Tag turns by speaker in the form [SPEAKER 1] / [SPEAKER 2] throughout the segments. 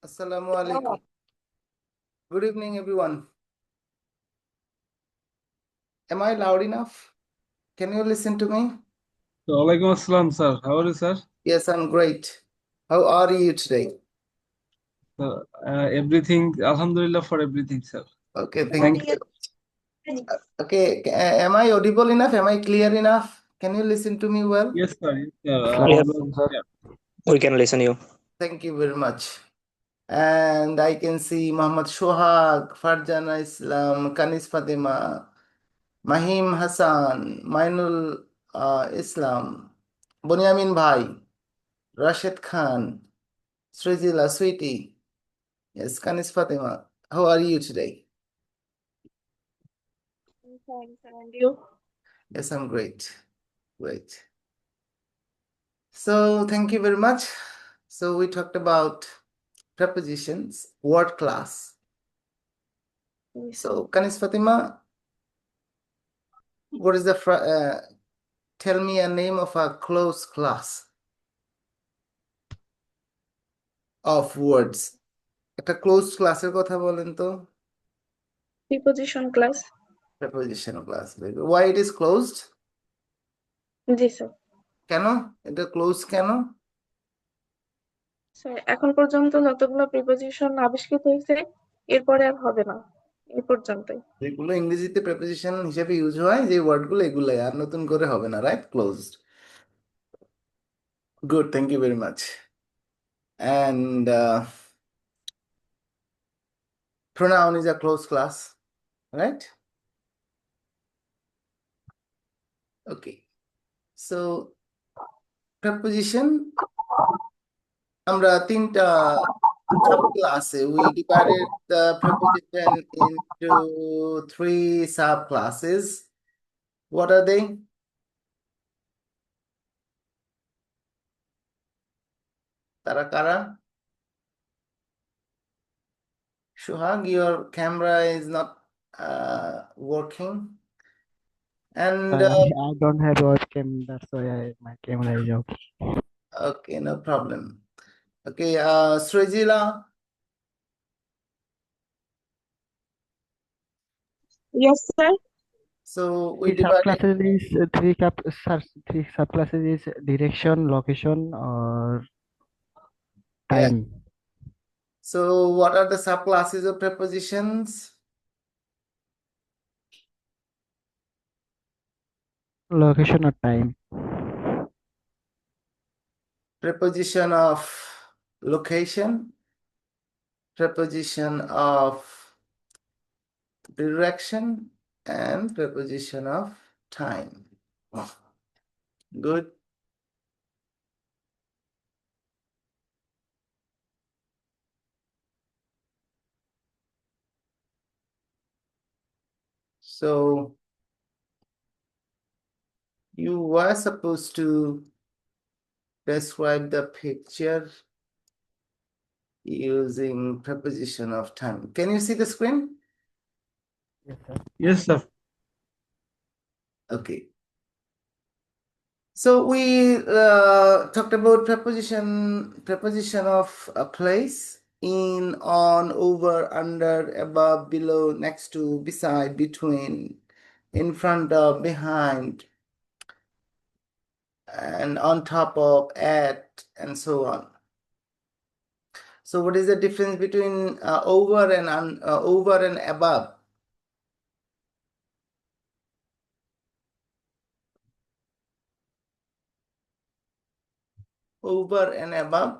[SPEAKER 1] Assalamu alaikum. Good evening, everyone. Am I loud enough? Can you listen to me?
[SPEAKER 2] Walaikum Assalam, sir. How are you, sir?
[SPEAKER 1] Yes, I'm great. How are you today?
[SPEAKER 2] Everything, Alhamdulillah for everything, sir.
[SPEAKER 1] Okay,
[SPEAKER 2] Thank
[SPEAKER 1] thank you. Okay, am I audible enough? Am I clear enough? Can you listen to me well?
[SPEAKER 2] Yes, sir. Yes, sir.
[SPEAKER 3] Assalamualaikum, sir. We can listen you.
[SPEAKER 1] Thank you very much. And I can see Muhammad Shohag, Farjana Islam, Kanis Fatima, Mahim Hassan, Mainul Islam, Bunyamin Bhai, Rashid Khan, Srijila Sweetie. Yes, Kanis Fatima. How are you today?
[SPEAKER 4] Thanks, and you?
[SPEAKER 1] Yes, I'm great. Great. So thank you very much. So we talked about prepositions, word class. So Kanis Fatima, what is the tell me a name of a close class of words. একটা closed ক্লাসের কথা বলেন তো।
[SPEAKER 4] Preposition class.
[SPEAKER 1] Preposition class. Why it is closed?
[SPEAKER 4] G sir.
[SPEAKER 1] কেন এটা close কেন?
[SPEAKER 4] Sir এখন পর্যন্ত যতগুলো প্রিপোজিশন আবিষ্কৃত হয়েছে এরপরে আর হবে না, এই পর্যন্তই।
[SPEAKER 1] যেগুলো ইংরেজিতে প্রিপোজিশন হিসেবে ইউজ হয় যে ওয়ার্ডগুলো এগুলাই, আর নতুন করে হবে না, right? Closed. Good, thank you very much. And pronoun is a closed class, right? Okay. So preposition আমরা তিনটা subclasses. We divided the preposition into 3 subclasses. What are they? তারা কারা? Shuhag, your camera is not working. And
[SPEAKER 5] I don't have webcam, that's why my camera is okay.
[SPEAKER 1] Okay, no problem. Okay, Srijila.
[SPEAKER 4] Yes sir.
[SPEAKER 1] So we divided.
[SPEAKER 5] Three subclasses is direction, location, or time.
[SPEAKER 1] So what are the subclasses of prepositions?
[SPEAKER 5] Location or time.
[SPEAKER 1] Preposition of location, preposition of direction, and preposition of time. Good. So you were supposed to describe the picture using preposition of time. Can you see the screen?
[SPEAKER 5] Yes, sir.
[SPEAKER 2] Yes, sir.
[SPEAKER 1] Okay. So we talked about preposition of a place: in, on, over, under, above, below, next to, beside, between, in front of, behind, and on top of, at, and so on. So what is the difference between over and above? Over and above?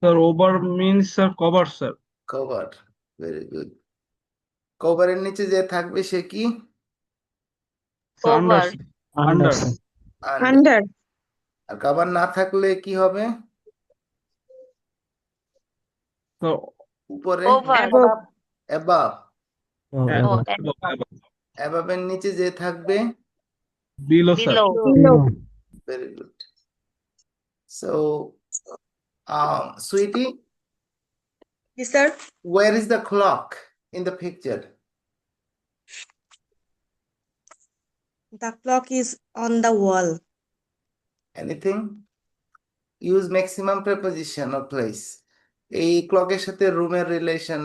[SPEAKER 2] Sir, over means, sir, cover, sir.
[SPEAKER 1] Cover. Very good. Cover এর নিচে যে থাকবে সে কি?
[SPEAKER 2] Sir, under, sir. Under.
[SPEAKER 4] Under.
[SPEAKER 1] আর cover না থাকলে কি হবে?
[SPEAKER 2] So,
[SPEAKER 1] উপরে?
[SPEAKER 4] Above.
[SPEAKER 1] Above.
[SPEAKER 2] above.
[SPEAKER 1] Above এর নিচে যে থাকবে?
[SPEAKER 2] Below, sir.
[SPEAKER 4] Below.
[SPEAKER 1] Very good. So, Sweetie,
[SPEAKER 4] Yes sir.
[SPEAKER 1] where is the clock in the picture?
[SPEAKER 6] The clock is on the wall.
[SPEAKER 1] Anything? Use maximum preposition of place. এই ক্লকের সাথে রুমের relation,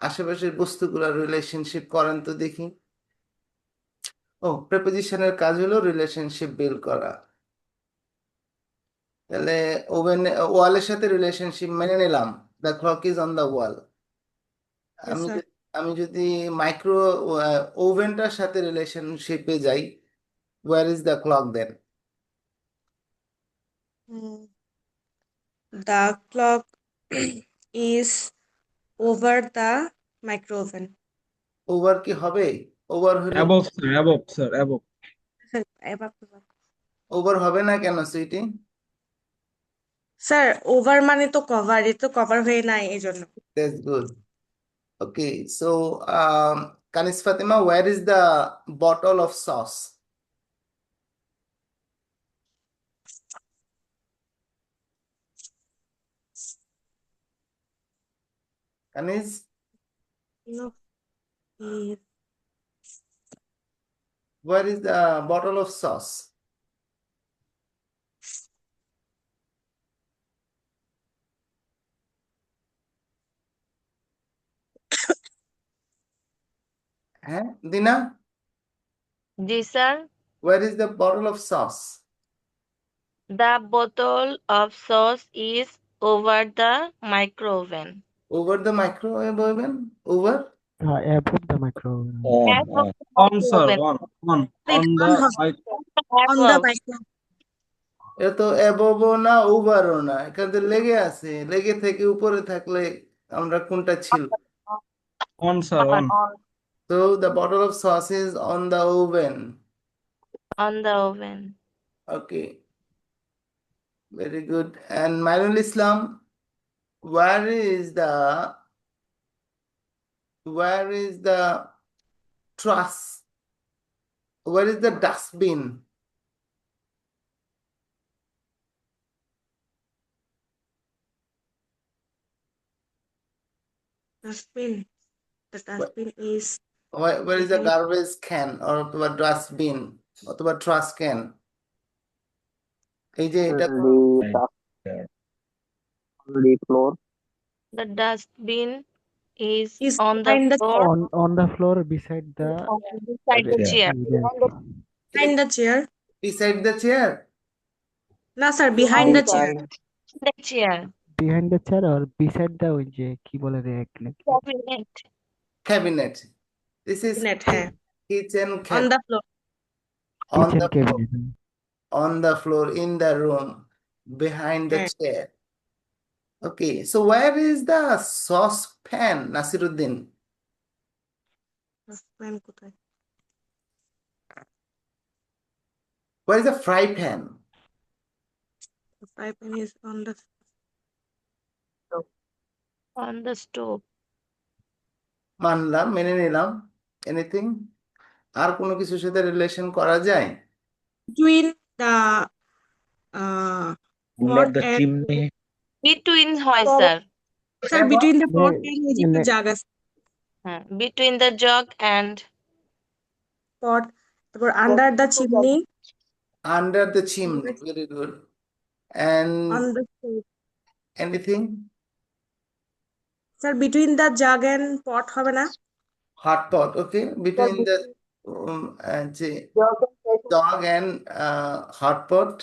[SPEAKER 1] আশেপাশের বস্তুগুলোর relationship করেন তো দেখি। ও, প্রেপোজিশনের কাজ হলো রিলেশনশিপ বিল্ড করা। তাহলে ওভেন, ওয়ালের সাথে রিলেশনশিপ মেনে নিলাম, the clock is on the wall.
[SPEAKER 6] Yes,
[SPEAKER 1] আমি
[SPEAKER 6] sir.
[SPEAKER 1] যদি আমি যদি মাইক্রো ওভেনটার সাথে রিলেশনশিপে যাই, where is the clock then?
[SPEAKER 6] Hmm. The clock is over the micro oven.
[SPEAKER 1] Over কি হবে? ওভার হলে
[SPEAKER 2] Above, sir. Above, sir. Above.
[SPEAKER 6] Sir, above.
[SPEAKER 1] Over হবে না কেন সুইটি?
[SPEAKER 6] স্যার ওভার মানে তো কভার, এ তো কভার হয়ে নাই এই জন্য।
[SPEAKER 1] That's good. Okay, so Kanis Fatima, where is the bottle of sauce? Kanis,
[SPEAKER 6] No, is
[SPEAKER 1] where is the bottle of sauce? হ্যাঁ দিনা,
[SPEAKER 7] জি sir,
[SPEAKER 1] where is the bottle of sauce?
[SPEAKER 7] the bottle of sauce is over the micro oven.
[SPEAKER 1] Over the microwave oven? Over?
[SPEAKER 5] Above the micro.
[SPEAKER 7] Above the
[SPEAKER 2] On, sir.
[SPEAKER 7] oven.
[SPEAKER 2] On.
[SPEAKER 6] Like
[SPEAKER 2] On the
[SPEAKER 6] on হবে,
[SPEAKER 2] mic.
[SPEAKER 6] on the
[SPEAKER 7] Above.
[SPEAKER 6] micro.
[SPEAKER 1] এটা তো অ্যাবভও না ওভারও না, এখানে লেগে আছে। লেগে থেকে উপরে থাকলে আমরা কোনটা ছিল?
[SPEAKER 2] On, sir. On.
[SPEAKER 1] So the bottle of sauce is on the oven.
[SPEAKER 7] On the oven.
[SPEAKER 1] Okay, very good. And Mainul Islam, where is the truss? Where is the dustbin?
[SPEAKER 6] Dustbin. The dustbin is
[SPEAKER 1] Where is the
[SPEAKER 6] behind-
[SPEAKER 1] garbage can or অথবা dustbin অথবা trash can? এই যে এটা
[SPEAKER 3] The floor.
[SPEAKER 7] The dustbin is
[SPEAKER 6] is
[SPEAKER 7] on the
[SPEAKER 6] behind the
[SPEAKER 7] floor
[SPEAKER 5] On the floor beside the
[SPEAKER 7] beside the chair.
[SPEAKER 6] behind the chair.
[SPEAKER 1] beside the chair.
[SPEAKER 6] না sir behind the chair.
[SPEAKER 7] The chair.
[SPEAKER 5] behind the chair or beside the ওই যে কি বলে রে নাকি?
[SPEAKER 7] Cabinet.
[SPEAKER 1] Cabinet. This is
[SPEAKER 6] Cabinet, হ্যাঁ।
[SPEAKER 1] kitchen
[SPEAKER 6] On
[SPEAKER 1] cabinet.
[SPEAKER 6] the floor.
[SPEAKER 1] On
[SPEAKER 5] Kitchen
[SPEAKER 1] the floor.
[SPEAKER 5] cabinet.
[SPEAKER 1] On the floor in the room behind the
[SPEAKER 6] হ্যাঁ।
[SPEAKER 1] chair. Okay, so where is the saucepan, Nasiruddin?
[SPEAKER 6] Dustbin কোথায়?
[SPEAKER 1] Where is the fry pan?
[SPEAKER 6] The fry pan is on the
[SPEAKER 7] On the stove.
[SPEAKER 1] মানলাম, মেনে নিলাম। Anything? আর কোনো কিছুর সাথে relation করা যায়?
[SPEAKER 6] between the pot
[SPEAKER 3] the
[SPEAKER 6] and
[SPEAKER 3] chimney.
[SPEAKER 7] Between হয় sir.
[SPEAKER 6] sir between the pot
[SPEAKER 5] No,
[SPEAKER 6] and এই যে একটা
[SPEAKER 5] no.
[SPEAKER 6] জায়গা আছে,
[SPEAKER 7] হ্যাঁ, between the jug and
[SPEAKER 6] pot, তারপর under the chimney,
[SPEAKER 1] Under the chimney. Very good. And
[SPEAKER 6] on the stove.
[SPEAKER 1] anything?
[SPEAKER 6] Sir between the jug and pot হবে না?
[SPEAKER 1] Hot pot. Okay, between the যে dog and hot pot.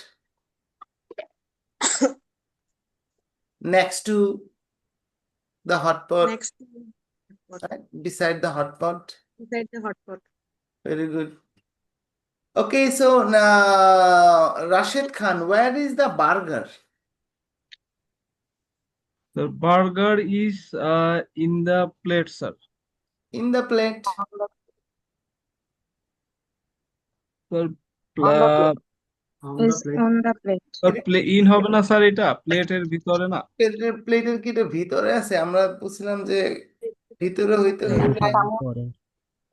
[SPEAKER 1] Next to the hot pot,
[SPEAKER 6] Next to the pot,
[SPEAKER 1] right? Beside the hot pot.
[SPEAKER 6] beside the hot pot.
[SPEAKER 1] Very good. Okay, so now Rashid Khan, where is the burger?
[SPEAKER 2] The burger is in the plate, sir.
[SPEAKER 1] In the plate.
[SPEAKER 2] Sir,
[SPEAKER 4] Is on the plate.
[SPEAKER 2] in হবে না sir, এটা প্লেটের ভিতরে না।
[SPEAKER 1] প্লেটের কি এটা ভিতরে আছে? আমরা বুঝছিলাম যে ভিতরে হইতে হইলে
[SPEAKER 5] পরে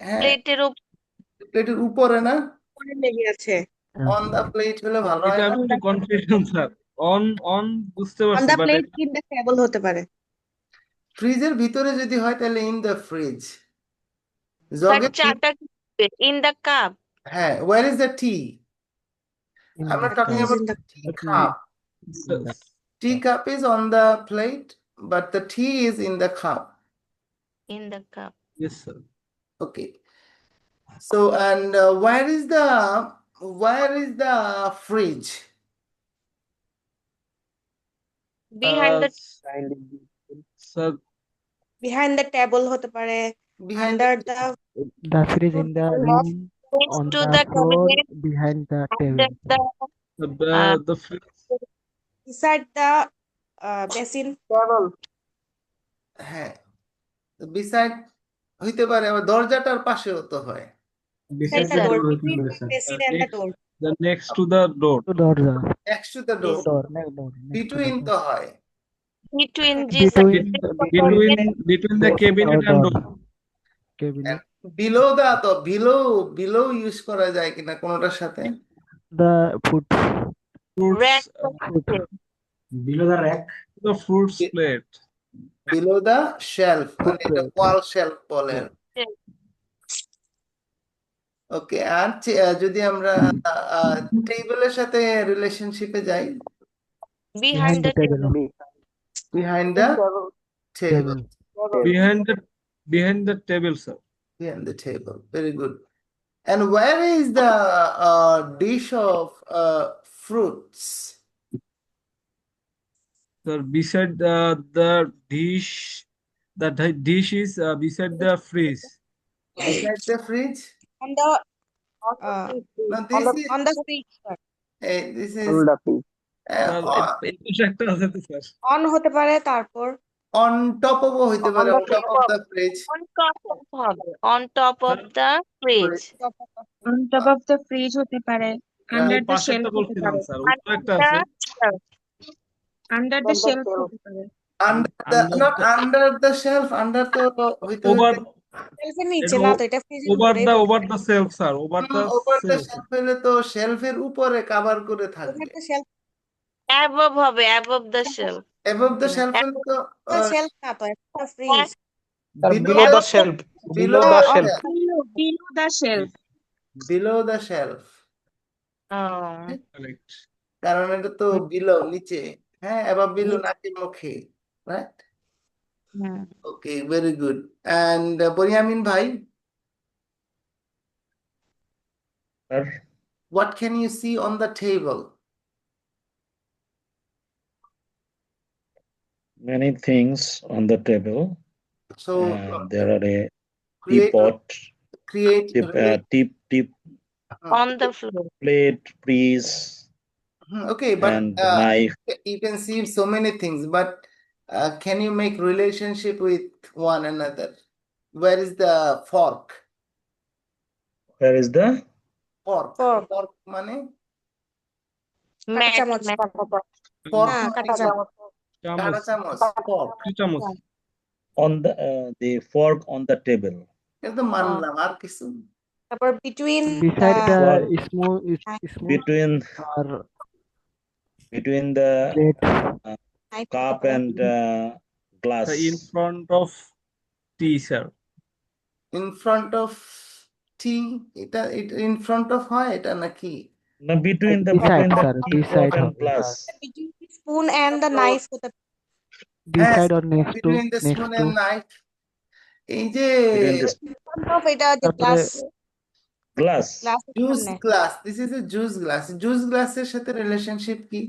[SPEAKER 1] হ্যাঁ,
[SPEAKER 7] প্লেটের
[SPEAKER 1] প্লেটের উপরে না,
[SPEAKER 6] উপরে লেগে আছে।
[SPEAKER 1] অন দা প্লেট হলে ভালো হয়
[SPEAKER 2] এটা
[SPEAKER 1] না?
[SPEAKER 2] একটু কনফিউশন স্যার। অন বুঝতে
[SPEAKER 6] On
[SPEAKER 2] পারছি,
[SPEAKER 6] the
[SPEAKER 2] but
[SPEAKER 6] plate in the table হতে পারে।
[SPEAKER 1] ফ্রিজের ভিতরে যদি হয় তাহলে ইন দ্য ফ্রিজ।
[SPEAKER 7] স্যার
[SPEAKER 1] জগে
[SPEAKER 7] চাটা in the cup.
[SPEAKER 1] হ্যাঁ, where is the tea?
[SPEAKER 5] in
[SPEAKER 1] I'm not
[SPEAKER 5] the
[SPEAKER 1] talking
[SPEAKER 5] cup.
[SPEAKER 1] about
[SPEAKER 6] in the
[SPEAKER 1] tea cup. Teacup is on the plate, but the tea is in the cup.
[SPEAKER 7] In the cup.
[SPEAKER 2] Yes, sir.
[SPEAKER 1] Okay. So, and where is the fridge?
[SPEAKER 7] Behind the
[SPEAKER 2] Sir,
[SPEAKER 6] behind the table হতে পারে,
[SPEAKER 1] Behind
[SPEAKER 6] under
[SPEAKER 1] the
[SPEAKER 6] the
[SPEAKER 5] The fridge in the room,
[SPEAKER 7] next
[SPEAKER 5] on
[SPEAKER 7] to
[SPEAKER 5] the
[SPEAKER 7] the
[SPEAKER 5] floor,
[SPEAKER 7] cabinet,
[SPEAKER 5] behind the
[SPEAKER 7] under
[SPEAKER 5] table.
[SPEAKER 2] the fridge,
[SPEAKER 6] beside the basin.
[SPEAKER 1] হ্যাঁ, beside হইতে পারে, আবার দরজাটার পাশেও তো হয়।
[SPEAKER 6] Beside the
[SPEAKER 7] sir.
[SPEAKER 6] door, between the basin and the door.
[SPEAKER 2] the next to the door.
[SPEAKER 5] To dorja.
[SPEAKER 1] Next to the door.
[SPEAKER 5] Next door. Next to the
[SPEAKER 1] Between
[SPEAKER 5] door.
[SPEAKER 1] তো হয়।
[SPEAKER 7] Between
[SPEAKER 5] Between
[SPEAKER 2] Between the cabinet and door.
[SPEAKER 5] cabinet.
[SPEAKER 1] Below তো below use করা যায় কিনা কোনোটার সাথে?
[SPEAKER 5] The food.
[SPEAKER 7] rack
[SPEAKER 2] Fruits,
[SPEAKER 5] Food.
[SPEAKER 8] Below the rack.
[SPEAKER 2] the fruits
[SPEAKER 1] Be-
[SPEAKER 2] plate.
[SPEAKER 1] Below the shelf, মানে এটা
[SPEAKER 5] plate.
[SPEAKER 1] ওয়াল শেলফ বলে। ওকে, আর যদি আমরা টেবিলের সাথে রিলেশনশিপে যাই,
[SPEAKER 7] behind the table.
[SPEAKER 1] behind the table.
[SPEAKER 2] Behind the table, sir.
[SPEAKER 1] Behind the table. Very good. And where is the dish of fruits?
[SPEAKER 2] Sir, beside the dish, dish is beside the fridge.
[SPEAKER 1] Beside the fridge?
[SPEAKER 6] On the
[SPEAKER 1] No, this is
[SPEAKER 6] on the fridge, sir.
[SPEAKER 1] this is
[SPEAKER 2] Sir,
[SPEAKER 1] on
[SPEAKER 2] এটা একটা আছে তো, sir.
[SPEAKER 6] On হতে পারে, তারপর
[SPEAKER 1] top of হইতে পারে, on top of the fridge.
[SPEAKER 7] On top of হবে, on top of the fridge.
[SPEAKER 9] On top of the fridge হতে পারে, under
[SPEAKER 2] ওই
[SPEAKER 9] the
[SPEAKER 2] পাশেরটা
[SPEAKER 9] shelf হতে
[SPEAKER 2] বলছিলাম,
[SPEAKER 9] পারে,
[SPEAKER 2] স্যার। উপরে একটা
[SPEAKER 7] Under
[SPEAKER 2] আছে।
[SPEAKER 7] the shelf.
[SPEAKER 9] under the shelf হতে পারে,
[SPEAKER 1] Not under the shelf, under তো হইতে
[SPEAKER 2] Over
[SPEAKER 6] শেলফের নিচে
[SPEAKER 2] এটা
[SPEAKER 6] না, তো এটা ফ্রিজের
[SPEAKER 2] over
[SPEAKER 6] উপরে।
[SPEAKER 2] the shelf, sir. Over the
[SPEAKER 1] over the
[SPEAKER 2] shelf.
[SPEAKER 1] shelf হইলে তো শেলফের উপরে কভার করে থাকবে।
[SPEAKER 6] শেলফ
[SPEAKER 7] Above হবে, above the shelf.
[SPEAKER 1] above the shelf হইলে তো
[SPEAKER 6] শেলফ না, তো একটা fridge.
[SPEAKER 3] Below the shelf. Below the shelf.
[SPEAKER 9] below the shelf,
[SPEAKER 1] below the shelf,
[SPEAKER 7] Oh.
[SPEAKER 2] Correct.
[SPEAKER 1] কারণ এটা তো below নিচে, হ্যাঁ, above below নাকের মুখে, right?
[SPEAKER 7] Hmm.
[SPEAKER 1] Okay, very good. And Bunyamin bhai,
[SPEAKER 8] Sir,
[SPEAKER 1] what can you see on the table?
[SPEAKER 8] many things on the table.
[SPEAKER 1] So
[SPEAKER 8] There are a
[SPEAKER 1] create
[SPEAKER 8] teapot, tip,
[SPEAKER 7] On the floor.
[SPEAKER 8] plate, piece,
[SPEAKER 1] Okay, but
[SPEAKER 8] and knife.
[SPEAKER 1] you can see so many things, but can you make relationship with one another? Where is the fork?
[SPEAKER 8] Where is the
[SPEAKER 1] Fork.
[SPEAKER 6] Fork.
[SPEAKER 1] Fork মানে
[SPEAKER 7] Mat,
[SPEAKER 6] চামচ।
[SPEAKER 7] mat.
[SPEAKER 1] fork
[SPEAKER 6] হ্যাঁ,
[SPEAKER 1] মানে
[SPEAKER 6] কাঁটা
[SPEAKER 1] কি?
[SPEAKER 6] চামচ।
[SPEAKER 1] কাঁটা চামচ, fork.
[SPEAKER 2] চামচ।
[SPEAKER 8] on the fork on the table?
[SPEAKER 1] এটা তো মানলাম, আর কিছু?
[SPEAKER 6] তারপর between
[SPEAKER 5] Beside
[SPEAKER 6] the
[SPEAKER 5] the small
[SPEAKER 8] Between
[SPEAKER 5] or
[SPEAKER 8] the
[SPEAKER 5] plate.
[SPEAKER 6] knife
[SPEAKER 8] cup and glass.
[SPEAKER 2] In front of tea, sir.
[SPEAKER 1] In front of tea, এটা in front of হয় এটা naকি?
[SPEAKER 8] No, between the
[SPEAKER 5] Beside, sir,
[SPEAKER 8] teapot
[SPEAKER 5] beside
[SPEAKER 8] and
[SPEAKER 5] হবে,
[SPEAKER 8] glass.
[SPEAKER 6] between the spoon and the knife হতে
[SPEAKER 5] Beside or next to,
[SPEAKER 1] Between the
[SPEAKER 5] next
[SPEAKER 1] spoon
[SPEAKER 5] to.
[SPEAKER 1] and knife. এই যে
[SPEAKER 8] Between the
[SPEAKER 6] এটা যে
[SPEAKER 5] তারপরে
[SPEAKER 6] glass
[SPEAKER 8] glass.
[SPEAKER 1] juice glass, this is a juice glass. Juice glass এর সাথে relationship কি?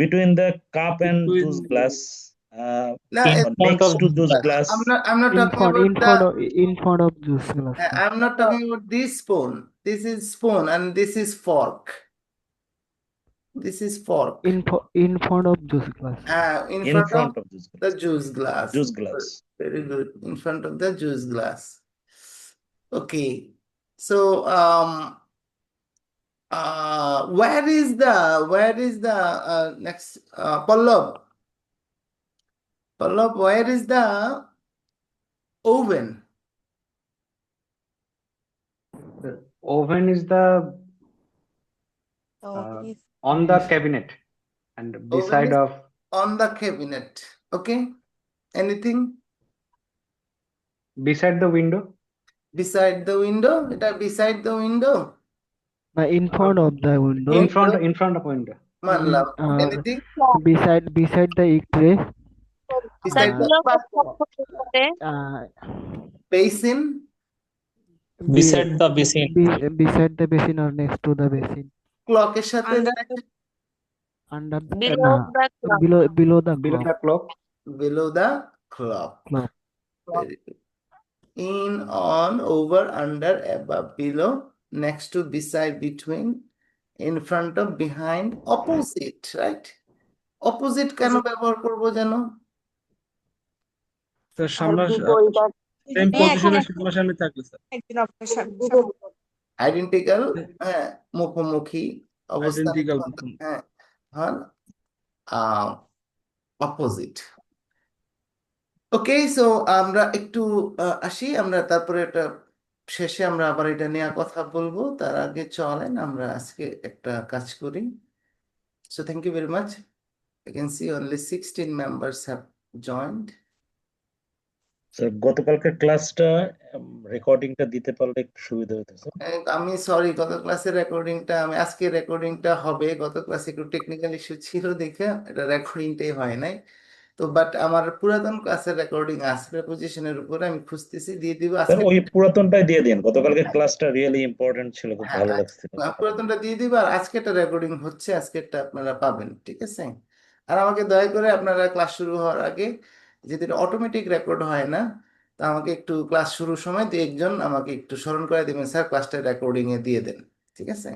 [SPEAKER 8] Between the cup and
[SPEAKER 2] Between-
[SPEAKER 8] juice glass.
[SPEAKER 1] না,
[SPEAKER 8] Next to juice glass.
[SPEAKER 1] I'm not talking about
[SPEAKER 5] in front of juice glass.
[SPEAKER 1] I'm not talking about this spoon. This is spoon and this is fork. This is fork.
[SPEAKER 5] In front of juice glass.
[SPEAKER 1] In
[SPEAKER 8] In
[SPEAKER 1] front
[SPEAKER 8] front
[SPEAKER 1] of
[SPEAKER 8] of juice glass.
[SPEAKER 1] the juice glass.
[SPEAKER 8] Juice glass.
[SPEAKER 1] Very good. In front of the juice glass. Okay. So where is the next Pallab? Pallab, where is the oven?
[SPEAKER 10] The oven is the on the cabinet and beside
[SPEAKER 1] is-
[SPEAKER 10] of
[SPEAKER 1] On the cabinet. Okay. Anything
[SPEAKER 10] beside the window.
[SPEAKER 1] beside the window? It are beside the window.
[SPEAKER 5] In front of the window.
[SPEAKER 10] In front of window.
[SPEAKER 1] মানলাম
[SPEAKER 5] Uh,
[SPEAKER 1] anything
[SPEAKER 5] beside the X-ray,
[SPEAKER 7] The
[SPEAKER 1] beside the
[SPEAKER 7] clock হতে পারে
[SPEAKER 5] uh,
[SPEAKER 1] basin
[SPEAKER 3] Beside the basin.
[SPEAKER 5] beside the basin or next to the basin,
[SPEAKER 1] ক্লকের সাথে
[SPEAKER 9] Under
[SPEAKER 5] under the,
[SPEAKER 7] below
[SPEAKER 5] nah,
[SPEAKER 7] the clock.
[SPEAKER 5] below the
[SPEAKER 10] Below
[SPEAKER 5] clock.
[SPEAKER 10] the clock.
[SPEAKER 1] below the clock.
[SPEAKER 5] Clock.
[SPEAKER 1] Very good. In, on, over, under, above, below, next to, beside, between, in front of, behind, opposite, right? Opposite কেন ব্যবহার করবো জানো?
[SPEAKER 2] Sir সামনা same পজিশনে সামনাসামনি থাকলে sir
[SPEAKER 1] identical, হ্যাঁ, মুখোমুখি অবস্থানে
[SPEAKER 2] আইডেন্টিক্যাল
[SPEAKER 1] যখন, হ্যাঁ, হন অপোজিট। ওকে, সো আমরা একটু আসি, আমরা তারপরে এটা শেষে আমরা আবার এটা নিয়ে কথা বলবো। তার আগে চলেন আমরা আজকে একটা কাজ করি। So thank you very much. I can see only 16 members have joined.
[SPEAKER 8] Sir গতকালকের ক্লাসটা রেকর্ডিংটা দিতে পারলে একটু সুবিধা হতো স্যার।
[SPEAKER 1] আমি সরি, গত ক্লাসের রেকর্ডিংটা আমি আজকে রেকর্ডিংটা হবে। গত ক্লাসে একটু টেকনিক্যাল ইস্যু ছিল দেখে এটা রেকর্ডিংটাই হয় নাই। তো বাট আমার পুরাতন ক্লাসের রেকর্ডিং আছে প্রিপোজিশনের উপরে, আমি খুঁজতেছি, দিয়ে দিব
[SPEAKER 8] স্যার
[SPEAKER 1] আজকে।
[SPEAKER 8] ওই পুরাতনটাই দিয়ে দিন, গতকালকের ক্লাসটা রিয়েলি ইম্পর্টেন্ট ছিল, খুব
[SPEAKER 1] হ্যাঁ,
[SPEAKER 8] ভালো লাগছিল।
[SPEAKER 1] পুরাতনটা দিয়ে দিব, আর আজকেরটা রেকর্ডিং হচ্ছে, আজকেরটা আপনারা পাবেন, ঠিক আছে? আর আমাকে দয়া করে আপনারা ক্লাস শুরু হওয়ার আগে, যেদিন অটোমেটিক রেকর্ড হয় না, তা আমাকে একটু ক্লাস শুরুর সময় দু একজন আমাকে একটু স্মরণ করে দিবেন, স্যার ক্লাসটা রেকর্ডিং এ দিয়ে দেন, ঠিক আছে?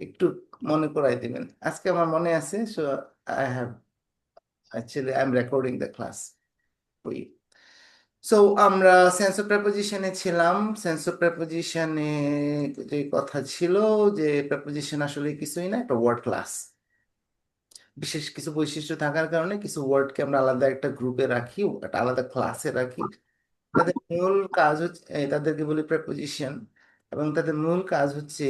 [SPEAKER 1] একটু মনে করাই দিবেন। আজকে আমার মনে আছে, so I have actually I am recording the class for you. So আমরা সেন্স অফ প্রেপোজিশনে ছিলাম। সেন্স অফ প্রেপোজিশনে যে কথা ছিল যে প্রেপোজিশন আসলে কিছুই না, একটা ওয়ার্ড ক্লাস। বিশেষ কিছু বৈশিষ্ট্য থাকার কারণে কিছু ওয়ার্ডকে আমরা আলাদা একটা গ্রুপে রাখি, একটা আলাদা ক্লাসে রাখি। তাদের মূল কাজ হচ্ছে, তাদেরকে বলি প্রেপোজিশন, এবং তাদের মূল কাজ হচ্ছে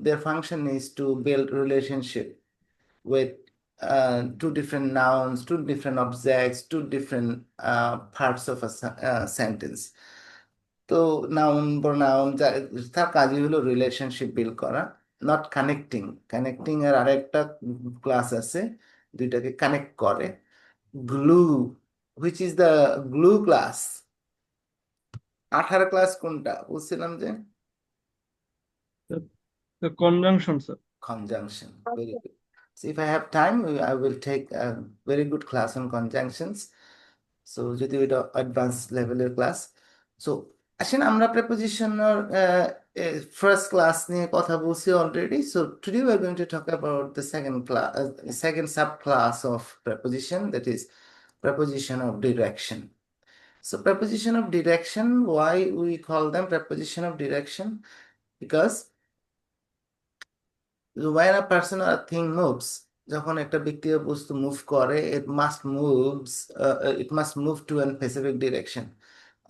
[SPEAKER 1] their function is to build relationship with two different nouns, two different objects, two different parts of a sentence. তো নাউন প্রোনাউন তার কাজই হলো রিলেশনশিপ বিল্ড করা, নট কানেক্টিং। কানেক্টিং এর আরেকটা ক্লাস আছে, দুইটাকে কানেক্ট করে। Glue, which is the glue class? 18 class কোনটা বলছিলাম যে?
[SPEAKER 2] Conjunction sir.
[SPEAKER 1] Conjunction. Very good. So if I have time, I will take a very good class on conjunctions. So যদি এটা অ্যাডভান্স লেভেলের ক্লাস। সো আসেন আমরা প্রেপোজিশনের first class নিয়ে কথা বলছি already. So today we are going to talk about the second subclass of preposition, that is preposition of direction. So preposition of direction, why we call them preposition of direction? Because when a person or a thing moves, যখন একটা ব্যক্তি বা বস্তু move করে, it must move to a specific direction,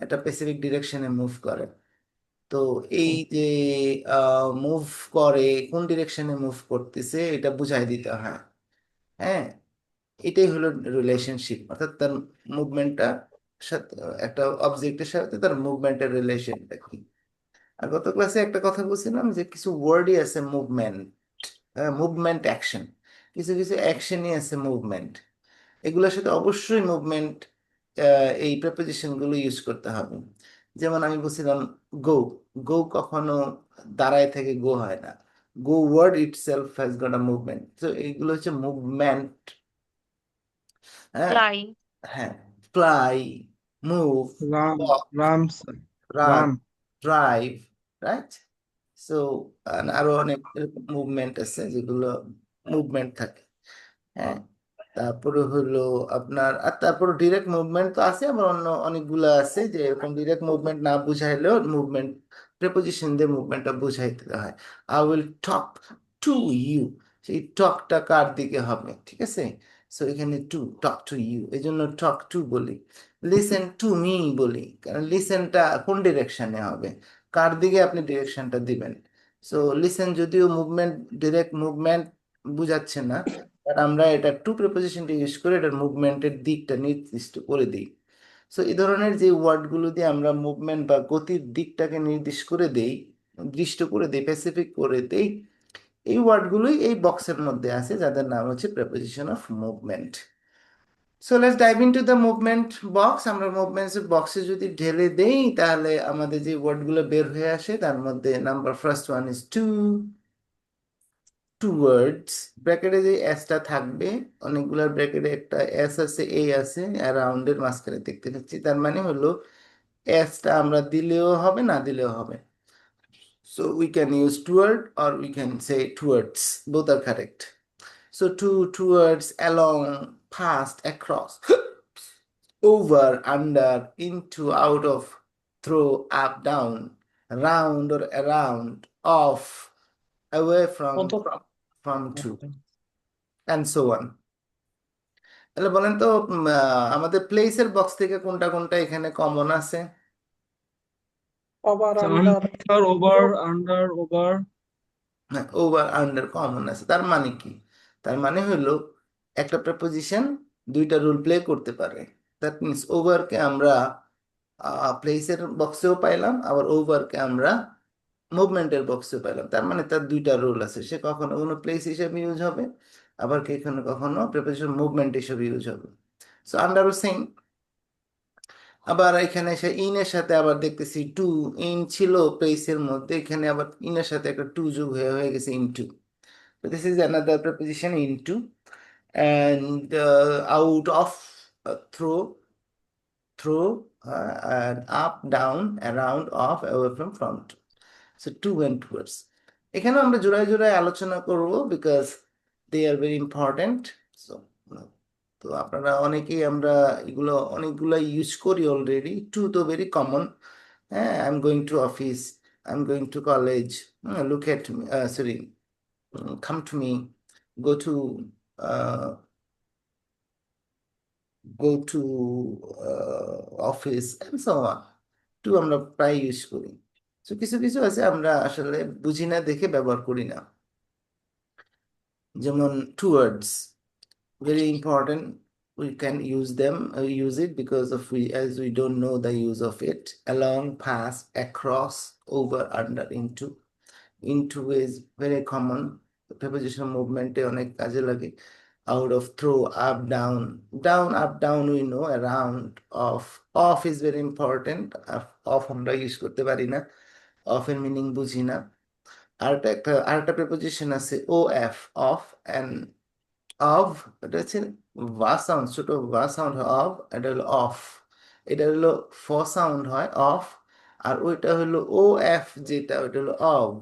[SPEAKER 1] একটা specific ডিরেকশনে move করে। তো এই যে মুভ করে, কোন ডিরেকশনে মুভ করতেছে এটা বুঝাই দিতে হয়। হ্যাঁ, এটাই হলো রিলেশনশিপ, অর্থাৎ তার মুভমেন্টটা সাথে, একটা অবজেক্টের সাথে তার মুভমেন্টের রিলেশনটা কি। আর গত ক্লাসে একটা কথা বলছিলাম যে কিছু ওয়ার্ডই আছে মুভমেন্ট অ্যাকশন, কিছু কিছু অ্যাকশনই আছে মুভমেন্ট। এগুলোর সাথে অবশ্যই মুভমেন্ট, এই প্রেপোজিশন গুলো ইউজ করতে হবে। যেমন আমি বলছিলাম গো, গো কখনো দাঁড়ায় থেকে গো হয় না, go word itself has got a movement. তো এইগুলো হচ্ছে মুভমেন্ট। হ্যাঁ,
[SPEAKER 7] Fly.
[SPEAKER 1] হ্যাঁ, fly, move,
[SPEAKER 2] run sir.
[SPEAKER 1] Run, drive, right? So আরো অনেক মুভমেন্ট আছে যেগুলো মুভমেন্ট থাকে। হ্যাঁ, তারপরে হলো আপনার, আর তারপরে ডিরেক্ট মুভমেন্ট তো আছে, আবার অন্য অনেকগুলো আছে যে এরকম ডিরেক্ট মুভমেন্ট না বুঝাইলেও মুভমেন্ট প্রেপোজিশন দিয়ে মুভমেন্টটা বুঝাইতে হয়। I will talk to you, সেই টকটা কার দিকে হবে, ঠিক আছে? সো এখানে টু, টক টু ইউ, এই জন্য টক টু বলি। লিসেন টু মি বলি, কারণ লিসেনটা কোন ডিরেকশনে হবে, কার দিকে আপনি ডিরেকশনটা দিবেন। সো লিসেন যদিও মুভমেন্ট, ডিরেক্ট মুভমেন্ট বুঝাচ্ছে না, বাট আমরা এটা টু প্রিপোজিশনটা ইউজ করে এটার মুভমেন্টের দিকটা নির্দিষ্ট করে দিই। সো এই ধরনের যে ওয়ার্ডগুলো দিয়ে আমরা মুভমেন্ট বা গতির দিকটাকে নির্দিষ্ট করে দেই, স্পেসিফিক করে দেই, এই ওয়ার্ডগুলোই এই বক্সের মধ্যে আছে, যাদের নাম হচ্ছে preposition of movement. So let's dive into the movement box. আমরা মুভমেন্টস বক্সে যদি ঢেলে দেই তাহলে আমাদের যে ওয়ার্ডগুলো বের হয়ে আসে তার মধ্যে number first one is to, towards, ব্র্যাকেটে যে এসটা থাকবে, অনেকগুলো ব্র্যাকেটে একটা এস আছে, এ আছে, অ্যারাউন্ডের মাঝখানে দেখতে পাচ্ছি, তার মানে হলো এসটা আমরা দিলেও হবে, না দিলেও হবে। So we can use toward or we can say towards, both are correct. So to, towards, along, past, across, over, under, into, out of, through, up, down, round or around, off, away from, to, and so on. তাহলে বলেন তো আমাদের প্লেসের box থেকে কোনটা কোনটা এখানে common আছে?
[SPEAKER 2] So under, over, under, over.
[SPEAKER 1] Over under common আছে। তার মানে কি? তার মানে হলো একটা প্রেপোজিশন দুইটা রোল প্লে করতে পারে। দ্যাট মিনস ওভারকে আমরা প্লেসের বক্সেও পাইলাম, আবার ওভারকে আমরা মুভমেন্টের বক্সেও পাইলাম। তার মানে তার দুইটা রোল আছে, সে কখনো কোনো প্লেস হিসেবে ইউজ হবে, আবার কখনো কখনো প্রেপোজিশন মুভমেন্ট হিসেবে ইউজ হবে। সো আন্ডারও সেম। আবার এখানে সে ইনের সাথে আবার দেখতেছি টু, ইন ছিল প্লেসের মধ্যে, এখানে আবার ইনের সাথে একটা টু যোগ হয়ে গেছে into. But this is another preposition, into, and out of, through, and up, down, around, off, away from to. So to and towards. এখানেও আমরা জোড়ায় জোড়ায় আলোচনা করব because they are very important. So তো আপনারা অনেকেই আমরা এগুলো অনেকগুলো ইউজ করি অলরেডি। টু তো ভেরি কমন। হ্যাঁ, I am going to office, I am going to college, look at me, sorry, come to me, go to office, and so on. To আমরা প্রায় ইউজ করি। তো কিছু কিছু আছে আমরা আসলে বুঝি না দেখে ব্যবহার করি না, যেমন towards, very important. We can use them, use it because of as we don't know the use of it. Along, past, across, over, under, into is very common. Preposition movement অনেক কাজে লাগে। Out of, through, up, down, up, down we know, around, off is very important. Off আমরা use করতে পারি না, off এর meaning বুঝি না। আরেকটা প্রেপোজিশন আছে OF, off, and of, এটা হচ্ছে va সাউন্ড, ছোট va সাউন্ড হয় of, এটা হলো off। এটা হলো ফ সাউন্ড হয় অফ, আর ওইটা হলো OF যেটা, ওইটা হলো of,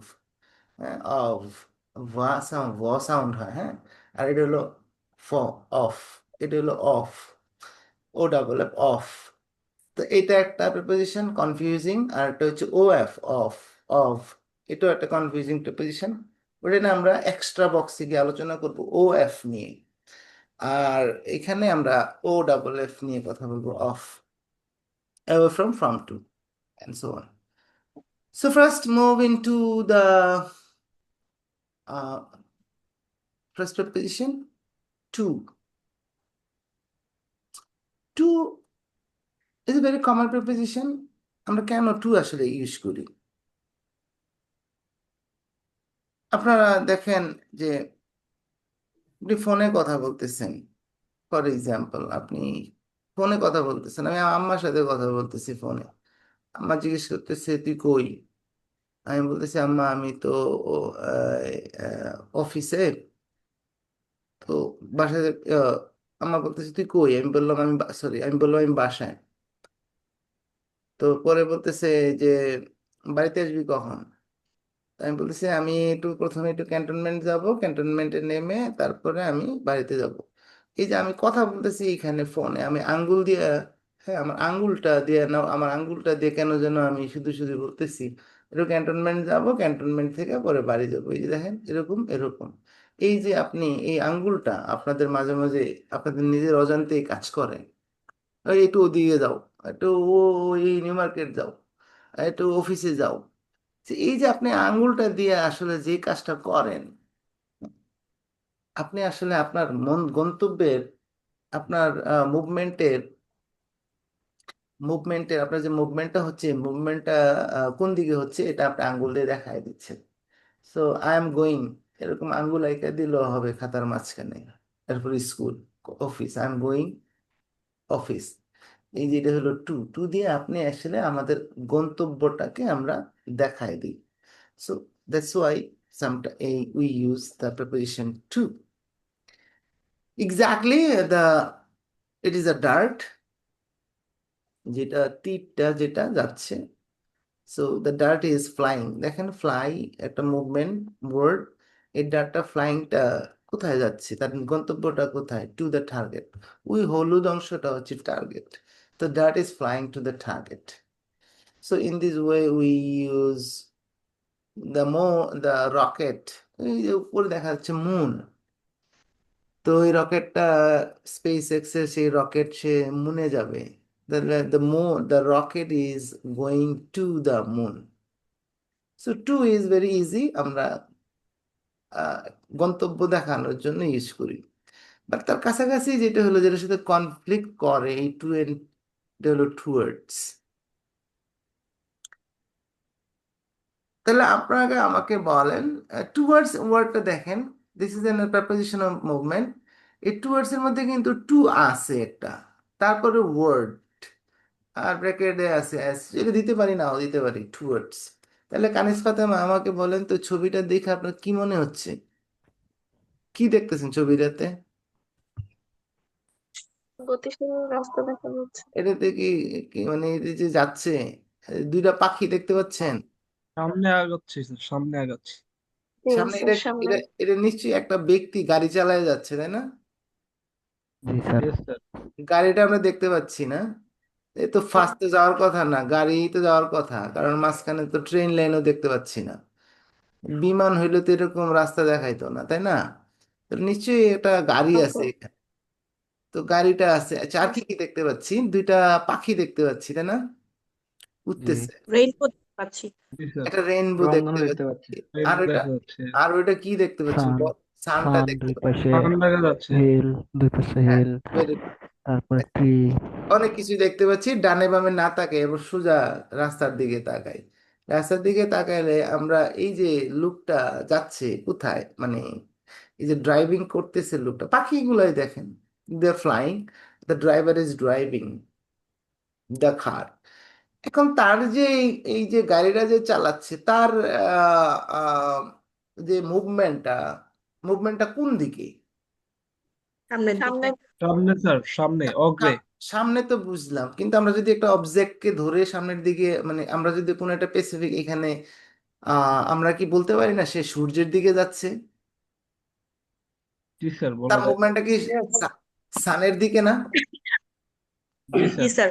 [SPEAKER 1] হ্যাঁ, of, va সাউন্ড হয়, হ্যাঁ, আর এটা হলো ফ, অফ, এটা হলো off, O double F, off. তো এটা একটা প্রিপোজিশন কনফিউজিং, আর একটা হচ্ছে OF, অফ, এটাও একটা কনফিউজিং প্রিপোজিশন। ওটা না আমরা এক্সট্রা বক্সে গিয়ে আলোচনা করব OF নিয়ে, আর এখানে আমরা ও ডাবল এফ নিয়ে কথা বলবো, of, away from to, and so on. So first move into the first preposition, to. To is a very common preposition. আমরা কেন টু আসলে ইউজ করি? আপনারা দেখেন যে আপনি ফোনে কথা বলতেছেন, ফর এক্সাম্পল আপনি ফোনে কথা বলতেছেন, আমি আম্মার সাথে কথা বলতেছি ফোনে, আম্মা জিজ্ঞেস করতেছে তুই কই, আমি বলতেছি আম্মা আমি তো অফিসে, তো বাসায়, আম্মা বলতেছে তুই কই, আমি বললাম আমি সরি, আমি বললাম আমি বাসায়। তো পরে বলতেছে যে বাড়িতে আসবি কখন? আমি বলতেছি আমি একটু প্রথমে একটু ক্যান্টনমেন্ট যাব, ক্যান্টনমেন্টে নেমে তারপরে আমি বাড়িতে যাব। এই যে আমি কথা বলতেছি এখানে ফোনে, আমি আঙ্গুল দিয়ে, হ্যাঁ আমার আঙ্গুলটা দিয়ে না, আমার আঙ্গুলটা দিয়ে কেন যেন আমি শুধু শুধু বলতেছি একটু ক্যান্টনমেন্ট যাব, ক্যান্টনমেন্ট থেকে পরে বাড়ি যাবো। এই যে দেখেন এরকম এরকম, এই যে আপনি এই আঙ্গুলটা আপনাদের মাঝে মাঝে আপনাদের নিজের অজান্তেই কাজ করে। ওই একটু ওদিকে যাও, একটু এই নিউ মার্কেট যাও, একটু অফিসে যাও। যে এই যে আপনি আঙ্গুলটা দিয়ে আসলে যে কাজটা করেন, আপনি আসলে আপনার মন গন্তব্যের, আপনার মুভমেন্টের আপনার যে মুভমেন্টটা হচ্ছে, মুভমেন্টটা কোন দিকে হচ্ছে এটা আপনি আঙ্গুল দিয়ে দেখায় দিচ্ছেন। সো আই এম গোয়িং, এরকম আঙ্গুল আইকা দিলেও হবে খাতার মাঝখানে। এরপর school, office, I am going office. এই যেটা হলো টু, টু দিয়ে আপনি আসলে আমাদের গন্তব্যটাকে আমরা দেখাই দিই। So that's why we use the preposition to. Exactly, it is a dart, যেটা তীরটা যেটা যাচ্ছে। So the dart is flying. দেখেন ফ্লাই একটা মুভমেন্ট ওয়ার্ড, এই ডার্টটা ফ্লাইংটা কোথায় যাচ্ছে, তার গন্তব্যটা কোথায়? To the target. ওই হলুদ অংশটা হচ্ছে টার্গেট। তো dart is flying to the target. So in this way we use the rocket. এই যে উপরে দেখা যাচ্ছে মুন, তো এই রকেটটা স্পেস এক্স এর সেই রকেট সে মুনে যাবে। The rocket is going to the moon. So to is very easy, আমরা আহ, গন্তব্য দেখানোর জন্য ইউজ করি। বাট তার কাছাকাছি যেটা হলো, যেটার সাথে কনফ্লিক্ট করে এই টু এন্ড, এটা হলো টুয়ার্ডস। তাহলে আপনাকে আমাকে বলেন, টুয়ার্ডস ওয়ার্ডটা দেখেন, this is an preposition of movement. এই টুয়ার্ডস এর মধ্যে কিন্তু টু আছে একটা, তারপরে ওয়ার্ড, আর ব্র্যাকেটে আছে অ্যাস, এটা দিতে পারি, নাও দিতে পারি, টুয়ার্ডস। তাহলে কানিজ ফাতেমা আমাকে বলেন তো, ছবিটা দেখে আপনার কি মনে হচ্ছে? কি দেখতেছেন ছবিটাতে?
[SPEAKER 4] গতিশীল রাস্তা দেখা যাচ্ছে।
[SPEAKER 1] এটাতে কি কি মানে এই যে যাচ্ছে, দুইটা পাখি দেখতে পাচ্ছেন
[SPEAKER 2] সামনে আগাচ্ছি স্যার, সামনে আগাচ্ছি।
[SPEAKER 1] সামনে?
[SPEAKER 4] স্যার সামনে।
[SPEAKER 1] এটা নিশ্চয়ই একটা ব্যক্তি গাড়ি চালায় যাচ্ছে, তাই না?
[SPEAKER 5] জি স্যার।
[SPEAKER 2] Yes, sir.
[SPEAKER 1] গাড়িটা আমরা দেখতে পাচ্ছি না। এ তো ফাস্টে যাওয়ার কথা না, গাড়িতে যাওয়ার কথা, কারণ মাঝখানে তো ট্রেন লাইনও দেখতে পাচ্ছি না। বিমান হইলে তো এরকম রাস্তা দেখাইতো না, তাই না? তো নিশ্চয়ই এটা গাড়ি আছে
[SPEAKER 4] ওকে।
[SPEAKER 1] এখানে। তো গাড়িটা আছে। আচ্ছা, আর কি কি দেখতে পাচ্ছি? দুইটা পাখি দেখতে পাচ্ছি, তাই না?
[SPEAKER 5] জি।
[SPEAKER 1] উঠতেছে।
[SPEAKER 9] রেইনবো পাচ্ছি।
[SPEAKER 2] জি স্যার,
[SPEAKER 1] একটা রেইনবো
[SPEAKER 10] রংধনু
[SPEAKER 1] দেখতে
[SPEAKER 10] দেখতে
[SPEAKER 1] পাচ্ছি।
[SPEAKER 10] পাচ্ছি।
[SPEAKER 1] আর ওইটা,
[SPEAKER 2] দেখা যাচ্ছে।
[SPEAKER 1] আর ওইটা কি দেখতে পাচ্ছি?
[SPEAKER 5] সান,
[SPEAKER 1] সানটা
[SPEAKER 5] সান
[SPEAKER 1] দেখতে
[SPEAKER 5] দুই
[SPEAKER 1] পাচ্ছি।
[SPEAKER 5] পাশে
[SPEAKER 2] সান দেখা যাচ্ছে।
[SPEAKER 5] হিল, দুই পাশে
[SPEAKER 1] হ্যাঁ,
[SPEAKER 5] হিল,
[SPEAKER 1] very good.
[SPEAKER 5] তারপরে ট্রি।
[SPEAKER 1] অনেক কিছু দেখতে পাচ্ছি। ডানে বামে না তাকাই, এবার সোজা রাস্তার দিকে তাকাই। রাস্তার দিকে তাকাইলে আমরা এই যে লোকটা যাচ্ছে কোথায়, মানে এই যে ড্রাইভিং করতেছে লোকটা, পাখিগুলাই দেখেন, they are flying, the driver is driving the car. এখন তার যে এই যে গাড়িটা যে চালাচ্ছে, তার আহ, আহ, যে মুভমেন্টটা কোন দিকে?
[SPEAKER 9] সামনের
[SPEAKER 4] সামনে।
[SPEAKER 9] দিকে।
[SPEAKER 2] সামনে স্যার, সামনে অগ্রে।
[SPEAKER 1] সামনে তো বুঝলাম, কিন্তু আমরা যদি একটা অবজেক্টকে ধরে সামনের দিকে, মানে আমরা যদি কোনো একটা স্পেসিফিক এখানে আমরা কি বলতে পারি না সে সূর্যের দিকে যাচ্ছে?
[SPEAKER 2] জি স্যার, বলা
[SPEAKER 1] তার
[SPEAKER 2] যায়।
[SPEAKER 1] মুভমেন্টটা কি সানের দিকে না?
[SPEAKER 2] জি
[SPEAKER 9] জি
[SPEAKER 2] স্যার।
[SPEAKER 9] স্যার।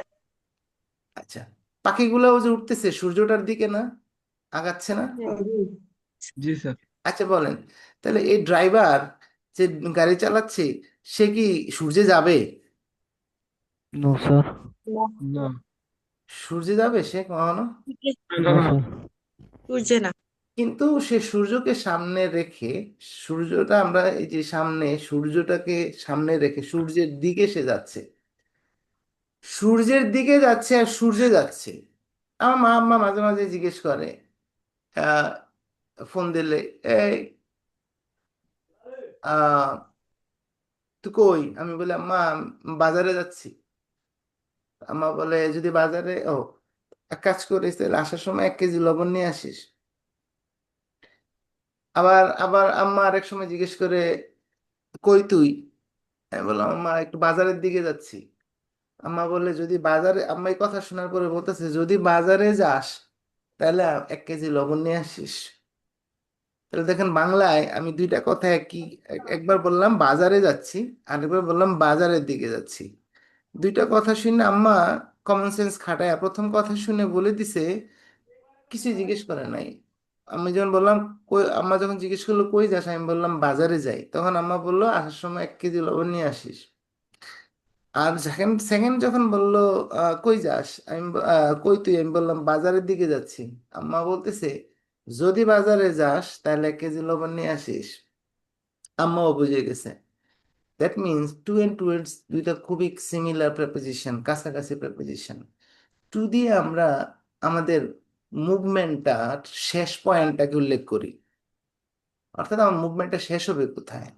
[SPEAKER 1] আচ্ছা, পাখিগুলোও যে উঠতেছে সূর্যটার দিকে না, আগাচ্ছে না?
[SPEAKER 2] জি স্যার।
[SPEAKER 1] আচ্ছা বলেন, তাহলে এই ড্রাইভার যে গাড়ি চালাচ্ছে, সে কি সূর্যে যাবে?
[SPEAKER 5] No sir.
[SPEAKER 2] না,
[SPEAKER 1] সূর্যে যাবে সে কখনো?
[SPEAKER 2] না,
[SPEAKER 5] নো
[SPEAKER 2] না,
[SPEAKER 5] স্যার।
[SPEAKER 9] সূর্যে না।
[SPEAKER 1] কিন্তু সে সূর্যকে সামনে রেখে, সূর্যটা আমরা এই যে সামনে, সূর্যটাকে সামনে রেখে সূর্যের দিকে সে যাচ্ছে, সূর্যের দিকে যাচ্ছে আর সূর্যে যাচ্ছে। আমার মা আম্মা মাঝে মাঝে জিজ্ঞেস করে, আহ, ফোন দিলে, এই আহ তুই কই? আমি বলি আম্মা বাজারে যাচ্ছি। আম্মা বলে, যদি বাজারে, এক কাজ করিস, তাহলে আসার সময় 1 কেজি লবণ নিয়ে আসিস। আবার আবার আম্মা আরেক সময় জিজ্ঞেস করে, কই তুই? আমি বললাম আম্মা একটু বাজারের দিকে যাচ্ছি। আম্মা বললে, যদি বাজারে, আম্মা এই কথা শোনার পরে বলতেছে, যদি বাজারে যাস তাহলে 1 কেজি লবণ নিয়ে আসিস। তাহলে দেখেন বাংলায় আমি দুইটা কথা একই, একবার বললাম বাজারে যাচ্ছি, আরেকবার বললাম বাজারের দিকে যাচ্ছি। দুইটা কথা শুনে আম্মা কমন সেন্স খাটায় প্রথম কথা শুনে বলে দিছে, কিছু জিজ্ঞেস করে নাই। আমি যখন বললাম কই, আম্মা যখন জিজ্ঞেস করলো কই যাস, আমি বললাম বাজারে যাই, তখন আম্মা বললো আসার সময় 1 কেজি লবণ নিয়ে আসিস। আর সেকেন্ড সেকেন্ড যখন বললো কই যাস, কই তুই? আমি বললাম বাজারের দিকে যাচ্ছি। আম্মা বলতেছে, যদি বাজারে যাস তাহলে 1 কেজি লবণ নিয়ে আসিস। আম্মাও বুঝে গেছে। That means to and towards দুইটা খুবই সিমিলার প্রেপোজিশন, কাছাকাছি প্রেপোজিশন। টু দিয়ে আমরা আমাদের মুভমেন্টটা, শেষ পয়েন্টটাকে উল্লেখ করি। অর্থাৎ আমার মুভমেন্টটা শেষ হবে কোথায়।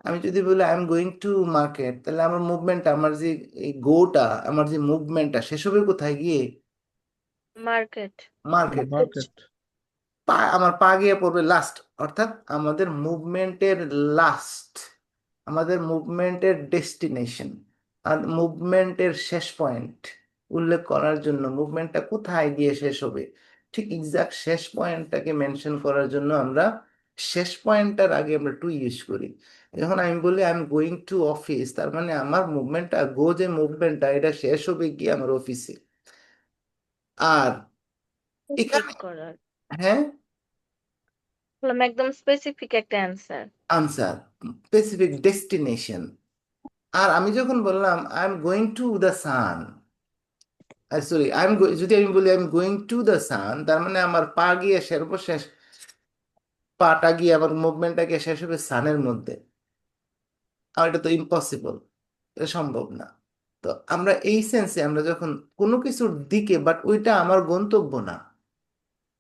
[SPEAKER 1] আমি যদি বলি I am going to market, তাহলে আমার মুভমেন্টটা, আমার যে এই গোটা, আমার যে মুভমেন্টটা শেষ হবে কোথায় গিয়ে?
[SPEAKER 7] মার্কেট।
[SPEAKER 1] মার্কেট।
[SPEAKER 2] Market.
[SPEAKER 1] আমার পা গিয়ে পড়বে লাস্ট, অর্থাৎ আমাদের মুভমেন্টের লাস্ট, আমাদের মুভমেন্টের ডেস্টিনেশন আর মুভমেন্টের শেষ পয়েন্ট উল্লেখ করার জন্য মুভমেন্টটা কোথায় গিয়ে শেষ হবে, ঠিক এক্সাক্ট শেষ পয়েন্টটাকে মেনশন করার জন্য আমরা শেষ পয়েন্টটার আগে আমরা টু ইউজ করি। যখন আমি বলি I am going to office, তার মানে আমার মুভমেন্টটা, গো যে মুভমেন্টটা, এটা শেষ হবে গিয়ে আমার অফিসে। আর এখানে,
[SPEAKER 7] করার
[SPEAKER 1] হ্যাঁ,
[SPEAKER 7] বললাম একদম স্পেসিফিক একটা অ্যান্সার।
[SPEAKER 1] Answer, specific destination. আর আমি যখন বললাম I am going to the sun, sorry, যদি আমি বলি I am going to the sun, তার মানে আমার পা গিয়ে সর্বশেষ, পাটা গিয়ে আমার মুভমেন্টটা গিয়ে শেষ হবে সানের মধ্যে। আর এটা তো ইম্পসিবল, এটা সম্ভব না। তো আমরা এই সেন্সে আমরা যখন কোনো কিছুর দিকে, বাট ওইটা আমার গন্তব্য না,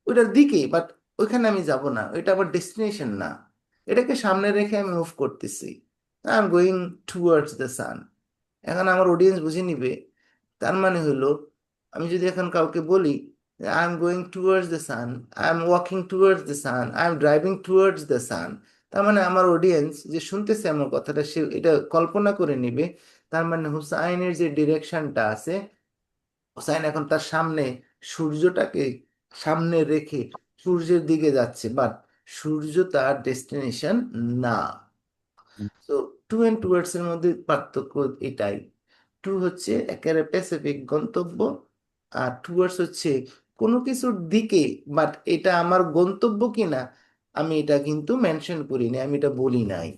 [SPEAKER 1] ওইটার দিকে, বাট ওইখানে আমি যাব না, ওইটা আমার ডেস্টিনেশন না, এটাকে সামনে রেখে আমি মুভ করতেছি, I am going towards the sun. এখন আমার অডিয়েন্স বুঝে নিবে, তার মানে হলো আমি যদি এখন কাউকে বলি I am going towards the sun, I am walking towards the sun, I am driving towards the sun, তার মানে আমার অডিয়েন্স যে শুনতেছে আমার কথাটা, সে এটা কল্পনা করে নিবে, তার মানে হুসাইনের যে ডিরেকশনটা আছে, হুসাইন এখন তার সামনে সূর্যটাকে সামনে রেখে সূর্যের দিকে যাচ্ছে, বাট সূর্য তার ডেস্টিনেশন না। তো টু এন্ড টুয়ার্ডস এর মধ্যে পার্থক্য এটাই। টু হচ্ছে একেবারে স্পেসিফিক গন্তব্য, আর টুয়ার্ডস হচ্ছে কোনো কিছুর দিকে, বাট এটা আমার গন্তব্য কিনা আমি এটা কিন্তু মেনশন করিনি, আমি এটা বলি নাই।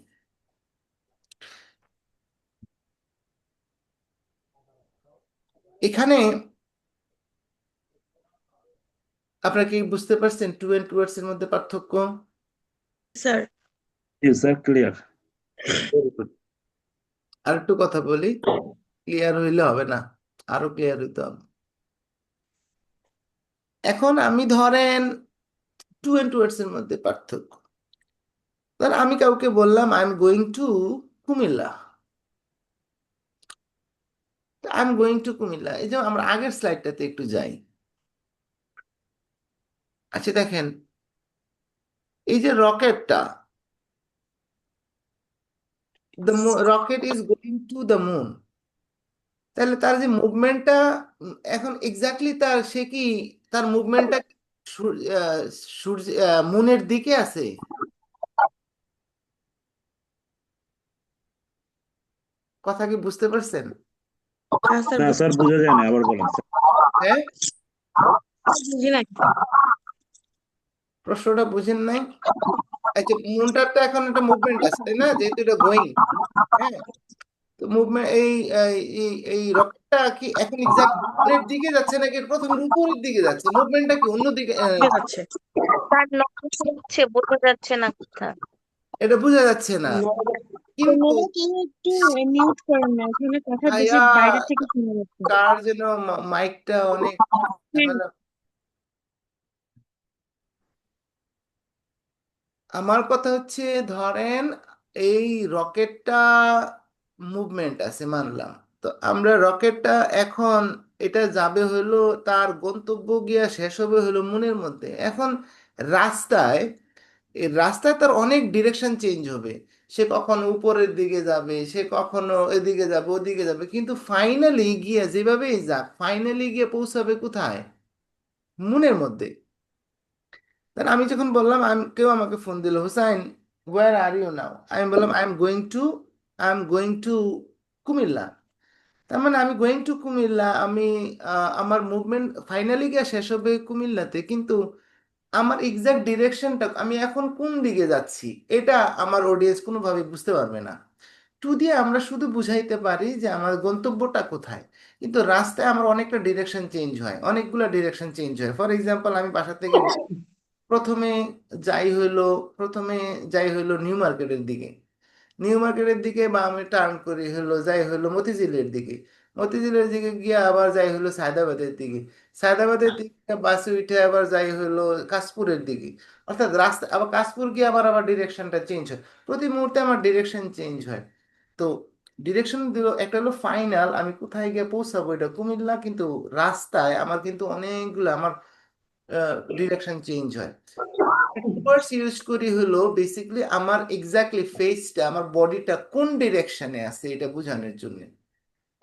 [SPEAKER 1] এখানে আপনারা কি বুঝতে পারছেন টু এন্ড টুয়ার্ডস এর মধ্যে পার্থক্য?
[SPEAKER 9] Sir
[SPEAKER 8] sir clear.
[SPEAKER 1] আর একটু কথা বলি, ক্লিয়ার হইলে হবে না, আরো ক্লিয়ার হইতে হবে। এখন আমি ধরেন টু এন্ড টুয়ার্ডস এর মধ্যে পার্থক্য, ধর আমি কাউকে বললাম I am going to Comilla, I am going to Comilla. এই যে আমরা আগের স্লাইডটাতে একটু যাই। আচ্ছা দেখেন, এই যে রকেটটা, the rocket is going to the moon, তাহলে তার যে মুভমেন্টটা, এখন এক্স্যাক্টলি তার, সে কি তার মুভমেন্টটা সূর্য মুনের দিকে আছে? কথা কি বুঝতে পারছেন?
[SPEAKER 9] হ্যাঁ স্যার
[SPEAKER 8] না স্যার বোঝা যায় না, আবার বলেন স্যার।
[SPEAKER 1] হ্যাঁ,
[SPEAKER 9] বুঝি নাই।
[SPEAKER 1] প্রশ্নটা বুঝেন নাই? আচ্ছা, মুনটার তো এখন একটা মুভমেন্ট আছে, তাই না, যেহেতু এটা গোয়িং। হ্যাঁ, তো মুভমেন্ট, এই রকেটটা কি এখন এক্সাক্ট মুনের দিকে যাচ্ছে নাকি প্রথমে উপরের দিকে যাচ্ছে? মুভমেন্টটা কি অন্যদিকে?
[SPEAKER 9] ঠিক আছে।
[SPEAKER 7] তার নকশা হচ্ছে, বোঝা যাচ্ছে না কথা।
[SPEAKER 1] এটা বোঝা যাচ্ছে না, কিন্তু
[SPEAKER 9] একটু মিউট করেন না, এখানে কথা বেশি
[SPEAKER 1] ভাইয়া,
[SPEAKER 9] বাইরে থেকে শোনা যাচ্ছে।
[SPEAKER 1] কার যেন মাইকটা অনেক ঝামেলা। আমার কথা হচ্ছে, ধরেন এই রকেটটা মুভমেন্ট আছে মানলাম, তো আমরা রকেটটা এখন, এটা যাবে হলো তার গন্তব্য গিয়া শেষ হবে হলো মুনের মধ্যে। এখন রাস্তায়, এই রাস্তায় তার অনেক ডিরেকশন চেঞ্জ হবে, সে কখনো উপরের দিকে যাবে, সে কখনো এদিকে যাবে, ওদিকে যাবে, কিন্তু ফাইনালি গিয়ে যেভাবেই যাক, ফাইনালি গিয়ে পৌঁছাবে কোথায়? মুনের মধ্যে। দেন আমি যখন বললাম, কেউ আমাকে ফোন দিল, হুসাইন ওয়ার আর ইউ নাও, আমি বললাম I am going to Comilla, তার মানে আমি গোয়িং টু কুমিল্লা, আমি আমার মুভমেন্ট ফাইনালি গিয়ে শেষ হবে কুমিল্লাতে, কিন্তু আমার এক্সাক্ট ডিরেকশনটা, আমি এখন কোন দিকে যাচ্ছি, এটা আমার অডিয়েন্স কোনোভাবে বুঝতে পারবে না। টু দিয়ে আমরা শুধু বুঝাইতে পারি যে আমার গন্তব্যটা কোথায়, কিন্তু রাস্তায় আমার অনেকটা ডিরেকশন চেঞ্জ হয়, অনেকগুলো ডিরেকশন চেঞ্জ হয়। ফর এক্সাম্পল, আমি বাসা থেকে প্রথমে যাই হইলো প্রথমে যাই হইলো নিউ মার্কেটের দিকে, নিউ মার্কেটের দিকে, বা আমি টার্ন করি হলো যাই হইলো মতিঝিলের দিকে। মতিঝিলের দিকে গিয়ে আবার যাই হলো সায়দাবাদের দিকে, সায়দাবাদের দিকে বাসে উঠে আবার যাই হলো কাশপুরের দিকে। অর্থাৎ রাস্তা আবার কাশপুর গিয়ে আবার আবার ডিরেকশনটা চেঞ্জ হয়, প্রতি মুহূর্তে আমার ডিরেকশন চেঞ্জ হয়। তো ডিরেকশন দিল একটা হলো ফাইনাল, আমি কোথায় গিয়ে পৌঁছাবো এটা কুমিল্লা, কিন্তু রাস্তায় আমার কিন্তু অনেকগুলো আমার ডিরেকশন চেঞ্জ হয়। টুয়ার্ডস ইউজ করি হলো বেসিক্যালি আমার এক্স্যাক্টলি ফেসটা, আমার বডিটা কোন ডিরেকশনে আছে এটা বোঝানোর জন্য।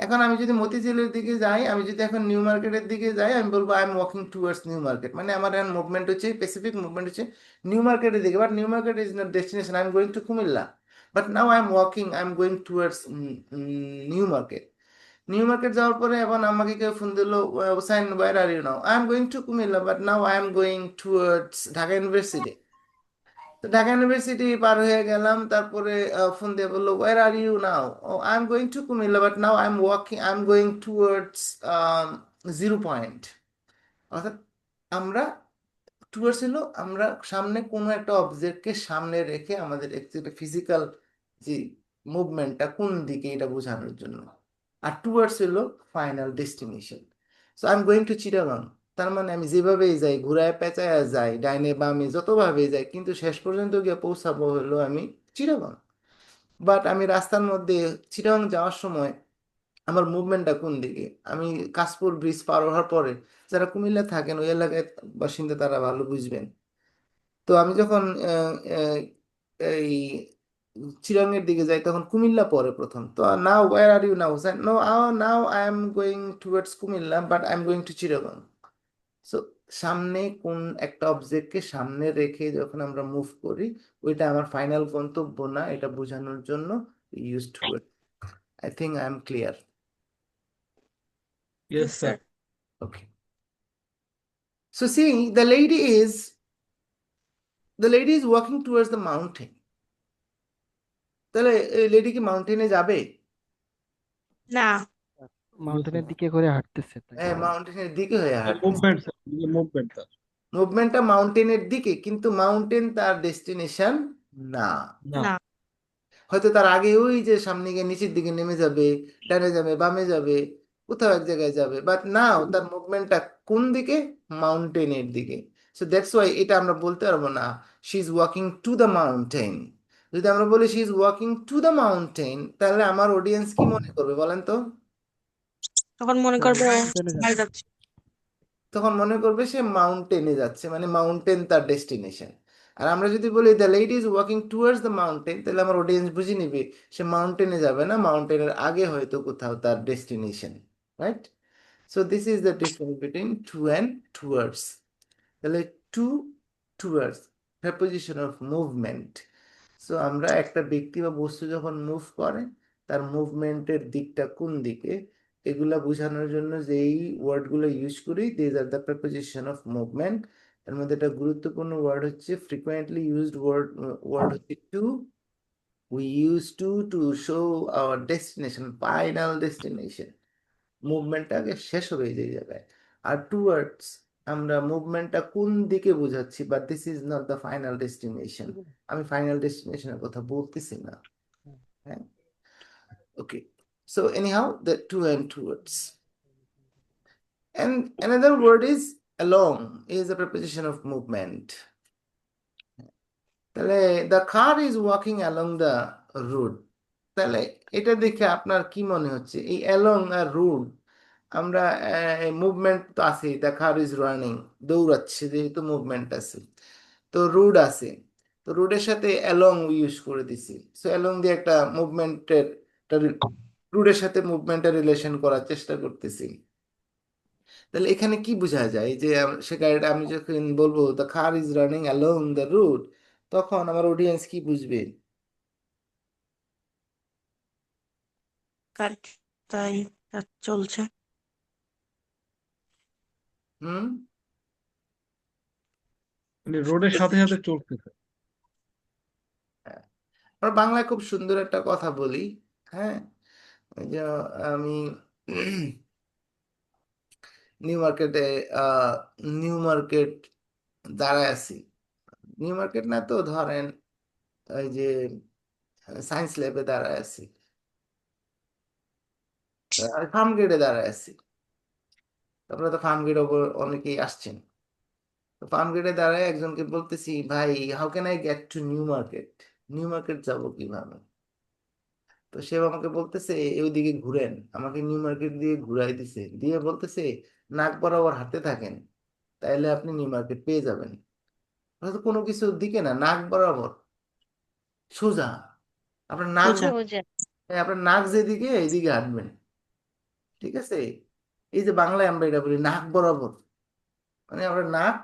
[SPEAKER 1] এখন আমি যদি মতিঝিলের দিকে যাই, আমি যদি এখন নিউ মার্কেটের দিকে যাই, আমি বলবো I am walking towards New market, মানে আমার এখন মুভমেন্ট হচ্ছে স্পেসিফিক মুভমেন্ট হচ্ছে নিউ মার্কেটের দিকে, but New Market is not destination, I am going to Comilla, but now I am walking, I am going towards New Market. New Market যাওয়ার পরে এখন আমাকে কেউ ফোন দিল, Hossain where are you now, I am going to Comilla, but now I am going towards Dhaka University. তো Dhaka university পার হয়ে গেলাম, তারপরে ফোন দিয়ে বললো where are you now, oh I am going to Comilla, but now I am walking, I am going towards 0 point. অর্থাৎ আমরা towards হলো আমরা সামনে কোনো একটা অবজেক্টকে সামনে রেখে আমাদের একটা ফিজিক্যাল যে মুভমেন্টটা কোন দিকে এটা বোঝানোর জন্য। আর টুয়ার্ডস হলো final destination. So I am going to Chittagong, তার মানে আমি যেভাবেই যাই, ঘুরায় পেঁচায় যাই, ডাইনে বামে যতভাবেই যাই, কিন্তু শেষ পর্যন্ত গিয়ে পৌঁছাবো হলো আমি চিটাগং। বাট আমি রাস্তার মধ্যে চিটাগং যাওয়ার সময় আমার মুভমেন্টটা কোন দিকে, আমি কাশপুর ব্রিজ পার হওয়ার পরে, যারা কুমিল্লা থাকেন ওই এলাকায় বাসিন্দা তারা ভালো বুঝবেন। তো আমি যখন এই চিরাঙের দিকে যাই তখন কুমিল্লা পরে প্রথম। তো now where are you now, no now I am going towards Comilla, but I am going to Chittagong. So সামনে কোন একটা অবজেক্টকে সামনে রেখে যখন আমরা মুভ করি, ওইটা আমার ফাইনাল গন্তব্য না, এটা বোঝানোর জন্য use toward. I think I am clear.
[SPEAKER 2] Yes, sir.
[SPEAKER 1] Okay. So see, the lady is walking towards the mountain. তাহলে লেডি কি মাউন্টেনে যাবে?
[SPEAKER 9] না,
[SPEAKER 5] মাউন্টেনের দিকে করে হাঁটতেছে তাই।
[SPEAKER 1] হ্যাঁ, মাউন্টেনের দিকে হয়ে হাঁটছে।
[SPEAKER 2] Movement, sir. Movement, sir.
[SPEAKER 1] মুভমেন্টটা মাউন্টেনের দিকে, কিন্তু মাউন্টেন তার ডেস্টিনেশন না।
[SPEAKER 2] No.
[SPEAKER 9] না,
[SPEAKER 1] হয়তো তার আগে ওই যে সামনে গিয়ে নিচের দিকে নেমে যাবে, ডানে যাবে, বামে যাবে, কোথাও এক জায়গায় যাবে, বাট নাও তার মুভমেন্টটা কোন দিকে? মাউন্টেনের দিকে। সো দ্যাটস ওয়াই এটা আমরা বলতে পারবো না she is walking to the mountain. যদি আমরা বলি she is walking to the mountain, তাহলে আমার অডিয়েন্স কি মনে করবে বলেন তো?
[SPEAKER 9] তখন মনে করবে
[SPEAKER 5] চলে
[SPEAKER 9] বাইরে
[SPEAKER 5] যাচ্ছে।
[SPEAKER 9] যাচ্ছে।
[SPEAKER 1] তখন মনে করবে সে মাউন্টেনে যাচ্ছে, মানে মাউন্টেন তার ডেস্টিনেশন। আর আমরা যদি বলি the lady is walking towards the mountain, তাহলে আমার অডিয়েন্স বুঝে নিবে সে মাউন্টেনে যাবে না, মাউন্টেনের আগে হয়তো কোথাও তার destination, right? So this is the difference between to and towards. তাহলে to, towards, preposition of movement. So আমরা একটা ব্যক্তি বা বস্তু যখন মুভ করে তার মুভমেন্টের দিকটা কোন দিকে, এগুলা বোঝানোর জন্য যেই ওয়ার্ডগুলো ইউজ করি, this are the preposition of movement. এর মধ্যে একটা গুরুত্বপূর্ণ ওয়ার্ড হচ্ছে ফ্রিকোয়েন্টলি ইউজড ওয়ার্ড হচ্ছে to. We use to show our destination, final destination, মুভমেন্টটা আগে শেষ হবে এই জায়গায়। আর টুয়ার্ডস আমরা মুভমেন্টটা কোন দিকে বোঝাচ্ছি, but this is not the final destination, আমি ফাইনাল ডেস্টিনেশনের কথা বলতেছি না। হ্যাঁ, ওকে। So anyhow, the to and towards. And another word is along, is a preposition of movement. তাহলে the car is walking along the road, তাহলে এটা দেখে আপনার কি মনে হচ্ছে? এই along a road, আমরা মুভমেন্ট তো আছে, the car is running, দৌড়াচ্ছে, যেহেতু মুভমেন্ট আছে। তো রোড আছে, তো রোডের সাথে along ইউজ করে দিছি, সো along দিয়ে একটা মুভমেন্টের, রোডের সাথে মুভমেন্টের রিলেশন করার চেষ্টা করতেছি। তাহলে এখানে কি বোঝা যায় যে সে গাড়িটা, আমি যখন বলবো the car is running along the road, তখন আমার অডিয়েন্স কি বুঝবে?
[SPEAKER 9] তাই চলছে।
[SPEAKER 1] হুম,
[SPEAKER 2] মানে রোডের সাথে সাথে চলতেছে।
[SPEAKER 1] আমরা বাংলায় খুব সুন্দর একটা কথা বলি, হ্যাঁ, ওই যে আমি নিউ মার্কেটে নিউ মার্কেট দাঁড়ায় আছি, নিউ মার্কেট না তো ধরেন ওই যে সায়েন্স ল্যাবে দাঁড়ায় আছি, ফার্ম গেটে দাঁড়ায় আছি। তারপরে তো ফার্ম গেট ওপর অনেকেই আসছেন। তো ফার্ম গেটে দাঁড়ায় একজনকে বলতেছি, ভাই how can I get two New Market, New market যাবো কিভাবে? তো সে আমাকে বলতেছে ওইদিকে ঘুরেন, আমাকে নিউ মার্কেট দিয়ে ঘুরাই দিছে, দিয়ে বলতেছে নাক বরাবর হাঁটতে থাকেন, তাইলে আপনি নিউ মার্কেট পেয়ে যাবেন। হয়তো কোনো কিছুর দিকে না, নাক বরাবর সোজা, আপনার নাক
[SPEAKER 9] সোজা।
[SPEAKER 7] সোজা।
[SPEAKER 1] আপনার নাক যেদিকে এইদিকে হাঁটবেন, ঠিক আছে? এই যে বাংলায় আমরা এটা বলি নাক বরাবর, মানে আপনার নাক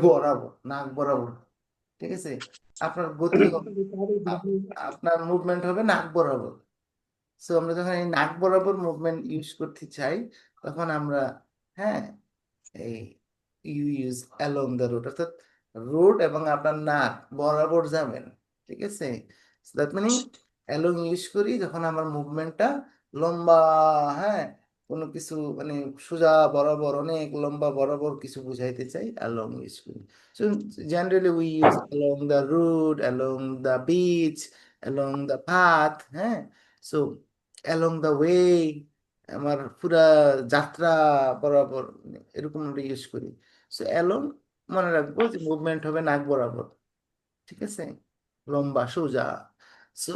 [SPEAKER 1] বরাবর, নাক বরাবর, ঠিক আছে? আপনার গতি আপনার মুভমেন্ট হবে নাক বরাবর। সো আমরা যখন এই নাক বরাবর মুভমেন্ট ইউজ করতে চাই, তখন আমরা, হ্যাঁ, এই you use along the road, অর্থাৎ রোড এবং আপনার নাক বরাবর যাবেন, ঠিক আছে? দ্যাট মিনিং অ্যালং ইউজ করি যখন আমার মুভমেন্টটা লম্বা, হ্যাঁ, কোনো কিছু মানে সোজা বরাবর, অনেক লম্বা বরাবর কিছু বুঝাইতে চাই, অ্যালং ইউজ করি। So generally we use along the road, along the beach, along the path, হ্যাঁ। সো অ্যালং দ্য ওয়ে, আমার পুরা যাত্রা বরাবর, এরকম আমরা ইউজ করি। সো অ্যালং মনে রাখবো যে মুভমেন্ট হবে নাক বরাবর, ঠিক আছে, লম্বা সোজা। So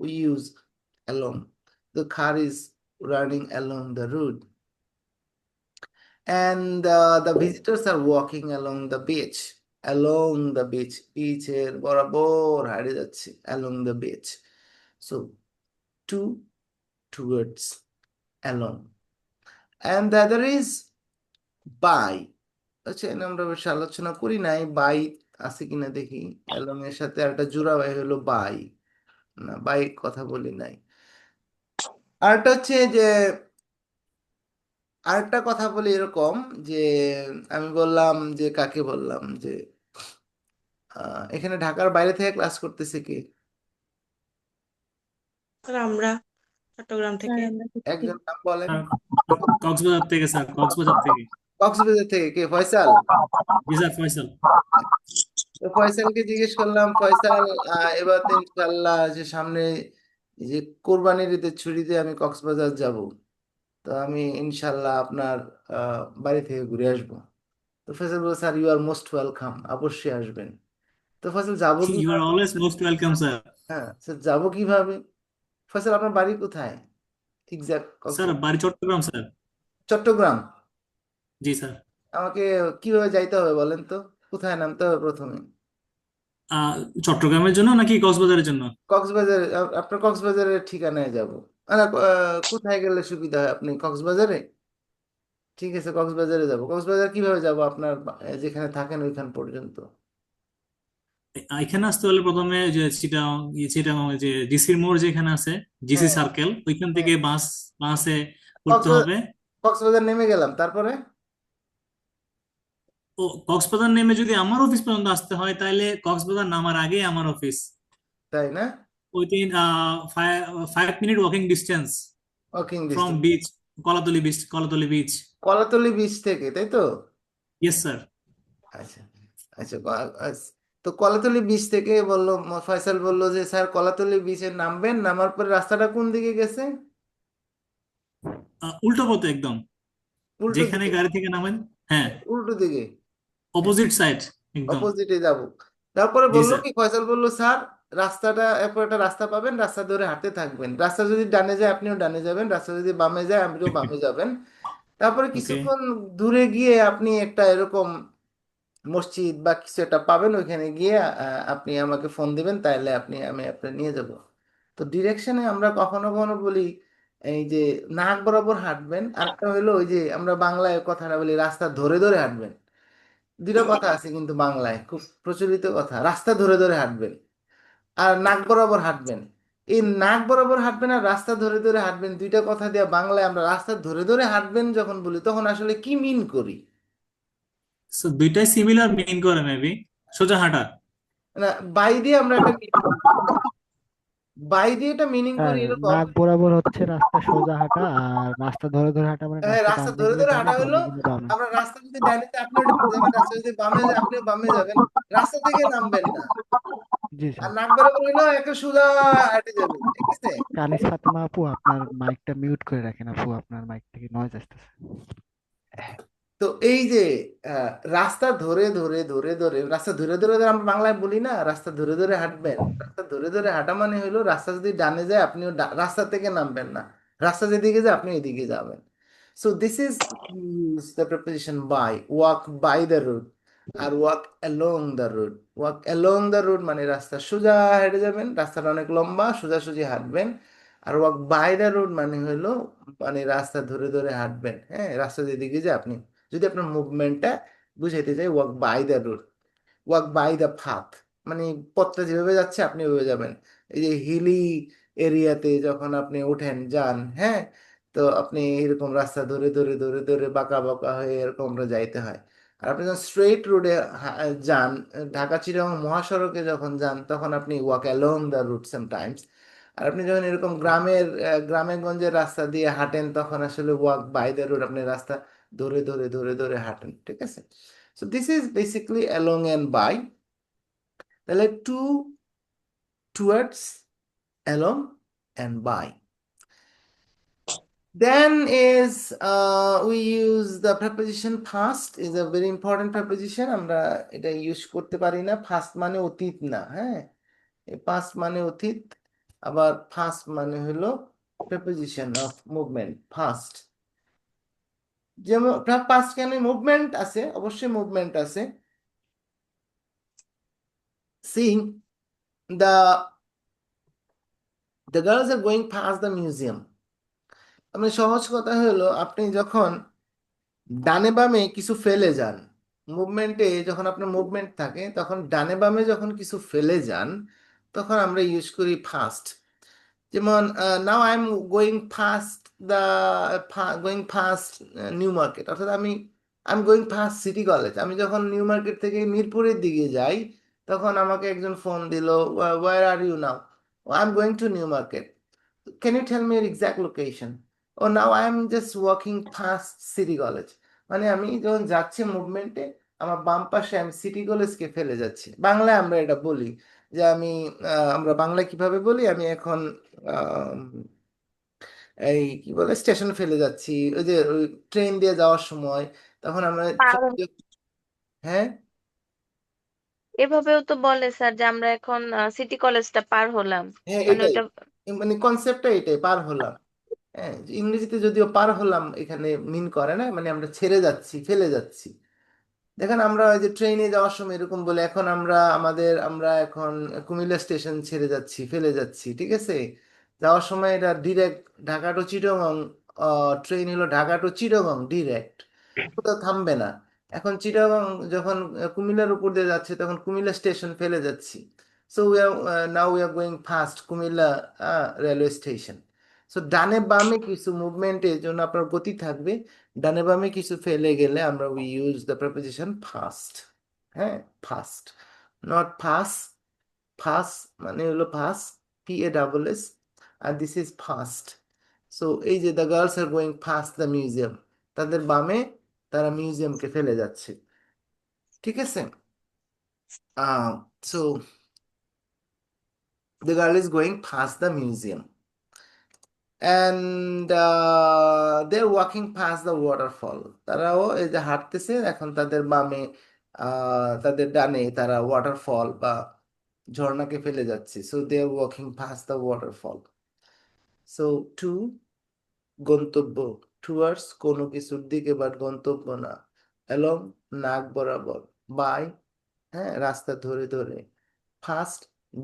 [SPEAKER 1] we use along, the car is running along the road and the visitors are walking along the beach, along the beach, beach-এর বরাবর হারিয়ে যাচ্ছে, along the beach. So to, towards, along, and the other is by. আচ্ছা, এনে আমরা বেশ আলোচনা করি নাই, বাই আছে কিনা দেখি। অ্যালং এর সাথে একটা জোড়া বাই হলো বাই, না বাই কথা বলি নাই। আরেকটা হচ্ছে যে, আরেকটা কথা বলি এরকম যে, আমি বললাম যে, কাকে বললাম যে এখানে ঢাকার বাইরে থেকে ক্লাস করতেছে কে?
[SPEAKER 9] স্যার আমরা চট্টগ্রাম থেকে।
[SPEAKER 1] একজন নাম বলেন।
[SPEAKER 3] কক্সবাজার থেকে স্যার, কক্সবাজার থেকে।
[SPEAKER 1] কক্সবাজার থেকে কে? ফয়সাল?
[SPEAKER 3] জি স্যার, ফয়সাল।
[SPEAKER 1] তো ফয়সালকে জিজ্ঞেস করলাম, ফয়সাল এবার তো ইনশাল্লাহ যে সামনে যে কোরবানির ঈদের ছুটিতে আমি কক্সবাজার যাব, তো আমি ইনশাল্লাহ আপনার বাড়ি থেকে ঘুরে আসবো। তো ফয়সাল বলল, sir you are most welcome, অবশ্যই আসবেন। তো ফয়সাল যাবো কি?
[SPEAKER 3] You are always most welcome sir.
[SPEAKER 1] হ্যাঁ স্যার, যাবো কিভাবে? ফয়সাল আপনার বাড়ি কোথায় এক্সাক্ট?
[SPEAKER 3] স্যার বাড়ি চট্টগ্রাম স্যার।
[SPEAKER 1] চট্টগ্রাম?
[SPEAKER 3] জি স্যার।
[SPEAKER 1] আমাকে কিভাবে যাইতে হবে বলেন তো, কোথায় নামতে হবে প্রথমে?
[SPEAKER 3] চট্টগ্রামের জন্য নাকি কক্সবাজারের জন্য?
[SPEAKER 1] কক্সবাজার, আপনার কক্সবাজারের ঠিকানায় যাব। কোথায় গেলে সুবিধা হয়? আপনি কক্সবাজারে? ঠিক আছে, কক্সবাজারে যাব। কক্সবাজার কিভাবে যাব আপনার যেখানে থাকেন ওইখান পর্যন্ত?
[SPEAKER 3] এখানে আসতে হলে প্রথমে যে চিটাং যে ডিসির মোড় যেখানে আছে, জিসি
[SPEAKER 1] হ্যাঁ,
[SPEAKER 3] সার্কেল, ওইখান থেকে
[SPEAKER 1] হ্যাঁ।
[SPEAKER 3] বাসে উঠতে
[SPEAKER 1] কক্সবাজার,
[SPEAKER 3] হবে।
[SPEAKER 1] কক্সবাজার নেমে গেলাম, তারপরে?
[SPEAKER 3] ও কক্সবাজার নেমে যদি আমার অফিস পর্যন্ত আসতে হয়, তাহলে কক্সবাজার নামার আগে আমার অফিস,
[SPEAKER 1] তাই না?
[SPEAKER 3] Within 5 minute walking distance
[SPEAKER 1] walking
[SPEAKER 3] from
[SPEAKER 1] distance.
[SPEAKER 3] Beach, Kolatoli beach, Kolatoli beach.
[SPEAKER 1] Kolatoli beach থেকে, তাই তো?
[SPEAKER 3] Yes sir.
[SPEAKER 1] আচ্ছা, আচ্ছা, তো কলাতলি বিচ থেকে বললো, ফয়সাল বললো যে স্যার কলাতলি বিচে নামবেন, নামার পরে রাস্তাটা কোন দিকে গেছে?
[SPEAKER 3] উল্টো পথে একদম,
[SPEAKER 1] উল্টো
[SPEAKER 3] যেখানে
[SPEAKER 1] দিকে?
[SPEAKER 3] গাড়ি থেকে নামেন। হ্যাঁ,
[SPEAKER 1] উল্টো দিকে,
[SPEAKER 3] অপোজিট সাইড একদম।
[SPEAKER 1] অপোজিটে যাব। তারপরে
[SPEAKER 3] জি
[SPEAKER 1] বললো
[SPEAKER 3] স্যার।
[SPEAKER 1] কি, ফয়সাল বললো স্যার রাস্তাটা, এরপর একটা রাস্তা পাবেন, রাস্তা ধরে হাঁটতে থাকবেন, রাস্তা যদি ডানে যায় আপনিও ডানে যাবেন, রাস্তা যদি বামে যায় আপনিও বামে যাবেন। তারপরে
[SPEAKER 3] ওকে।
[SPEAKER 1] কিছুক্ষণ দূরে গিয়ে আপনি একটা এরকম মসজিদ বা কিছু একটা পাবেন, ওইখানে গিয়ে আপনি আমাকে ফোন দিবেন, তাহলে আমি আপনার নিয়ে যাব। তো ডিরেকশনে আমরা কখনো কখনো বলি এই যে নাক বরাবর হাঁটবেন, আরেকটা হলো ওই যে আমরা বাংলায় কথাটা বলি রাস্তা ধরে ধরে হাঁটবেন। দুটো কথা আছে কিন্তু বাংলায় খুব প্রচলিত কথা, রাস্তা ধরে ধরে হাঁটবেন আর নাক বরাবর হাঁটবেন। এই নাক বরাবর হাঁটবেন আর রাস্তা ধরে ধরে হাঁটবেন, দুইটা কথা দিয়ে বাংলায় আমরা রাস্তা ধরে ধরে হাঁটবেন যখন বলি, তখন আসলে কি মিন করি?
[SPEAKER 3] সো দুইটাই সিমিলার মিন করে মেবি, সোজা হাঁটা।
[SPEAKER 1] না, বাই দিয়ে আমরা একটা বাই দিয়ে এটা মিনিং করি এরকম।
[SPEAKER 5] নাক বরাবর হচ্ছে রাস্তা সোজা হাঁটা, আর রাস্তা ধরে ধরে হাঁটা মানে
[SPEAKER 1] হ্যাঁ,
[SPEAKER 5] রাস্তা
[SPEAKER 1] রাস্তা
[SPEAKER 5] ডান
[SPEAKER 1] ধরে
[SPEAKER 5] দিকে
[SPEAKER 1] ধরে
[SPEAKER 5] ডানে,
[SPEAKER 1] হাঁটা
[SPEAKER 5] বাম
[SPEAKER 1] হলো
[SPEAKER 5] দিকে বামে।
[SPEAKER 1] আমরা রাস্তা যদি ডানে যায় আপনিও ডানে যাবেন, রাস্তা যদি বামে যায় আপনিও বামে যাবেন, রাস্তা থেকে নামবেন না।
[SPEAKER 5] জি
[SPEAKER 1] আর
[SPEAKER 5] স্যার।
[SPEAKER 1] নাক বরাবর হইলো একটা সোজা হেঁটে যাবেন, ঠিক আছে?
[SPEAKER 5] কানিজ ফাতেমা আপু, আপনার মাইকটা মিউট করে রাখেন আপু, আপনার মাইক থেকে নয়েজ আসতেছে।
[SPEAKER 1] তো এই যে আহ, রাস্তা ধরে ধরে ধরে ধরে রাস্তা ধরে ধরে ধরে আমরা বাংলায় বলি না, রাস্তা ধরে ধরে হাঁটবেন। রাস্তা ধরে ধরে হাঁটা মানে হলো রাস্তা যদি ডানে যায় আপনিও রাস্তা থেকে নামবেন না, রাস্তা যেদিকে যায় আপনি এদিকে যাবেন। So this is the preposition by, walk by the road আর walk along the road. Walk along the road মানে রাস্তা সোজা হেঁটে যাবেন, রাস্তাটা অনেক লম্বা, সোজাসুজি হাঁটবেন। আর ওয়াক বাই দ্য রোড মানে হলো মানে রাস্তা ধরে ধরে হাঁটবেন, হ্যাঁ, রাস্তা যেদিকে যায় আপনি, যদি আপনার মুভমেন্টটা বুঝাইতে চাই, walk by the road, walk by the path মানে পথটা যেভাবে যাচ্ছে আপনি ওইভাবে যাবেন। এই যে হিলি এরিয়াতে যখন আপনি ওঠেন যান, হ্যাঁ, তো আপনি এরকম রাস্তা ধরে ধরে ধরে ধরে বাঁকা বাঁকা হয়ে এরকম আমরা যাইতে হয়। আর আপনি যখন স্ট্রেইট রোডে যান, ঢাকা চিটাগাং মহাসড়কে যখন যান, তখন আপনি walk along the route sometimes. আর আপনি যখন এরকম গ্রামে গঞ্জের রাস্তা দিয়ে হাঁটেন, তখন আসলে ওয়াক বাই দ্য রোড, আপনি রাস্তা ধরে ধরে ধরে ধরে হাঁটেন, ঠিক আছে? So this is basically along and by. তাহলে to, towards, along and by. Then is we use the preposition past is a very important preposition. আমরা এটা ইউজ করতে পারি না। past মানে অতীত না, হ্যাঁ, এই past মানে অতীত, আবার past মানে হলো preposition of movement, past। যেমন past কেন মুভমেন্ট আছে, অবশ্যই মুভমেন্ট আছে। See, the girls are going past the museum। মানে সহজ কথা হলো আপনি যখন ডানে বামে কিছু ফেলে যান, মুভমেন্টে যখন আপনার মুভমেন্ট থাকে তখন ডানে বামে যখন কিছু ফেলে যান, তখন আমরা ইউজ করি ফাস্ট। যেমন now I am going past the going past New Market, অর্থাৎ I am going past City College. আমি যখন নিউ মার্কেট থেকে মিরপুরের দিকে যাই, তখন আমাকে একজন ফোন দিল, where are you now? I am going to New Market. Can you tell me your exact location? Oh, now I am just walking past City College। মানে আমি যখন যাচ্ছি মুভমেন্টে, আমার বাম পাশে আমি সিটি কলেজকে ফেলে যাচ্ছি। বাংলায় আমরা এটা বলি যে আমরা বাংলায় কিভাবে বলি, আমি এখন আম, এই কি বলে স্টেশন ফেলে যাচ্ছি, ওই যে ট্রেন দিয়ে যাওয়ার সময়, তখন আমরা হ্যাঁ,
[SPEAKER 7] এভাবেও তো বলে স্যার যে আমরা এখন সিটি কলেজটা পার হলাম,
[SPEAKER 1] হ্যাঁ,
[SPEAKER 7] মানে
[SPEAKER 1] এটাই
[SPEAKER 7] ওইটা
[SPEAKER 1] মানে কনসেপ্টটা এটাই, পার হলাম। হ্যাঁ, ইংরেজিতে যদিও পার হলাম এখানে মিন করে না, মানে আমরা ছেড়ে যাচ্ছি, ফেলে যাচ্ছি। দেখেন আমরা ওই যে ট্রেনে যাওয়ার সময় এরকম বলে, এখন আমরা এখন কুমিল্লা স্টেশন ছেড়ে যাচ্ছি, ফেলে যাচ্ছি, ঠিক আছে? যাওয়ার সময় এটা direct Dhaka to Chittagong, train হলো ঢাকা টু চিটাগং ডিরেক্ট, কোথাও থামবে না। এখন চিটাগং যখন কুমিল্লার উপর দিয়ে যাচ্ছে, তখন কুমিল্লা স্টেশন ফেলে যাচ্ছি। So now we are going fast Comilla railway station. So ডানে বামে কিছু মুভমেন্টের জন্য আপনার গতি থাকবে, ডানে বামে কিছু ফেলে গেলে আমরা we use the preposition past, হ্যাঁ, ফাস্ট, নট পাস। ফাস মানে হলো পাস, PASS, আর দিস ইজ ফাস্ট। সো এই যে the girls are going past the museum, তাদের বামে তারা মিউজিয়ামকে ফেলে যাচ্ছে, ঠিক আছে? So the girl is going past the museum and they're walking past the waterfall। তারাও এই যে হাঁটতেছে, এখন তাদের বামে তাদের ডানে তারা ওয়াটারফল বা ঝর্ণাকে ফেলে যাচ্ছে। So they are walking past the waterfall. So to, গন্তব্য, টুয়ার্ডস কোনো কিছুর দিকে, বাট গন্তব্য না। অ্যালং নাক বরাবর, বাই হ্যাঁ রাস্তা ধরে ধরে, ফার্স্ট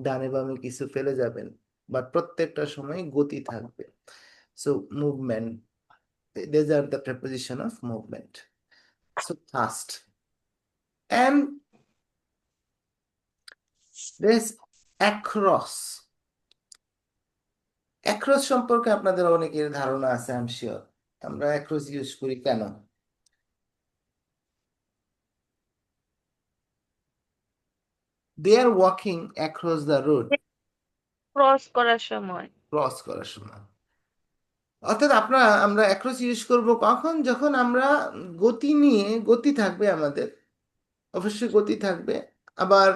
[SPEAKER 1] ডানে বামে কিছু ফেলে যাবেন, বাট প্রত্যেকটা সময় গতি থাকবে। So movement, these are the preposition of movement. So fast. And there's across। across সম্পর্কে আপনাদের অনেকের ধারণা আছে, আই এম শিওর। আমরা across ইউজ করি কেন? They are walking across the road,
[SPEAKER 7] cross করার সময়।
[SPEAKER 1] ক্রস করার সময়। অর্থাৎ আমরা across ইউজ করব কখন? যখন আমরা গতি নিয়ে, গতি থাকবে আমাদের, অবশ্যই গতি থাকবে। আবার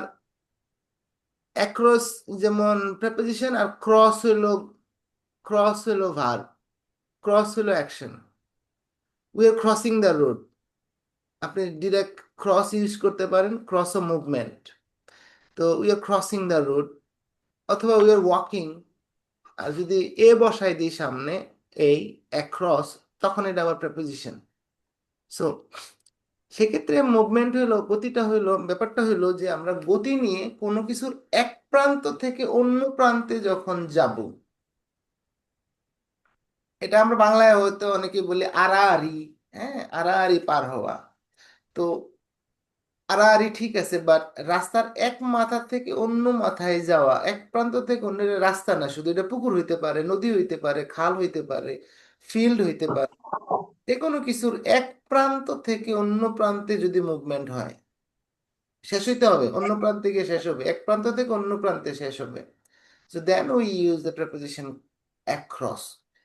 [SPEAKER 1] অ্যাক্রস যেমন প্রেপোজিশন, আর ক্রস হলো ভার্ব, ক্রস হলো action. We are crossing the road, আপনি ডিরেক্ট ক্রস ইউজ করতে পারেন, ক্রস ও মুভমেন্ট। তো we are crossing the road, অথবা উই আর ওয়াকিং, আর যদি এ বসাই দিই সামনে এই অ্যাক্রস, তখন এটা আবার প্রেপোজিশন। সো সেক্ষেত্রে মুভমেন্ট হলো, গতিটা হলো, ব্যাপারটা হলো যে আমরা গতি নিয়ে কোনো কিছুর এক প্রান্ত থেকে অন্য প্রান্তে যখন যাব, এটা আমরা বাংলায় হয়তো অনেকে বলি আড়াআড়ি। হ্যাঁ, আড়াআড়ি পার হওয়া। তো আড়াআড়ি ঠিক আছে, বাট রাস্তার এক মাথা থেকে অন্য মাথায় যাওয়া, এক প্রান্ত থেকে অন্য, এটা রাস্তা না, শুধু এটা পুকুর হইতে পারে, নদী হইতে পারে, খাল হইতে পারে, ফিল্ড হইতে পারে। যে কোনো কিছুর এক প্রান্ত থেকে অন্য প্রান্তে যদি মুভমেন্ট হয়, শেষ হইতে হবে, অন্য প্রান্তে গিয়ে শেষ হবে, এক প্রান্ত থেকে অন্য প্রান্তে শেষ হবে। So then we use the preposition across.